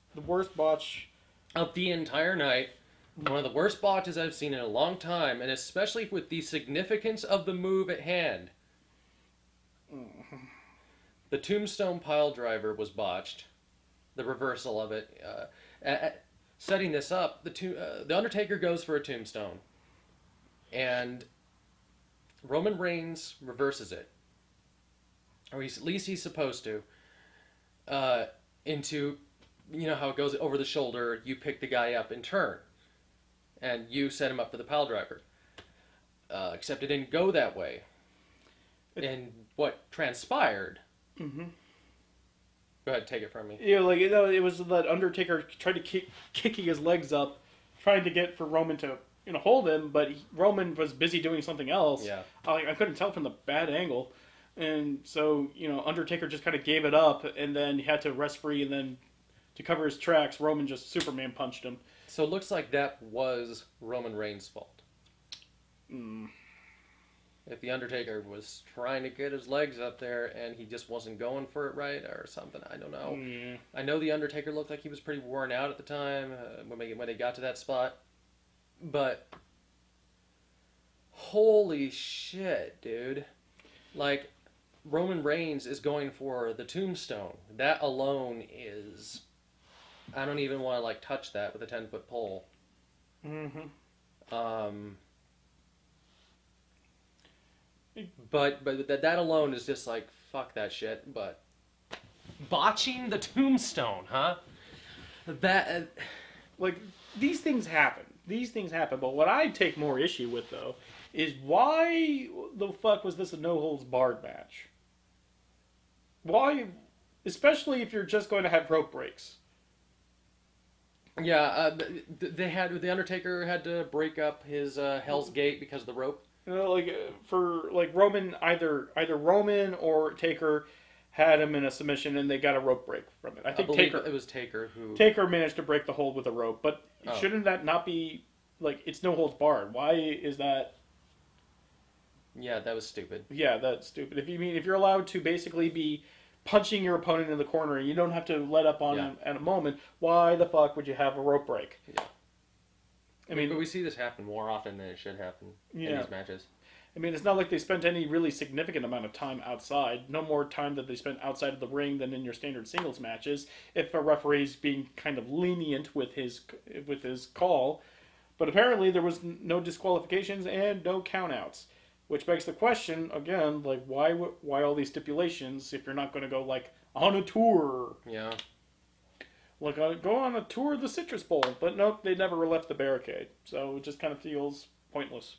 botch of the entire night. One of the worst botches I've seen in a long time, and especially with the significance of the move at hand. The Tombstone pile driver was botched. The reversal of it. Setting this up, the Undertaker goes for a tombstone. And Roman Reigns reverses it. Or at least he's supposed to. Into, how it goes over the shoulder, you pick the guy up and turn. And you set him up for the pile driver. Except it didn't go that way. And what transpired... Mm-hmm. Go ahead, take it from me. Yeah, it was that Undertaker tried to kicking his legs up, trying to get for Roman to hold him, but Roman was busy doing something else. Yeah. I couldn't tell from the bad angle. And so, Undertaker just kind of gave it up, and then he had to rest free, and then to cover his tracks, Roman just Superman punched him. So it looks like that was Roman Reigns' fault. If the Undertaker was trying to get his legs up there, and he just wasn't going for it right, or something, I don't know. Yeah. I know the Undertaker looked like he was pretty worn out at the time, when they got to that spot. But, holy shit, dude. Roman Reigns is going for the tombstone. That alone is... I don't even want to, touch that with a 10-foot pole. Mm-hmm. But that alone is just fuck that shit, but... Botching the tombstone, huh? That... these things happen. But what I take more issue with, though, is why the fuck was this a no-holds-barred match? Why especially if you're just going to have rope breaks. Yeah, the Undertaker had to break up his Hell's Gate because of the rope. You know, for Roman, either Roman or Taker had him in a submission, and they got a rope break from it. I think it was Taker who managed to break the hold with a rope, but shouldn't that not be it's no holds barred? Why is that? Yeah, that was stupid. Yeah, that's stupid. If you're allowed to basically be punching your opponent in the corner and you don't have to let up on him at a moment, why the fuck would you have a rope break? Yeah. But we see this happen more often than it should happen in these matches. It's not like they spent any really significant amount of time outside. No more time that they spent outside of the ring than in your standard singles matches. If a referee's being kind of lenient with his call, but apparently there was no disqualifications and no countouts, which begs the question again: why all these stipulations if you're not going to go on a tour? Yeah. Go on a tour of the Citrus Bowl, but nope, they never left the barricade, so it just kind of feels pointless.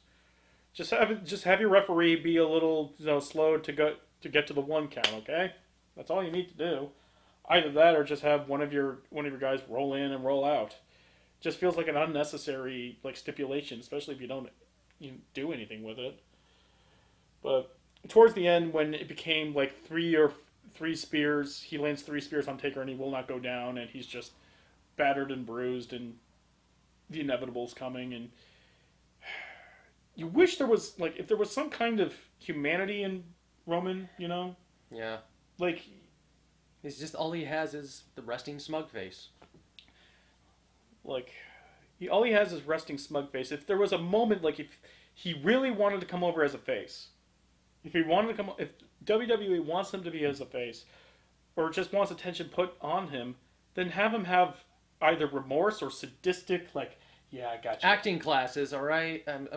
Just have your referee be a little slow to get to the 1 count, okay? That's all you need to do. Either that, or just have one of your guys roll in and roll out. Just feels like an unnecessary stipulation, especially if you don't do anything with it. But towards the end, when it became three spears, he lands 3 spears on Taker and he will not go down, and he's just battered and bruised, and the inevitable's coming, and you wish there was if there was some kind of humanity in Roman, Yeah. It's just all he has is the resting smug face. All he has is resting smug face. If there was a moment if he really wanted to come over as a face, if WWE wants him to be as a face, or just wants attention put on him, then have him have either remorse or sadistic, yeah, I got you. Acting classes, all right? I'm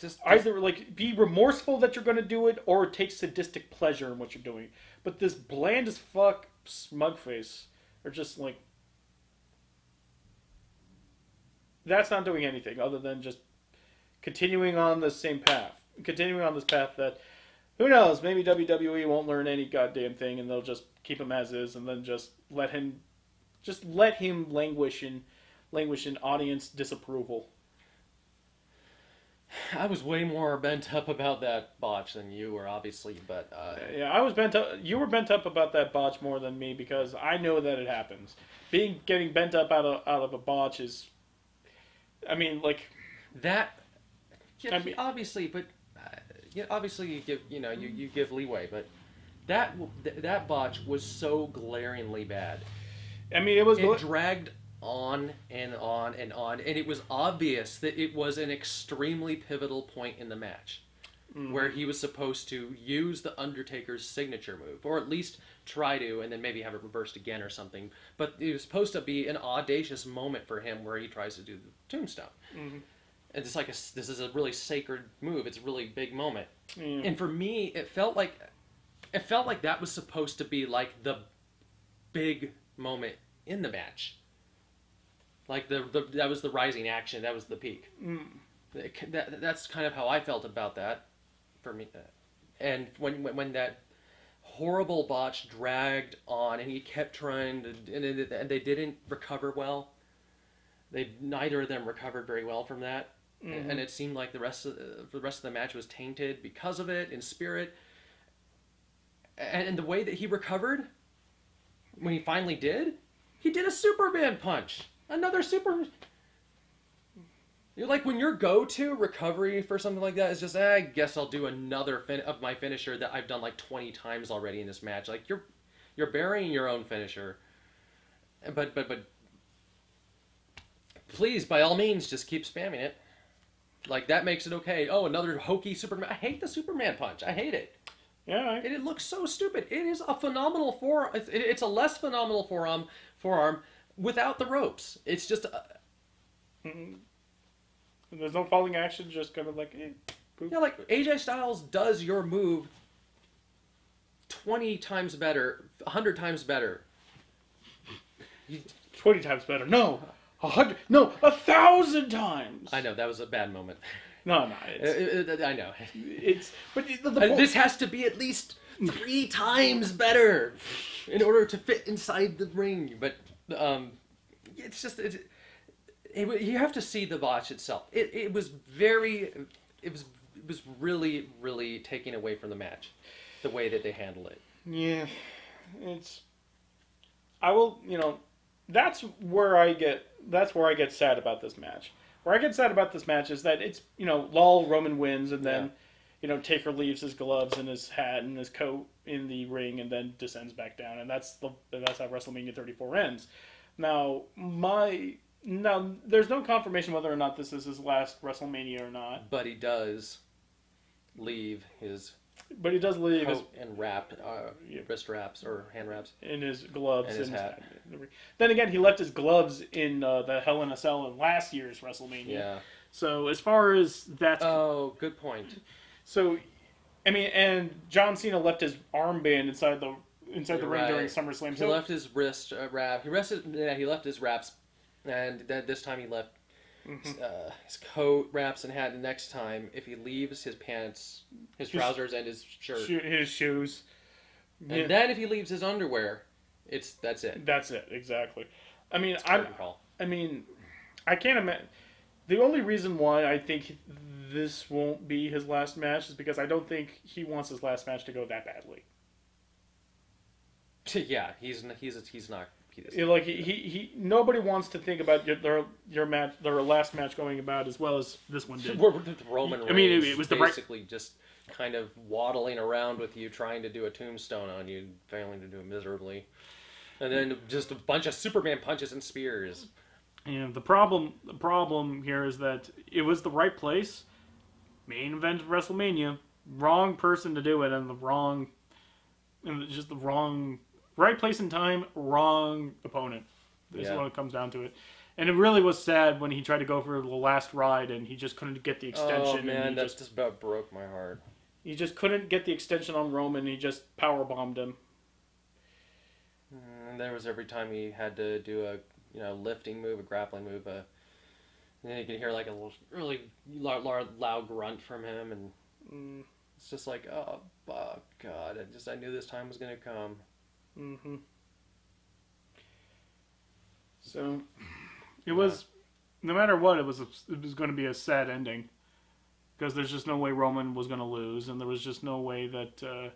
just either be remorseful that you're going to do it, or take sadistic pleasure in what you're doing. But this bland as fuck smug face, or just that's not doing anything other than just continuing on the same path. Continuing on this path that, who knows, maybe WWE won't learn any goddamn thing and they'll just keep him as is and then just let him languish in audience disapproval. I was way more bent up about that botch than you were, obviously, but... Yeah, I was bent up. You were bent up about that botch more than me because I know that it happens. Getting bent up out of a botch is... That... Yeah, obviously, but... obviously you give, you give leeway, but that botch was so glaringly bad. It dragged on and on and on, and it was obvious that it was an extremely pivotal point in the match where he was supposed to use the Undertaker's signature move, or at least try to, and then maybe have it reversed again or something. But it was supposed to be an audacious moment for him where he tries to do the tombstone. And it's this is a really sacred move. It's a really big moment. And for me, it felt like that was supposed to be the big moment in the match. That was the rising action. That was the peak. That's kind of how I felt about that, for me. And when that horrible botch dragged on, and he kept trying to, and they didn't recover well. Neither of them recovered very well from that, and it seemed like the rest of the match was tainted because of it in spirit. And the way that he recovered, when he finally did, he did a Superman punch. Another Superman. You're when your go-to recovery for something like that is just, I guess I'll do another of my finisher that I've done 20 times already in this match. You're burying your own finisher. But please, by all means, just keep spamming it. That makes it okay. Oh, another hokey Superman. I hate the Superman punch. I hate it. Yeah. It looks so stupid. It is a phenomenal forearm. It's a less phenomenal forearm without the ropes. It's just... There's no falling action, just kind of poop. Yeah, AJ Styles does your move 20 times better, 100 times better. 20 times better. No. 100. No, 1,000 times. I know, that was a bad moment. No. I know. It's... But this has to be at least 3 times better in order to fit inside the ring. But it's just you have to see the botch itself. It was really, really taking away from the match, the way that they handled it. Yeah, I will, that's where I get sad about this match. Where I get sad about this match is that it's, lol, Roman wins, and then, Taker leaves his gloves and his hat and his coat in the ring and then descends back down, and that's how WrestleMania 34 ends. Now, there's no confirmation whether or not this is his last WrestleMania or not. But he does leave his coat and wrist wraps or hand wraps in his gloves and his hat. Then again, he left his gloves in the Hell in a Cell in last year's WrestleMania. Yeah. So as far as that's good point. So, I mean, and John Cena left his armband inside the ring during SummerSlam. He left his wrist wrap. He left his wraps, and this time he left his coat, wraps, and hat. The next time, if he leaves his pants, his trousers, and his shirt, his shoes, and then if he leaves his underwear, that's it. That's it, exactly. I mean, I can't imagine. The only reason why I think this won't be his last match is because I don't think he wants his last match to go that badly. Yeah, he's not. He nobody wants to think about their last match going about as well as this one did. Roman Reigns, I mean, it was basically just kind of waddling around with you, trying to do a tombstone on you, failing to do it miserably, and then just a bunch of Superman punches and spears. Yeah, the problem here is that it was the right place, main event of WrestleMania, wrong person to do it, and just the wrong right place and time, wrong opponent. Is what it comes down to it. And it really was sad when he tried to go for the last ride and he just couldn't get the extension. Oh man, that just about broke my heart. He just couldn't get the extension on Roman. He just powerbombed him. And there was every time he had to do a lifting move, a grappling move, and then you can hear like a really loud grunt from him, and it's just like, oh God, I knew this time was gonna come. Mm-hmm. So it was, no matter what, it was going to be a sad ending, because there's just no way Roman was going to lose, and there was just no way that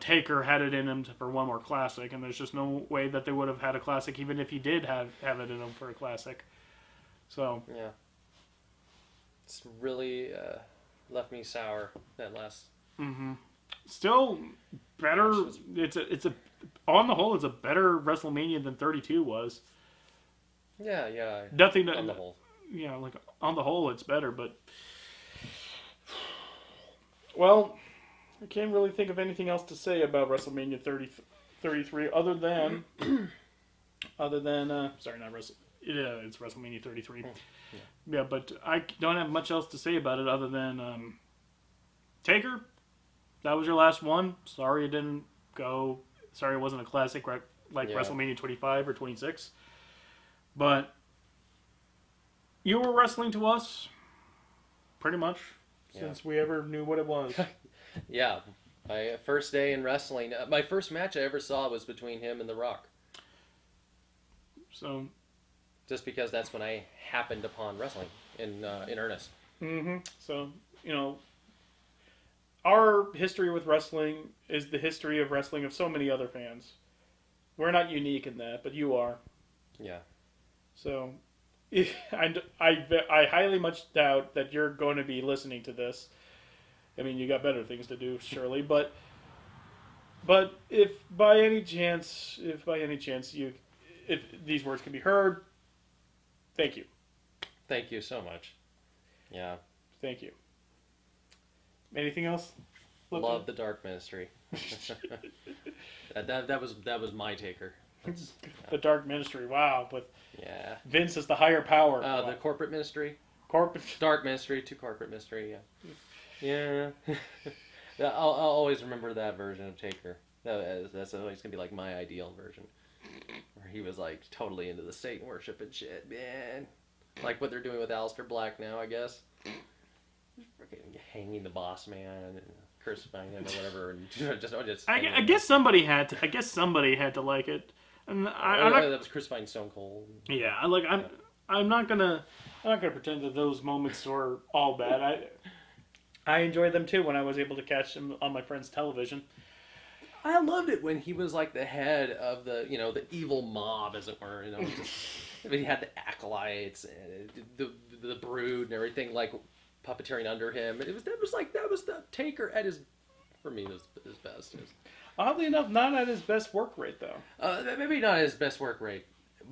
Taker had it in him for one more classic, and there's just no way that they would have had a classic even if he did have it in him for a classic. So yeah, it's really left me sour, that last. Mm-hmm. Still better. It's a on the whole, it's a better WrestleMania than 32 was. Yeah. Nothing on the whole. Yeah, like on the whole, it's better, but well, I can't really think of anything else to say about WrestleMania 33 other than sorry, not Wrestle. Yeah, it's WrestleMania 33. Yeah, but I don't have much else to say about it other than Taker. That was your last one. Sorry it didn't go. Sorry it wasn't a classic like WrestleMania 25 or 26. But you were wrestling to us, pretty much, since we ever knew what it was. Yeah. My first day in wrestling. My first match I ever saw was between him and The Rock. So, just because that's when I happened upon wrestling in earnest. Mm-hmm. So, our history with wrestling is the history of wrestling of so many other fans. We're not unique in that, but you are. Yeah. So, I highly much doubt that you're going to be listening to this. I mean, you got better things to do, surely, but if by any chance if these words can be heard, thank you. Thank you so much. Yeah. Thank you. Anything else? Love the Dark Ministry. that was my Taker. The Dark Ministry. Wow, with Vince as the higher power. Wow. The Corporate Ministry. Dark Ministry to Corporate Ministry. Yeah. I'll always remember that version of Taker. That's always gonna be like my ideal version, where he was like totally into the Satan worship and shit, man. Like what they're doing with Aleister Black now, I guess. Freaking hanging the boss man. crucifying him or whatever, and just I guess somebody had to. I guess somebody had to like it, and I'm not, that was crucifying Stone Cold. Yeah, I'm not gonna pretend that those moments were all bad. I enjoyed them too when I was able to catch them on my friend's television. I loved it when he was like the head of the the evil mob, as it were. But he had the acolytes and the brood and everything like puppeteering under him. That was the Taker at his, for me, was his best. Oddly enough, not at his best work rate though. Maybe not his best work rate,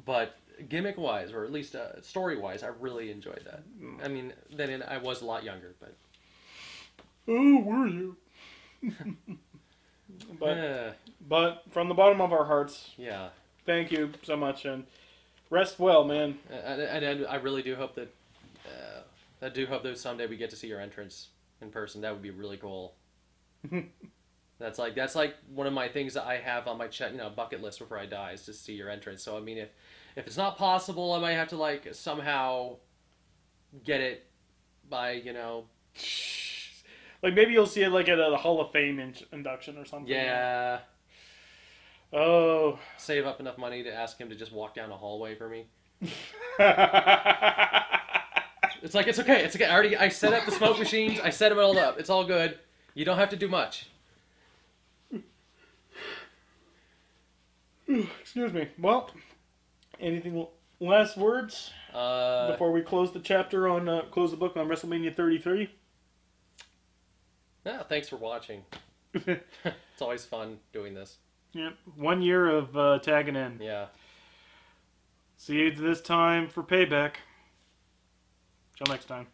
but gimmick wise, or at least story wise, I really enjoyed that. I mean, then I was a lot younger, but. Oh, were you? But from the bottom of our hearts, yeah, thank you so much, and rest well, man. And I really do hope that someday we get to see your entrance in person. That would be really cool. That's like one of my things that I have on my bucket list before I die, is to see your entrance. So I mean, if it's not possible, I might have to like somehow get it by Like maybe you'll see it like at a Hall of Fame induction or something. Yeah. Oh. Save up enough money to ask him to just walk down a hallway for me. It's okay. It's okay. I set up the smoke machines. I set them all up. It's all good. You don't have to do much. Excuse me. Well, anything last words before we close the chapter on close the book on WrestleMania 33? Yeah, thanks for watching. It's always fun doing this. Yep, 1 year of tagging in. Yeah. See you this time for payback. Till next time.